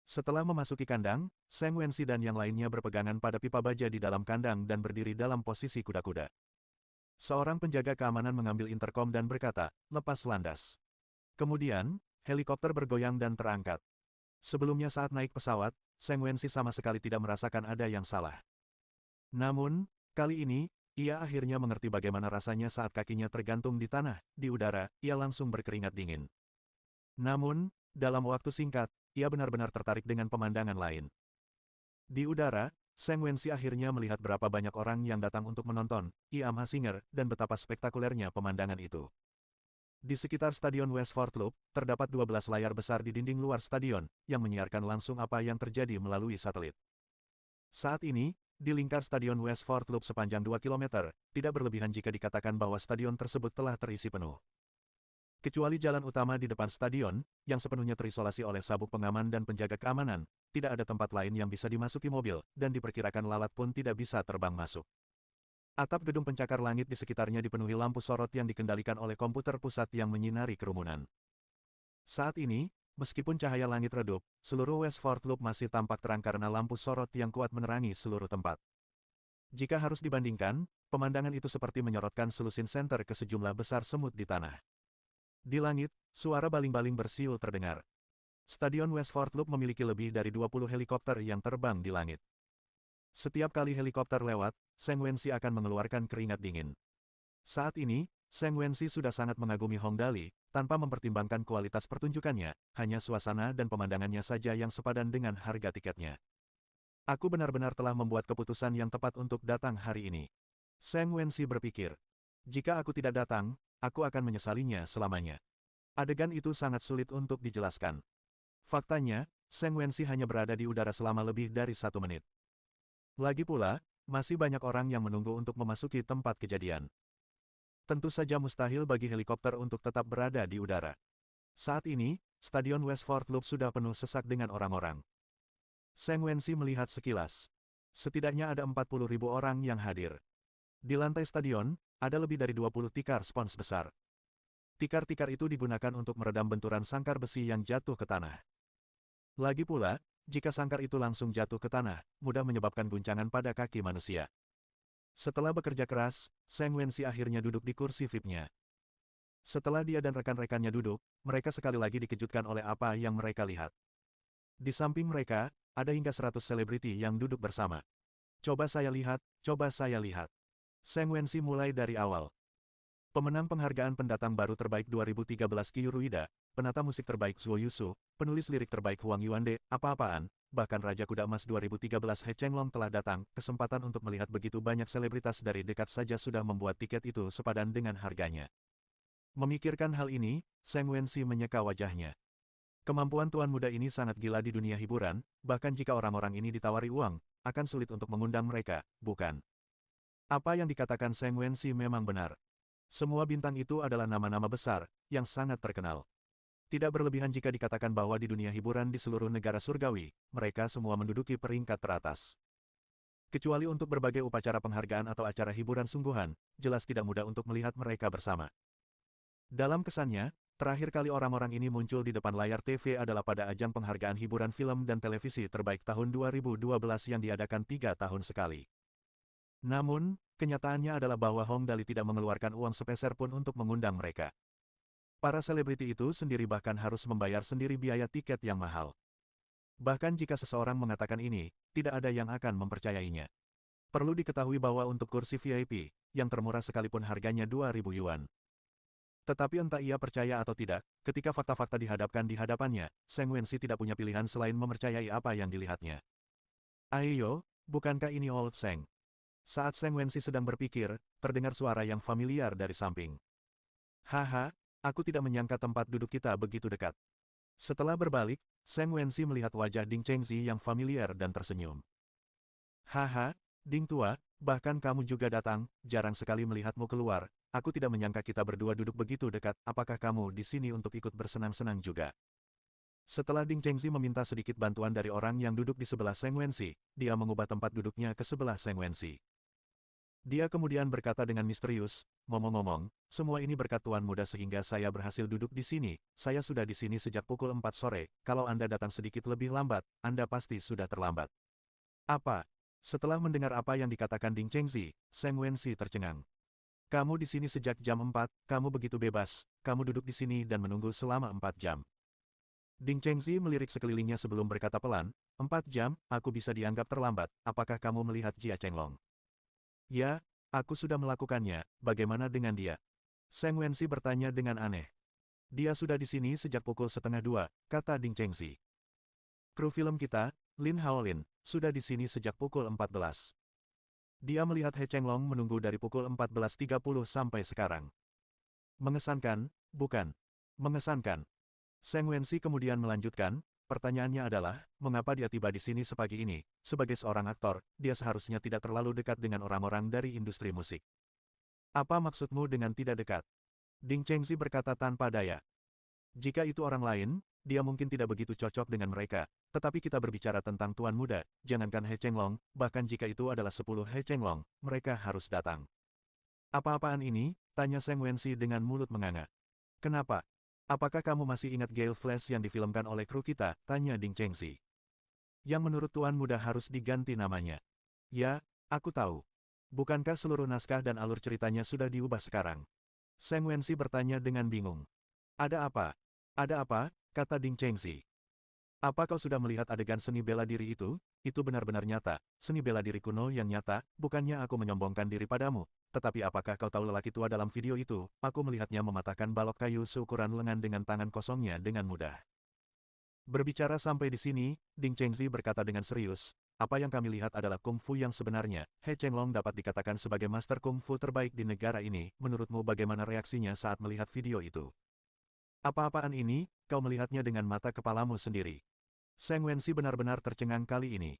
Setelah memasuki kandang, Zheng Wenxi dan yang lainnya berpegangan pada pipa baja di dalam kandang dan berdiri dalam posisi kuda-kuda. Seorang penjaga keamanan mengambil interkom dan berkata, "Lepas landas." Kemudian, helikopter bergoyang dan terangkat. Sebelumnya saat naik pesawat, Zheng Wenxi sama sekali tidak merasakan ada yang salah. Namun, kali ini, ia akhirnya mengerti bagaimana rasanya saat kakinya tergantung di tanah, di udara, ia langsung berkeringat dingin. Namun, dalam waktu singkat, ia benar-benar tertarik dengan pemandangan lain. Di udara, Zheng Wenxi akhirnya melihat berapa banyak orang yang datang untuk menonton, Iam Hasinger, dan betapa spektakulernya pemandangan itu. Di sekitar Stadion Westford Loop, terdapat 12 layar besar di dinding luar stadion, yang menyiarkan langsung apa yang terjadi melalui satelit. Saat ini, di lingkar Stadion Westford Loop sepanjang 2 km, tidak berlebihan jika dikatakan bahwa stadion tersebut telah terisi penuh. Kecuali jalan utama di depan stadion, yang sepenuhnya terisolasi oleh sabuk pengaman dan penjaga keamanan, tidak ada tempat lain yang bisa dimasuki mobil, dan diperkirakan lalat pun tidak bisa terbang masuk. Atap gedung pencakar langit di sekitarnya dipenuhi lampu sorot yang dikendalikan oleh komputer pusat yang menyinari kerumunan. Saat ini, meskipun cahaya langit redup, seluruh Westford Loop masih tampak terang karena lampu sorot yang kuat menerangi seluruh tempat. Jika harus dibandingkan, pemandangan itu seperti menyorotkan selusin senter ke sejumlah besar semut di tanah. Di langit, suara baling-baling bersiul terdengar. Stadion Westford Loop memiliki lebih dari 20 helikopter yang terbang di langit. Setiap kali helikopter lewat, Zheng Wenxi akan mengeluarkan keringat dingin. Saat ini, Zheng Wenxi sudah sangat mengagumi Hongdali, tanpa mempertimbangkan kualitas pertunjukannya, hanya suasana dan pemandangannya saja yang sepadan dengan harga tiketnya. Aku benar-benar telah membuat keputusan yang tepat untuk datang hari ini. Zheng Wenxi berpikir. Jika aku tidak datang, aku akan menyesalinya selamanya. Adegan itu sangat sulit untuk dijelaskan. Faktanya, Zheng Wenxi hanya berada di udara selama lebih dari 1 menit. Lagi pula, masih banyak orang yang menunggu untuk memasuki tempat kejadian. Tentu saja mustahil bagi helikopter untuk tetap berada di udara. Saat ini, Stadion Westford Loop sudah penuh sesak dengan orang-orang. Zheng Wenxi melihat sekilas. Setidaknya ada 40.000 orang yang hadir. Di lantai stadion, ada lebih dari 20 tikar spons besar. Tikar-tikar itu digunakan untuk meredam benturan sangkar besi yang jatuh ke tanah. Lagi pula, jika sangkar itu langsung jatuh ke tanah, mudah menyebabkan guncangan pada kaki manusia. Setelah bekerja keras, Zheng Wenxi akhirnya duduk di kursi VIP-nya. Setelah dia dan rekan-rekannya duduk, mereka sekali lagi dikejutkan oleh apa yang mereka lihat. Di samping mereka, ada hingga 100 selebriti yang duduk bersama. Coba saya lihat, coba saya lihat. Zheng Wenxi mulai dari awal. Pemenang penghargaan pendatang baru terbaik 2013 Qiu Ruida, penata musik terbaik Zhuo Yusu, penulis lirik terbaik Huang Yuande, apa-apaan. Bahkan Raja Kuda Emas 2013 He Chenglong telah datang, kesempatan untuk melihat begitu banyak selebritas dari dekat saja sudah membuat tiket itu sepadan dengan harganya. Memikirkan hal ini, Zheng Wenxi menyeka wajahnya. Kemampuan tuan muda ini sangat gila di dunia hiburan, bahkan jika orang-orang ini ditawari uang, akan sulit untuk mengundang mereka, bukan? Apa yang dikatakan Zheng Wenxi memang benar. Semua bintang itu adalah nama-nama besar, yang sangat terkenal. Tidak berlebihan jika dikatakan bahwa di dunia hiburan di seluruh negara surgawi, mereka semua menduduki peringkat teratas. Kecuali untuk berbagai upacara penghargaan atau acara hiburan sungguhan, jelas tidak mudah untuk melihat mereka bersama. Dalam kesannya, terakhir kali orang-orang ini muncul di depan layar TV adalah pada ajang penghargaan hiburan film dan televisi terbaik tahun 2012 yang diadakan 3 tahun sekali. Namun, kenyataannya adalah bahwa Hongdali tidak mengeluarkan uang sepeser pun untuk mengundang mereka. Para selebriti itu sendiri bahkan harus membayar sendiri biaya tiket yang mahal. Bahkan jika seseorang mengatakan ini, tidak ada yang akan mempercayainya. Perlu diketahui bahwa untuk kursi VIP, yang termurah sekalipun harganya 2.000 yuan. Tetapi entah ia percaya atau tidak, ketika fakta-fakta dihadapkan di hadapannya, Zheng Wenxi tidak punya pilihan selain mempercayai apa yang dilihatnya. Ayo, bukankah ini Old Zheng? Saat Zheng Wenxi sedang berpikir, terdengar suara yang familiar dari samping. Haha, aku tidak menyangka tempat duduk kita begitu dekat. Setelah berbalik, Seng Wensi melihat wajah Ding Chengzi yang familiar dan tersenyum. Haha, Ding tua, bahkan kamu juga datang, jarang sekali melihatmu keluar, aku tidak menyangka kita berdua duduk begitu dekat, apakah kamu di sini untuk ikut bersenang-senang juga? Setelah Ding Chengzi meminta sedikit bantuan dari orang yang duduk di sebelah Seng Wensi, dia mengubah tempat duduknya ke sebelah Seng Wensi. Dia kemudian berkata dengan misterius, ngomong-ngomong, semua ini berkat Tuan Muda sehingga saya berhasil duduk di sini, saya sudah di sini sejak pukul 4 sore, kalau Anda datang sedikit lebih lambat, Anda pasti sudah terlambat. Apa? Setelah mendengar apa yang dikatakan Ding Chengzi, Seng Wensi tercengang. Kamu di sini sejak jam 4, kamu begitu bebas, kamu duduk di sini dan menunggu selama 4 jam. Ding Chengzi melirik sekelilingnya sebelum berkata pelan, 4 jam, aku bisa dianggap terlambat, apakah kamu melihat Jia Chenglong? Ya, aku sudah melakukannya, bagaimana dengan dia? Seng Wensi bertanya dengan aneh. Dia sudah di sini sejak pukul 1:30, kata Ding Chengzi. Kru film kita, Lin Haolin, sudah di sini sejak pukul 14. Dia melihat He Chenglong menunggu dari pukul 14:30 sampai sekarang. Mengesankan, bukan? Mengesankan. Seng Wensi kemudian melanjutkan, pertanyaannya adalah, mengapa dia tiba di sini sepagi ini? Sebagai seorang aktor, dia seharusnya tidak terlalu dekat dengan orang-orang dari industri musik. Apa maksudmu dengan tidak dekat? Ding Chengzi berkata tanpa daya. Jika itu orang lain, dia mungkin tidak begitu cocok dengan mereka. Tetapi kita berbicara tentang Tuan Muda, jangankan He Chenglong, bahkan jika itu adalah 10 He Chenglong, mereka harus datang. Apa-apaan ini? Tanya Seng Wensi dengan mulut menganga. Kenapa? Apakah kamu masih ingat Gale Flash yang difilmkan oleh kru kita? Tanya Ding Chengzi. Yang menurut Tuan Muda harus diganti namanya. Ya, aku tahu. Bukankah seluruh naskah dan alur ceritanya sudah diubah sekarang? Seng Wensi bertanya dengan bingung. Ada apa? Ada apa? Kata Ding Chengzi. Apa kau sudah melihat adegan seni bela diri itu? Itu benar-benar nyata, seni bela diri kuno yang nyata, bukannya aku menyombongkan diri padamu. Tetapi apakah kau tahu lelaki tua dalam video itu? Aku melihatnya mematahkan balok kayu seukuran lengan dengan tangan kosongnya dengan mudah. Berbicara sampai di sini, Ding Chengzi berkata dengan serius, apa yang kami lihat adalah kungfu yang sebenarnya. He Chenglong dapat dikatakan sebagai master kungfu terbaik di negara ini. Menurutmu bagaimana reaksinya saat melihat video itu? Apa-apaan ini? Kau melihatnya dengan mata kepalamu sendiri. Seng Wensi benar-benar tercengang kali ini.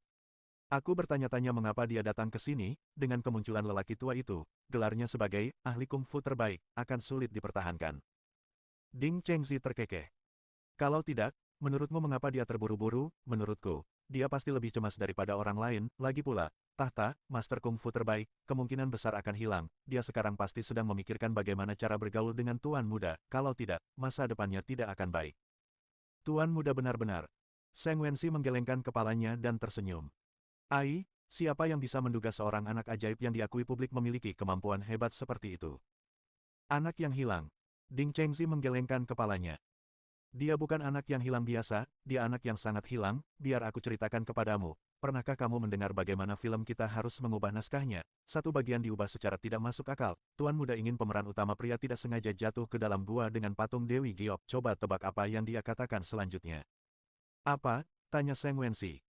Aku bertanya-tanya mengapa dia datang ke sini, dengan kemunculan lelaki tua itu, gelarnya sebagai ahli kungfu terbaik, akan sulit dipertahankan. Ding Chengzi terkekeh. Kalau tidak, menurutmu mengapa dia terburu-buru? Menurutku, dia pasti lebih cemas daripada orang lain, lagi pula, tahta, master kungfu terbaik, kemungkinan besar akan hilang, dia sekarang pasti sedang memikirkan bagaimana cara bergaul dengan Tuan Muda, kalau tidak, masa depannya tidak akan baik. Tuan Muda benar-benar. Seng Wensi menggelengkan kepalanya dan tersenyum. Ai, siapa yang bisa menduga seorang anak ajaib yang diakui publik memiliki kemampuan hebat seperti itu? Anak yang hilang. Ding Chengzi menggelengkan kepalanya. Dia bukan anak yang hilang biasa, dia anak yang sangat hilang, biar aku ceritakan kepadamu. Pernahkah kamu mendengar bagaimana film kita harus mengubah naskahnya? Satu bagian diubah secara tidak masuk akal. Tuan Muda ingin pemeran utama pria tidak sengaja jatuh ke dalam gua dengan patung Dewi Giok. Coba tebak apa yang dia katakan selanjutnya. Apa? Tanya Seng Wensi.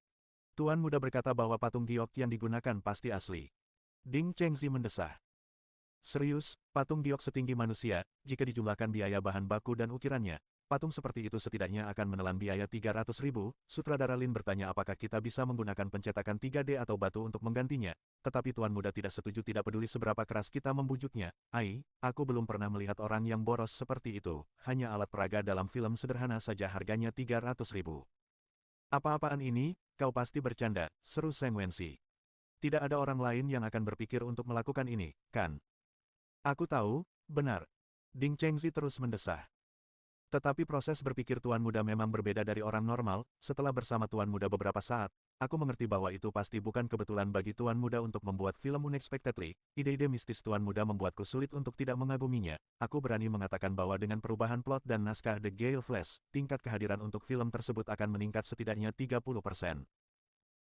Tuan Muda berkata bahwa patung giok yang digunakan pasti asli. Ding Chengzi mendesah. Serius, patung giok setinggi manusia, jika dijumlahkan biaya bahan baku dan ukirannya, patung seperti itu setidaknya akan menelan biaya 300.000. Sutradara Lin bertanya apakah kita bisa menggunakan pencetakan 3D atau batu untuk menggantinya, tetapi Tuan Muda tidak setuju, tidak peduli seberapa keras kita membujuknya. Ai, aku belum pernah melihat orang yang boros seperti itu, hanya alat peraga dalam film sederhana saja harganya 300.000. Apa-apaan ini? Kau pasti bercanda, seru Seng Wensi. Tidak ada orang lain yang akan berpikir untuk melakukan ini, kan? Aku tahu, benar. Ding Chengzi terus mendesah. Tetapi proses berpikir Tuan Muda memang berbeda dari orang normal. Setelah bersama Tuan Muda beberapa saat, aku mengerti bahwa itu pasti bukan kebetulan bagi Tuan Muda untuk membuat film unexpectedly. Ide-ide mistis Tuan Muda membuatku sulit untuk tidak mengaguminya. Aku berani mengatakan bahwa dengan perubahan plot dan naskah The Gale Flash, tingkat kehadiran untuk film tersebut akan meningkat setidaknya 30%.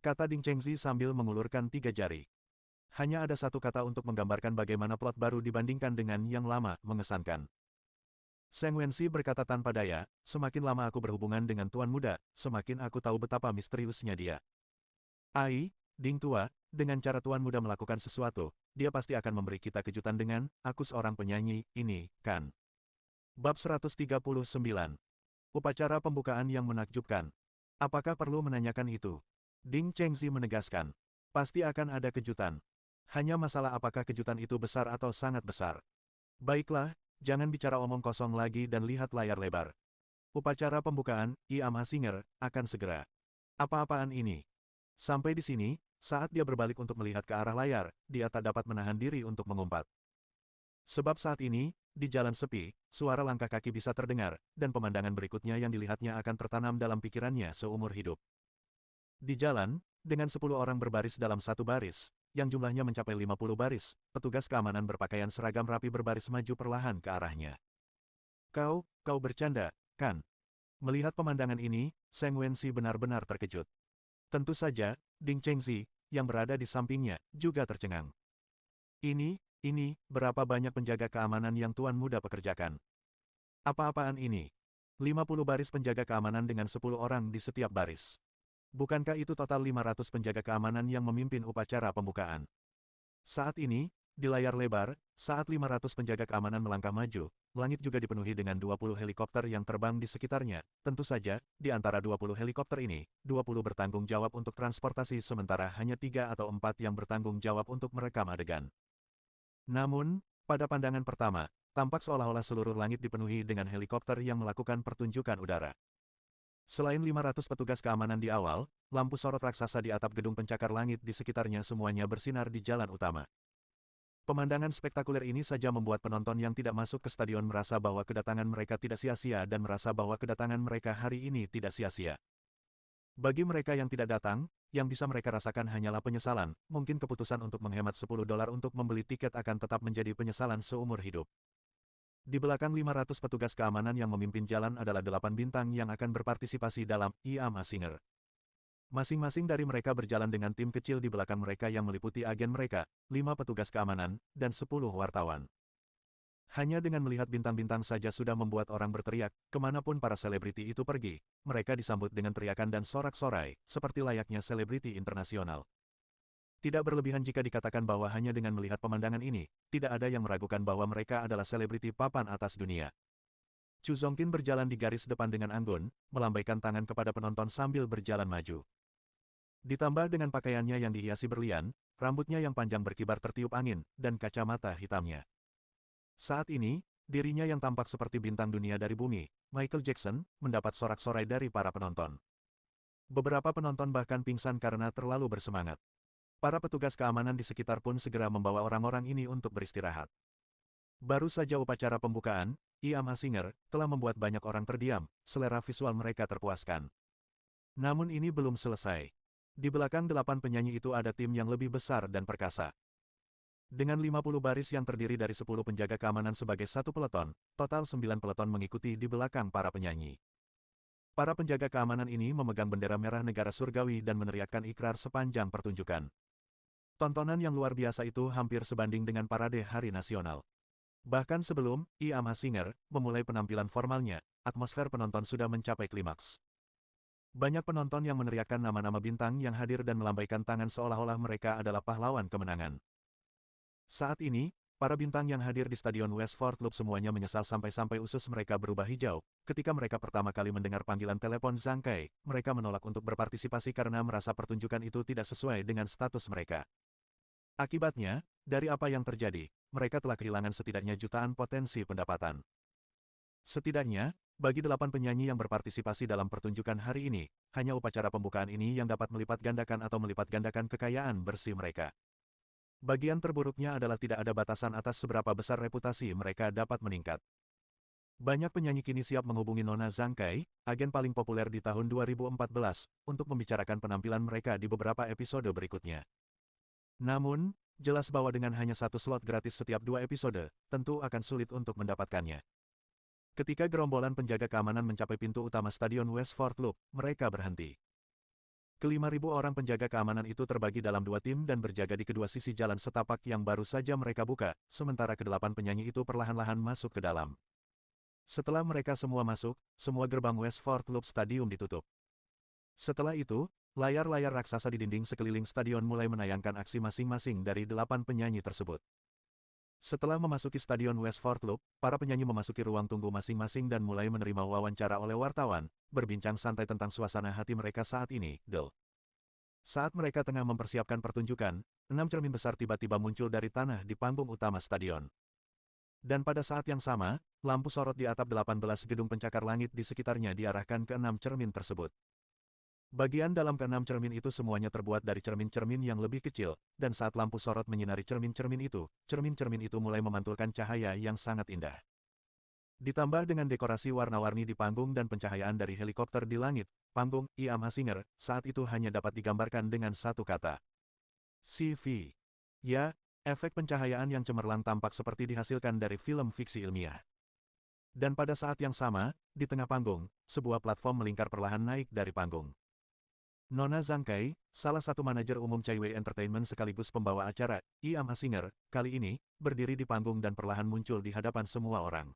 Kata Ding Chengzi sambil mengulurkan 3 jari. Hanya ada satu kata untuk menggambarkan bagaimana plot baru dibandingkan dengan yang lama, mengesankan. Seng Wensi berkata tanpa daya, semakin lama aku berhubungan dengan Tuan Muda, semakin aku tahu betapa misteriusnya dia. Ai, Ding tua, dengan cara Tuan Muda melakukan sesuatu, dia pasti akan memberi kita kejutan dengan, aku seorang penyanyi, ini, kan. Bab 139. Upacara pembukaan yang menakjubkan. Apakah perlu menanyakan itu? Ding Chengzi menegaskan. Pasti akan ada kejutan. Hanya masalah apakah kejutan itu besar atau sangat besar. Baiklah, jangan bicara omong kosong lagi dan lihat layar lebar. Upacara pembukaan, Iam Hasinger, akan segera. Apa-apaan ini? Sampai di sini, saat dia berbalik untuk melihat ke arah layar, dia tak dapat menahan diri untuk mengumpat. Sebab saat ini, di jalan sepi, suara langkah kaki bisa terdengar, dan pemandangan berikutnya yang dilihatnya akan tertanam dalam pikirannya seumur hidup. Di jalan, dengan 10 orang berbaris dalam satu baris, yang jumlahnya mencapai 50 baris, petugas keamanan berpakaian seragam rapi berbaris maju perlahan ke arahnya. Kau bercanda, kan? Melihat pemandangan ini, Seng Wenxi benar-benar terkejut. Tentu saja, Ding Chengzi, yang berada di sampingnya, juga tercengang. Ini, berapa banyak penjaga keamanan yang Tuan Muda pekerjakan? Apa-apaan ini? 50 baris penjaga keamanan dengan 10 orang di setiap baris. Bukankah itu total 500 penjaga keamanan yang memimpin upacara pembukaan? Saat ini, di layar lebar, saat 500 penjaga keamanan melangkah maju, langit juga dipenuhi dengan 20 helikopter yang terbang di sekitarnya. Tentu saja, di antara 20 helikopter ini, 20 bertanggung jawab untuk transportasi sementara hanya 3 atau 4 yang bertanggung jawab untuk merekam adegan. Namun, pada pandangan pertama, tampak seolah-olah seluruh langit dipenuhi dengan helikopter yang melakukan pertunjukan udara. Selain 500 petugas keamanan di awal, lampu sorot raksasa di atap gedung pencakar langit di sekitarnya semuanya bersinar di jalan utama. Pemandangan spektakuler ini saja membuat penonton yang tidak masuk ke stadion merasa bahwa kedatangan mereka tidak sia-sia dan merasa bahwa kedatangan mereka hari ini tidak sia-sia. Bagi mereka yang tidak datang, yang bisa mereka rasakan hanyalah penyesalan, mungkin keputusan untuk menghemat $10 untuk membeli tiket akan tetap menjadi penyesalan seumur hidup. Di belakang 500 petugas keamanan yang memimpin jalan adalah 8 bintang yang akan berpartisipasi dalam Iam Hasinger. Masing-masing dari mereka berjalan dengan tim kecil di belakang mereka yang meliputi agen mereka, 5 petugas keamanan, dan 10 wartawan. Hanya dengan melihat bintang-bintang saja sudah membuat orang berteriak, kemanapun para selebriti itu pergi, mereka disambut dengan teriakan dan sorak-sorai, seperti layaknya selebriti internasional. Tidak berlebihan jika dikatakan bahwa hanya dengan melihat pemandangan ini, tidak ada yang meragukan bahwa mereka adalah selebriti papan atas dunia. Chu Zongqin berjalan di garis depan dengan anggun, melambaikan tangan kepada penonton sambil berjalan maju. Ditambah dengan pakaiannya yang dihiasi berlian, rambutnya yang panjang berkibar tertiup angin, dan kacamata hitamnya. Saat ini, dirinya yang tampak seperti bintang dunia dari bumi, Michael Jackson, mendapat sorak-sorai dari para penonton. Beberapa penonton bahkan pingsan karena terlalu bersemangat. Para petugas keamanan di sekitar pun segera membawa orang-orang ini untuk beristirahat. Baru saja upacara pembukaan, Iam Hasinger, telah membuat banyak orang terdiam, selera visual mereka terpuaskan. Namun ini belum selesai. Di belakang 8 penyanyi itu ada tim yang lebih besar dan perkasa. Dengan 50 baris yang terdiri dari 10 penjaga keamanan sebagai satu peleton, total 9 peleton mengikuti di belakang para penyanyi. Para penjaga keamanan ini memegang bendera merah negara surgawi dan meneriakkan ikrar sepanjang pertunjukan. Tontonan yang luar biasa itu hampir sebanding dengan parade Hari Nasional. Bahkan sebelum Iam Hasinger memulai penampilan formalnya, atmosfer penonton sudah mencapai klimaks. Banyak penonton yang meneriakkan nama-nama bintang yang hadir dan melambaikan tangan seolah-olah mereka adalah pahlawan kemenangan. Saat ini, para bintang yang hadir di Stadion Westford Loop semuanya menyesal sampai-sampai usus mereka berubah hijau. Ketika mereka pertama kali mendengar panggilan telepon Zhang Kai, mereka menolak untuk berpartisipasi karena merasa pertunjukan itu tidak sesuai dengan status mereka. Akibatnya, dari apa yang terjadi, mereka telah kehilangan setidaknya jutaan potensi pendapatan. Setidaknya, bagi 8 penyanyi yang berpartisipasi dalam pertunjukan hari ini, hanya upacara pembukaan ini yang dapat melipat gandakan atau melipat gandakan kekayaan bersih mereka. Bagian terburuknya adalah tidak ada batasan atas seberapa besar reputasi mereka dapat meningkat. Banyak penyanyi kini siap menghubungi Nona Zhang Kai, agen paling populer di tahun 2014, untuk membicarakan penampilan mereka di beberapa episode berikutnya. Namun, jelas bahwa dengan hanya satu slot gratis setiap 2 episode, tentu akan sulit untuk mendapatkannya. Ketika gerombolan penjaga keamanan mencapai pintu utama Stadion Westford Loop, mereka berhenti. Ke-5.000 orang penjaga keamanan itu terbagi dalam 2 tim dan berjaga di kedua sisi jalan setapak yang baru saja mereka buka, sementara ke-8 penyanyi itu perlahan-lahan masuk ke dalam. Setelah mereka semua masuk, semua gerbang Westford Loop Stadium ditutup. Setelah itu, layar-layar raksasa di dinding sekeliling stadion mulai menayangkan aksi masing-masing dari 8 penyanyi tersebut. Setelah memasuki Stadion Westford Loop, para penyanyi memasuki ruang tunggu masing-masing dan mulai menerima wawancara oleh wartawan, berbincang santai tentang suasana hati mereka saat ini, Del. Saat mereka tengah mempersiapkan pertunjukan, 6 cermin besar tiba-tiba muncul dari tanah di panggung utama stadion. Dan pada saat yang sama, lampu sorot di atap 18 gedung pencakar langit di sekitarnya diarahkan ke 6 cermin tersebut. Bagian dalam ke-6 cermin itu semuanya terbuat dari cermin-cermin yang lebih kecil, dan saat lampu sorot menyinari cermin-cermin itu mulai memantulkan cahaya yang sangat indah. Ditambah dengan dekorasi warna-warni di panggung dan pencahayaan dari helikopter di langit, panggung Iam Hasinger saat itu hanya dapat digambarkan dengan satu kata. CV. Ya, efek pencahayaan yang cemerlang tampak seperti dihasilkan dari film fiksi ilmiah. Dan pada saat yang sama, di tengah panggung, sebuah platform melingkar perlahan naik dari panggung. Nona Zhang Kai, salah satu manajer umum Chaiwei Entertainment sekaligus pembawa acara, Iam Hasinger, kali ini, berdiri di panggung dan perlahan muncul di hadapan semua orang.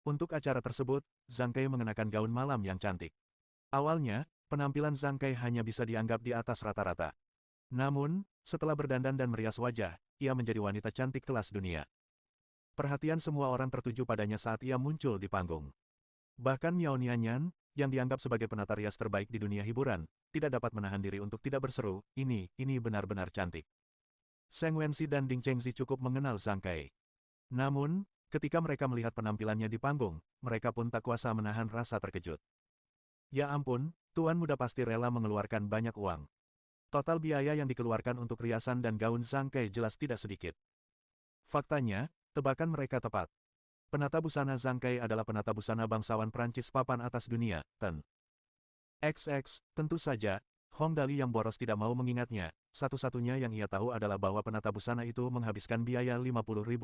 Untuk acara tersebut, Zhang Kai mengenakan gaun malam yang cantik. Awalnya, penampilan Zhang Kai hanya bisa dianggap di atas rata-rata. Namun, setelah berdandan dan merias wajah, ia menjadi wanita cantik kelas dunia. Perhatian semua orang tertuju padanya saat ia muncul di panggung. Bahkan Miao Nianyan, yang dianggap sebagai penata rias terbaik di dunia hiburan, tidak dapat menahan diri untuk tidak berseru, ini benar-benar cantik. Zheng Wenxi dan Ding Chengxi cukup mengenal Zhang Kai. Namun, ketika mereka melihat penampilannya di panggung, mereka pun tak kuasa menahan rasa terkejut. Ya ampun, tuan muda pasti rela mengeluarkan banyak uang. Total biaya yang dikeluarkan untuk riasan dan gaun Zhang Kai jelas tidak sedikit. Faktanya, tebakan mereka tepat. Penata busana Zhang Kai adalah penata busana bangsawan Prancis papan atas dunia, Ten. XX, tentu saja, Hong Dali yang boros tidak mau mengingatnya, satu-satunya yang ia tahu adalah bahwa penata busana itu menghabiskan biaya 50.000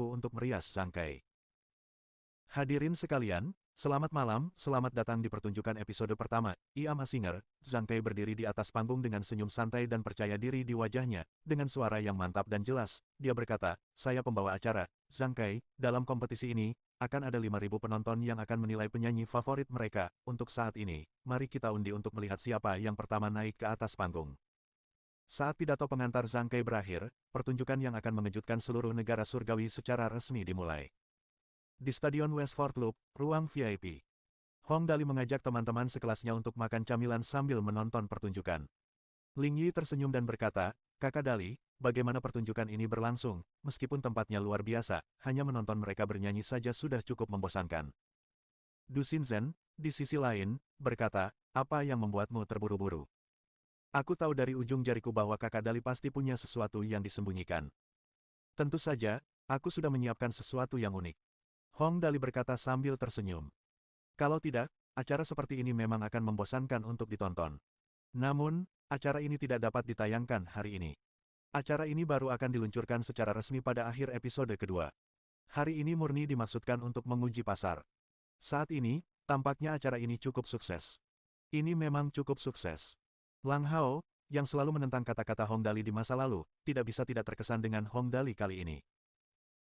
untuk merias Zhang Kai. Hadirin sekalian, selamat malam, selamat datang di pertunjukan episode pertama, Iam Hasinger. Zhang Kai berdiri di atas panggung dengan senyum santai dan percaya diri di wajahnya, dengan suara yang mantap dan jelas, dia berkata, saya pembawa acara, Zhang Kai, dalam kompetisi ini, akan ada 5.000 penonton yang akan menilai penyanyi favorit mereka. Untuk saat ini, mari kita undi untuk melihat siapa yang pertama naik ke atas panggung. Saat pidato pengantar Zhang Kai berakhir, pertunjukan yang akan mengejutkan seluruh negara surgawi secara resmi dimulai. Di Stadion Westford Loop, ruang VIP. Hong Dali mengajak teman-teman sekelasnya untuk makan camilan sambil menonton pertunjukan. Ling Yi tersenyum dan berkata, Kakak Dali, bagaimana pertunjukan ini berlangsung, meskipun tempatnya luar biasa, hanya menonton mereka bernyanyi saja sudah cukup membosankan. Du Xinzhen, di sisi lain, berkata, apa yang membuatmu terburu-buru? Aku tahu dari ujung jariku bahwa Kakak Dali pasti punya sesuatu yang disembunyikan. Tentu saja, aku sudah menyiapkan sesuatu yang unik. Hong Dali berkata sambil tersenyum. Kalau tidak, acara seperti ini memang akan membosankan untuk ditonton. Namun, acara ini tidak dapat ditayangkan hari ini. Acara ini baru akan diluncurkan secara resmi pada akhir episode kedua. Hari ini murni dimaksudkan untuk menguji pasar. Saat ini, tampaknya acara ini cukup sukses. Ini memang cukup sukses. Lang Hao, yang selalu menentang kata-kata Hong Dali di masa lalu, tidak bisa tidak terkesan dengan Hong Dali kali ini.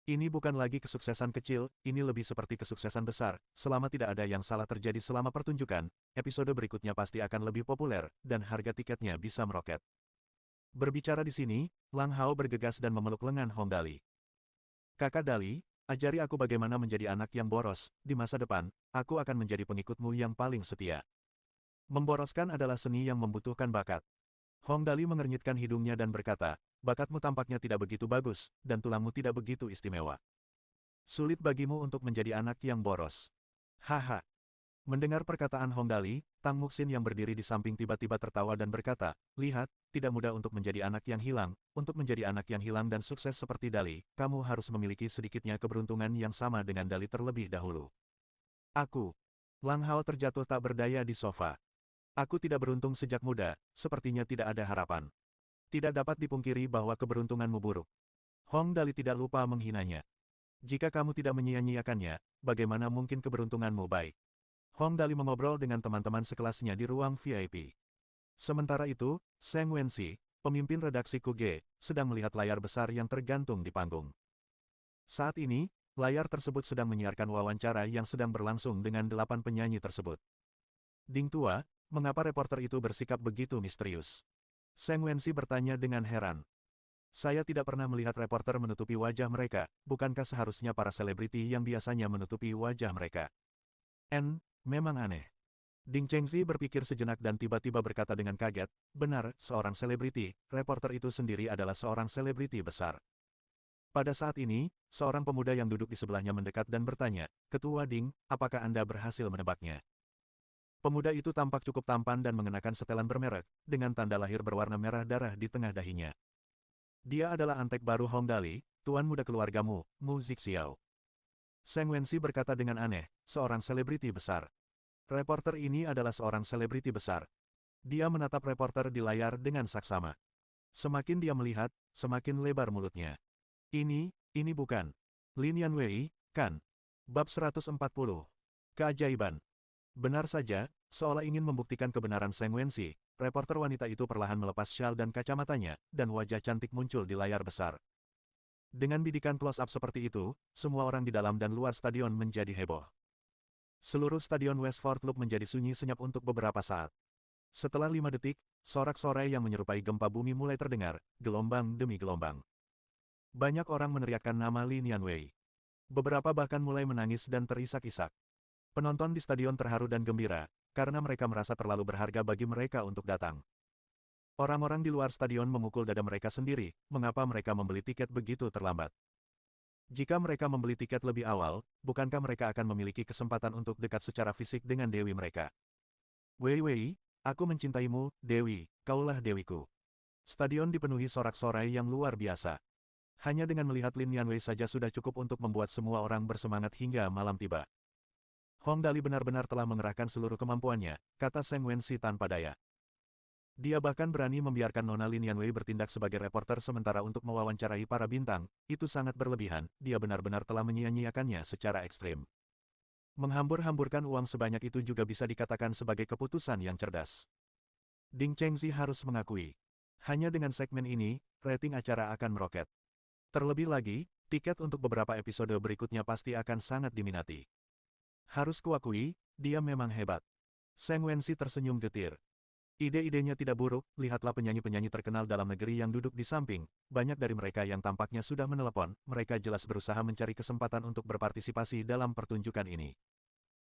Ini bukan lagi kesuksesan kecil, ini lebih seperti kesuksesan besar. Selama tidak ada yang salah terjadi selama pertunjukan, episode berikutnya pasti akan lebih populer, dan harga tiketnya bisa meroket. Berbicara di sini, Lang Hao bergegas dan memeluk lengan Hong Dali. Kakak Dali, ajari aku bagaimana menjadi anak yang boros. Di masa depan, aku akan menjadi pengikutmu yang paling setia. Memboroskan adalah seni yang membutuhkan bakat. Hong Dali mengernyitkan hidungnya dan berkata, bakatmu tampaknya tidak begitu bagus, dan tulangmu tidak begitu istimewa. Sulit bagimu untuk menjadi anak yang boros. Haha. Mendengar perkataan Hong Dali, Tang Muxin yang berdiri di samping tiba-tiba tertawa dan berkata, lihat, tidak mudah untuk menjadi anak yang hilang. Untuk menjadi anak yang hilang dan sukses seperti Dali, kamu harus memiliki sedikitnya keberuntungan yang sama dengan Dali terlebih dahulu. Aku. Lang Hao terjatuh tak berdaya di sofa. Aku tidak beruntung sejak muda, sepertinya tidak ada harapan. Tidak dapat dipungkiri bahwa keberuntunganmu buruk. Hong Dali tidak lupa menghinanya. Jika kamu tidak menyia-nyiakannya, bagaimana mungkin keberuntunganmu baik? Hong Dali mengobrol dengan teman-teman sekelasnya di ruang VIP. Sementara itu, Zheng Wenxi, pemimpin redaksi Kuge, sedang melihat layar besar yang tergantung di panggung. Saat ini, layar tersebut sedang menyiarkan wawancara yang sedang berlangsung dengan 8 penyanyi tersebut. Ding Tua, mengapa reporter itu bersikap begitu misterius? Zheng Wenxi bertanya dengan heran. Saya tidak pernah melihat reporter menutupi wajah mereka, bukankah seharusnya para selebriti yang biasanya menutupi wajah mereka? Memang aneh. Ding Chengzi berpikir sejenak dan tiba-tiba berkata dengan kaget, benar, seorang selebriti, reporter itu sendiri adalah seorang selebriti besar. Pada saat ini, seorang pemuda yang duduk di sebelahnya mendekat dan bertanya, Ketua Ding, apakah Anda berhasil menebaknya? Pemuda itu tampak cukup tampan dan mengenakan setelan bermerek, dengan tanda lahir berwarna merah darah di tengah dahinya. Dia adalah antek baru Hong Dali, tuan muda keluargamu, Mu Zixiao. Seng Wenxi berkata dengan aneh, seorang selebriti besar. Reporter ini adalah seorang selebriti besar. Dia menatap reporter di layar dengan saksama. Semakin dia melihat, semakin lebar mulutnya. Ini bukan Lin Yanwei, kan? Bab 140. Keajaiban. Benar saja, seolah ingin membuktikan kebenaran Seng Wenxi, reporter wanita itu perlahan melepas syal dan kacamatanya, dan wajah cantik muncul di layar besar. Dengan bidikan close-up seperti itu, semua orang di dalam dan luar stadion menjadi heboh. Seluruh stadion Westford Loop menjadi sunyi senyap untuk beberapa saat. Setelah 5 detik, sorak-sorai yang menyerupai gempa bumi mulai terdengar, gelombang demi gelombang. Banyak orang meneriakkan nama Lin Yanwei. Beberapa bahkan mulai menangis dan terisak-isak. Penonton di stadion terharu dan gembira, karena mereka merasa terlalu berharga bagi mereka untuk datang. Orang-orang di luar stadion memukul dada mereka sendiri, mengapa mereka membeli tiket begitu terlambat. Jika mereka membeli tiket lebih awal, bukankah mereka akan memiliki kesempatan untuk dekat secara fisik dengan dewi mereka? Wei Wei, aku mencintaimu, Dewi, kaulah dewiku. Stadion dipenuhi sorak-sorai yang luar biasa. Hanya dengan melihat Lin Yanwei saja sudah cukup untuk membuat semua orang bersemangat hingga malam tiba. Hong Dali benar-benar telah mengerahkan seluruh kemampuannya, kata Seng Wenxi tanpa daya. Dia bahkan berani membiarkan Nona Lin Yanwei bertindak sebagai reporter sementara untuk mewawancarai para bintang, itu sangat berlebihan, dia benar-benar telah menyia-nyiakannya secara ekstrim. Menghambur-hamburkan uang sebanyak itu juga bisa dikatakan sebagai keputusan yang cerdas. Ding Chengzi harus mengakui. Hanya dengan segmen ini, rating acara akan meroket. Terlebih lagi, tiket untuk beberapa episode berikutnya pasti akan sangat diminati. Harus kuakui, dia memang hebat. Seng Wenxi tersenyum getir. Ide-idenya tidak buruk, lihatlah penyanyi-penyanyi terkenal dalam negeri yang duduk di samping, banyak dari mereka yang tampaknya sudah menelepon, mereka jelas berusaha mencari kesempatan untuk berpartisipasi dalam pertunjukan ini.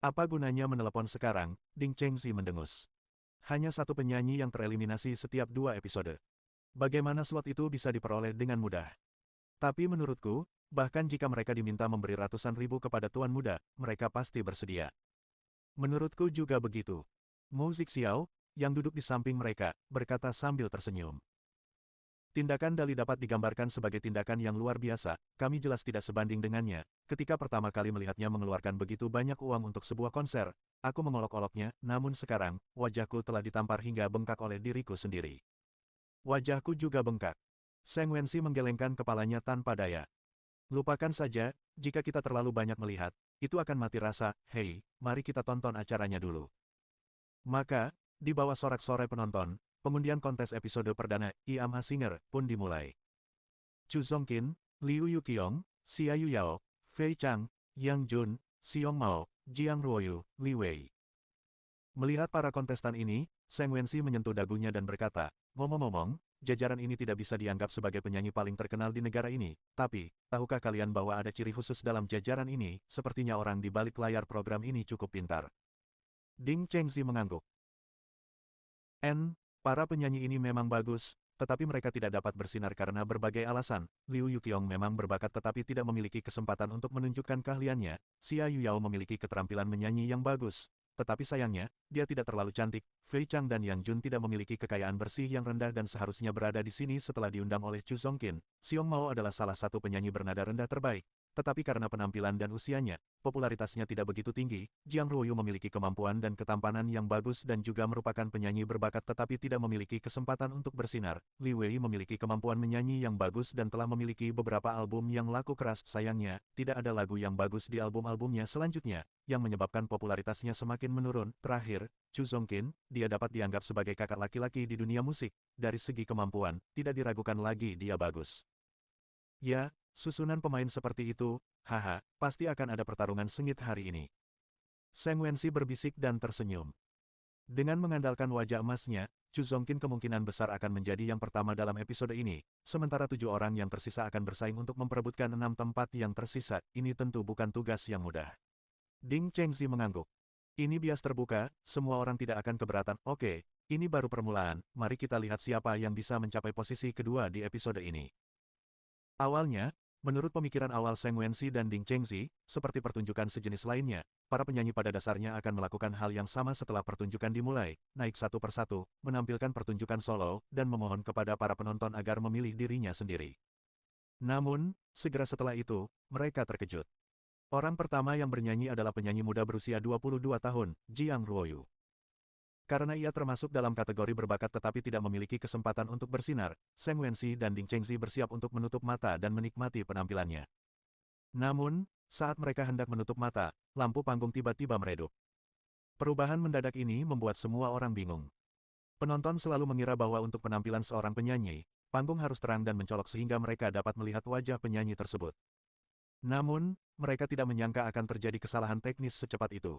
Apa gunanya menelepon sekarang, Ding Chengzi mendengus. Hanya satu penyanyi yang tereliminasi setiap 2 episode. Bagaimana slot itu bisa diperoleh dengan mudah? Tapi menurutku, bahkan jika mereka diminta memberi ratusan ribu kepada tuan muda, mereka pasti bersedia. Menurutku juga begitu. Mu Zixiao, yang duduk di samping mereka, berkata sambil tersenyum. Tindakan Dali dapat digambarkan sebagai tindakan yang luar biasa, kami jelas tidak sebanding dengannya. Ketika pertama kali melihatnya mengeluarkan begitu banyak uang untuk sebuah konser, aku mengolok-oloknya, namun sekarang, wajahku telah ditampar hingga bengkak oleh diriku sendiri. Wajahku juga bengkak. Seng Wenxi menggelengkan kepalanya tanpa daya. Lupakan saja, jika kita terlalu banyak melihat, itu akan mati rasa, hei, mari kita tonton acaranya dulu. Maka, di bawah sorak-sorai penonton, pengundian kontes episode perdana, I Am a Singer, pun dimulai. Chu Zongqin, Liu Yuqiong, Xia Yuyao, Fei Chang, Yang Jun, Xiong Mao, Jiang Ruoyu, Li Wei. Melihat para kontestan ini, Seng Wenxi menyentuh dagunya dan berkata, ngomong-ngomong, jajaran ini tidak bisa dianggap sebagai penyanyi paling terkenal di negara ini, tapi, tahukah kalian bahwa ada ciri khusus dalam jajaran ini, sepertinya orang di balik layar program ini cukup pintar. Ding Chengzi mengangguk. Para penyanyi ini memang bagus, tetapi mereka tidak dapat bersinar karena berbagai alasan. Liu Yuqiong memang berbakat tetapi tidak memiliki kesempatan untuk menunjukkan keahliannya. Xia Yuyao memiliki keterampilan menyanyi yang bagus, tetapi sayangnya, dia tidak terlalu cantik. Fei Chang dan Yang Jun tidak memiliki kekayaan bersih yang rendah dan seharusnya berada di sini setelah diundang oleh Chu Zongqin. Xiong Mao adalah salah satu penyanyi bernada rendah terbaik, tetapi karena penampilan dan usianya, popularitasnya tidak begitu tinggi. Jiang Ruoyu memiliki kemampuan dan ketampanan yang bagus dan juga merupakan penyanyi berbakat tetapi tidak memiliki kesempatan untuk bersinar. Li Wei memiliki kemampuan menyanyi yang bagus dan telah memiliki beberapa album yang laku keras. Sayangnya, tidak ada lagu yang bagus di album-albumnya selanjutnya, yang menyebabkan popularitasnya semakin menurun. Terakhir, Chu Zongqin, dia dapat dianggap sebagai kakak laki-laki di dunia musik. Dari segi kemampuan, tidak diragukan lagi dia bagus. Ya, susunan pemain seperti itu, haha, pasti akan ada pertarungan sengit hari ini. Seng Wenxi berbisik dan tersenyum. Dengan mengandalkan wajah emasnya, Chu Zongqin kemungkinan besar akan menjadi yang pertama dalam episode ini, sementara 7 orang yang tersisa akan bersaing untuk memperebutkan 6 tempat yang tersisa. Ini tentu bukan tugas yang mudah. Ding Chengzi mengangguk. Ini bias terbuka, semua orang tidak akan keberatan. Oke, ini baru permulaan, mari kita lihat siapa yang bisa mencapai posisi kedua di episode ini. Awalnya, menurut pemikiran awal Zheng Wenxi dan Ding Chengzi, seperti pertunjukan sejenis lainnya, para penyanyi pada dasarnya akan melakukan hal yang sama setelah pertunjukan dimulai, naik satu persatu, menampilkan pertunjukan solo, dan memohon kepada para penonton agar memilih dirinya sendiri. Namun, segera setelah itu, mereka terkejut. Orang pertama yang bernyanyi adalah penyanyi muda berusia 22 tahun, Jiang Ruoyu. Karena ia termasuk dalam kategori berbakat tetapi tidak memiliki kesempatan untuk bersinar, Zheng Wenxi dan Ding Chengzi bersiap untuk menutup mata dan menikmati penampilannya. Namun, saat mereka hendak menutup mata, lampu panggung tiba-tiba meredup. Perubahan mendadak ini membuat semua orang bingung. Penonton selalu mengira bahwa untuk penampilan seorang penyanyi, panggung harus terang dan mencolok sehingga mereka dapat melihat wajah penyanyi tersebut. Namun, mereka tidak menyangka akan terjadi kesalahan teknis secepat itu.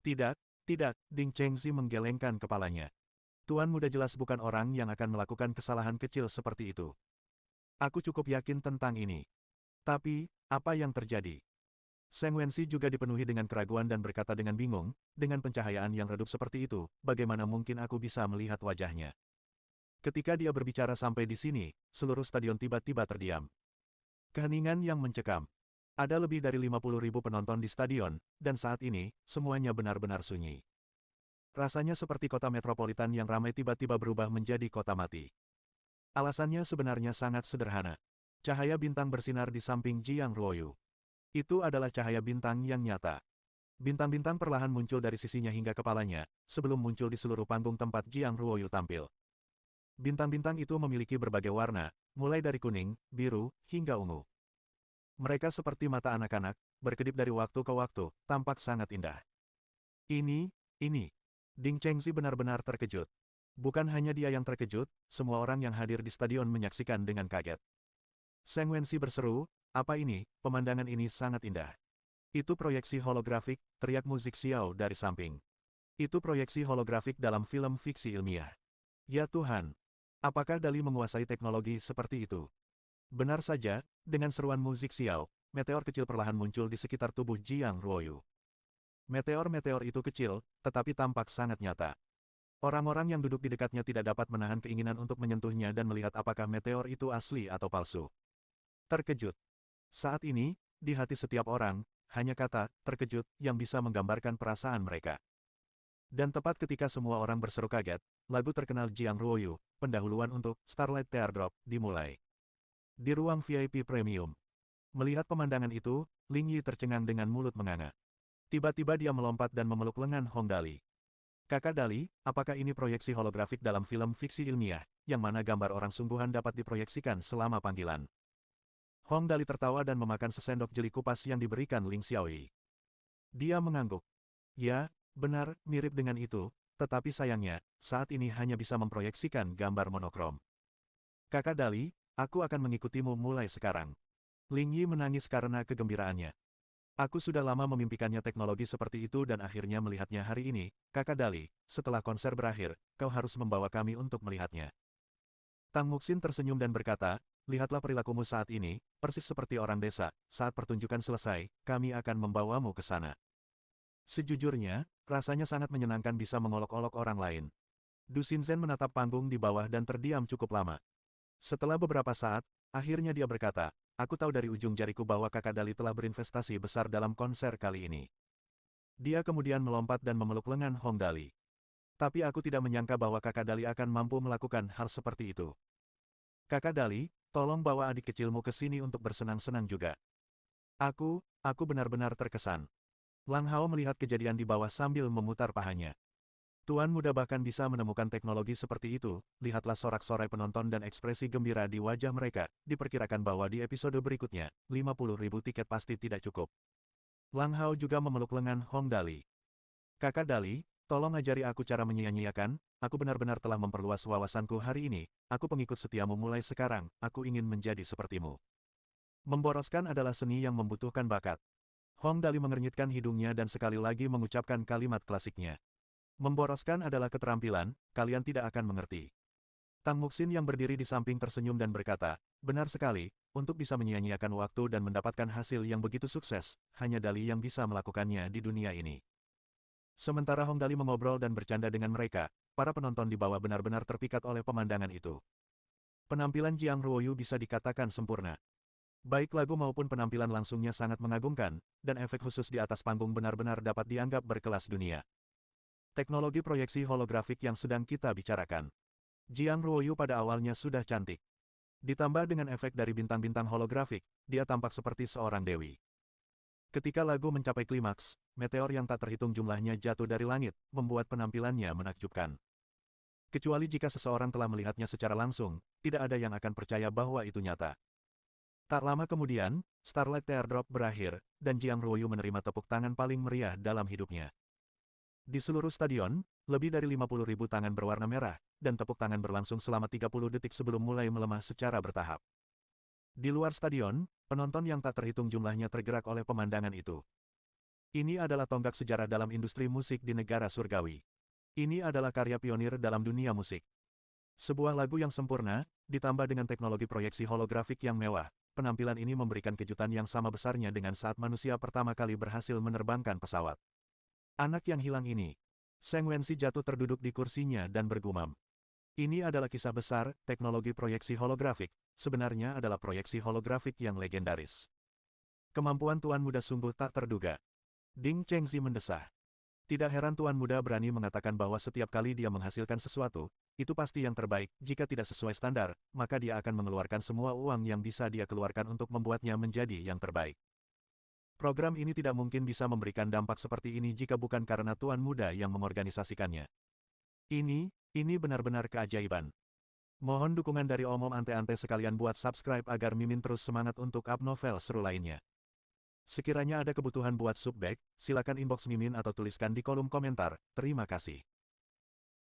Tidak, tidak, Ding Chengzi menggelengkan kepalanya. Tuan muda jelas bukan orang yang akan melakukan kesalahan kecil seperti itu. Aku cukup yakin tentang ini. Tapi, apa yang terjadi? Zheng Wenxi juga dipenuhi dengan keraguan dan berkata dengan bingung, dengan pencahayaan yang redup seperti itu, bagaimana mungkin aku bisa melihat wajahnya? Ketika dia berbicara sampai di sini, seluruh stadion tiba-tiba terdiam. Keheningan yang mencekam. Ada lebih dari 50.000 penonton di stadion, dan saat ini, semuanya benar-benar sunyi. Rasanya seperti kota metropolitan yang ramai tiba-tiba berubah menjadi kota mati. Alasannya sebenarnya sangat sederhana. Cahaya bintang bersinar di samping Jiang Ruoyu. Itu adalah cahaya bintang yang nyata. Bintang-bintang perlahan muncul dari sisinya hingga kepalanya, sebelum muncul di seluruh panggung tempat Jiang Ruoyu tampil. Bintang-bintang itu memiliki berbagai warna, mulai dari kuning, biru, hingga ungu. Mereka seperti mata anak-anak, berkedip dari waktu ke waktu, tampak sangat indah. Ini. Ding Chengzi benar-benar terkejut. Bukan hanya dia yang terkejut, semua orang yang hadir di stadion menyaksikan dengan kaget. Zheng Wenxi berseru, apa ini, pemandangan ini sangat indah. Itu proyeksi holografik, teriak musik Xiao dari samping. Itu proyeksi holografik dalam film fiksi ilmiah. Ya Tuhan! Apakah Dali menguasai teknologi seperti itu? Benar saja, dengan seruan musik Xiao, meteor kecil perlahan muncul di sekitar tubuh Jiang Ruoyu. Meteor-meteor itu kecil, tetapi tampak sangat nyata. Orang-orang yang duduk di dekatnya tidak dapat menahan keinginan untuk menyentuhnya dan melihat apakah meteor itu asli atau palsu. Terkejut. Saat ini, di hati setiap orang, hanya kata terkejut yang bisa menggambarkan perasaan mereka. Dan tepat ketika semua orang berseru kaget, lagu terkenal Jiang Ruoyu, pendahuluan untuk Starlight Teardrop, dimulai. Di ruang VIP Premium. Melihat pemandangan itu, Ling Yi tercengang dengan mulut menganga. Tiba-tiba dia melompat dan memeluk lengan Hong Dali. Kakak Dali, apakah ini proyeksi holografik dalam film fiksi ilmiah, yang mana gambar orang sungguhan dapat diproyeksikan selama panggilan? Hong Dali tertawa dan memakan sesendok jeli kupas yang diberikan Ling Xiaoyi. Dia mengangguk. Ya, benar, mirip dengan itu, tetapi sayangnya, saat ini hanya bisa memproyeksikan gambar monokrom. Kakak Dali, aku akan mengikutimu mulai sekarang. Ling Yi menangis karena kegembiraannya. Aku sudah lama memimpikannya teknologi seperti itu dan akhirnya melihatnya hari ini, Kakak Dali, setelah konser berakhir, kau harus membawa kami untuk melihatnya. Tang Muxin tersenyum dan berkata, lihatlah perilakumu saat ini, persis seperti orang desa, saat pertunjukan selesai, kami akan membawamu ke sana. Sejujurnya, rasanya sangat menyenangkan bisa mengolok-olok orang lain. Du Xinzhen menatap panggung di bawah dan terdiam cukup lama. Setelah beberapa saat, akhirnya dia berkata, aku tahu dari ujung jariku bahwa Kakak Dali telah berinvestasi besar dalam konser kali ini. Dia kemudian melompat dan memeluk lengan Hong Dali. Tapi aku tidak menyangka bahwa Kakak Dali akan mampu melakukan hal seperti itu. Kakak Dali, tolong bawa adik kecilmu ke sini untuk bersenang-senang juga. Aku benar-benar terkesan. Lang Hao melihat kejadian di bawah sambil memutar pahanya. Tuan muda bahkan bisa menemukan teknologi seperti itu, lihatlah sorak-sorai penonton dan ekspresi gembira di wajah mereka, diperkirakan bahwa di episode berikutnya, 50.000 tiket pasti tidak cukup. Lang Hao juga memeluk lengan Hong Dali. Kakak Dali, tolong ajari aku cara menyia-nyiakan, aku benar-benar telah memperluas wawasanku hari ini, aku pengikut setiamu mulai sekarang, aku ingin menjadi sepertimu. Memboroskan adalah seni yang membutuhkan bakat. Hong Dali mengernyitkan hidungnya dan sekali lagi mengucapkan kalimat klasiknya. Memboroskan adalah keterampilan, kalian tidak akan mengerti. Tang Muxin yang berdiri di samping tersenyum dan berkata, benar sekali, untuk bisa menyia-nyiakan waktu dan mendapatkan hasil yang begitu sukses, hanya Dali yang bisa melakukannya di dunia ini. Sementara Hong Dali mengobrol dan bercanda dengan mereka, para penonton di bawah benar-benar terpikat oleh pemandangan itu. Penampilan Jiang Ruoyu bisa dikatakan sempurna. Baik lagu maupun penampilan langsungnya sangat mengagumkan, dan efek khusus di atas panggung benar-benar dapat dianggap berkelas dunia. Teknologi proyeksi holografik yang sedang kita bicarakan. Jiang Ruoyu pada awalnya sudah cantik. Ditambah dengan efek dari bintang-bintang holografik, dia tampak seperti seorang dewi. Ketika lagu mencapai klimaks, meteor yang tak terhitung jumlahnya jatuh dari langit, membuat penampilannya menakjubkan. Kecuali jika seseorang telah melihatnya secara langsung, tidak ada yang akan percaya bahwa itu nyata. Tak lama kemudian, Starlight Teardrop berakhir, dan Jiang Ruoyu menerima tepuk tangan paling meriah dalam hidupnya. Di seluruh stadion, lebih dari 50.000 tangan berwarna merah, dan tepuk tangan berlangsung selama 30 detik sebelum mulai melemah secara bertahap. Di luar stadion, penonton yang tak terhitung jumlahnya tergerak oleh pemandangan itu. Ini adalah tonggak sejarah dalam industri musik di negara surgawi. Ini adalah karya pionir dalam dunia musik. Sebuah lagu yang sempurna, ditambah dengan teknologi proyeksi holografik yang mewah, penampilan ini memberikan kejutan yang sama besarnya dengan saat manusia pertama kali berhasil menerbangkan pesawat. Anak yang hilang ini. Seng Wenxi jatuh terduduk di kursinya dan bergumam. Ini adalah kisah besar, teknologi proyeksi holografik, sebenarnya adalah proyeksi holografik yang legendaris. Kemampuan Tuan Muda sungguh tak terduga. Ding Chengxi mendesah. Tidak heran Tuan Muda berani mengatakan bahwa setiap kali dia menghasilkan sesuatu, itu pasti yang terbaik. Jika tidak sesuai standar, maka dia akan mengeluarkan semua uang yang bisa dia keluarkan untuk membuatnya menjadi yang terbaik. Program ini tidak mungkin bisa memberikan dampak seperti ini jika bukan karena Tuan Muda yang mengorganisasikannya. Ini benar-benar keajaiban. Mohon dukungan dari Om Ante-Ante sekalian buat subscribe agar Mimin terus semangat untuk up novel seru lainnya. Sekiranya ada kebutuhan buat subback, silakan inbox Mimin atau tuliskan di kolom komentar. Terima kasih.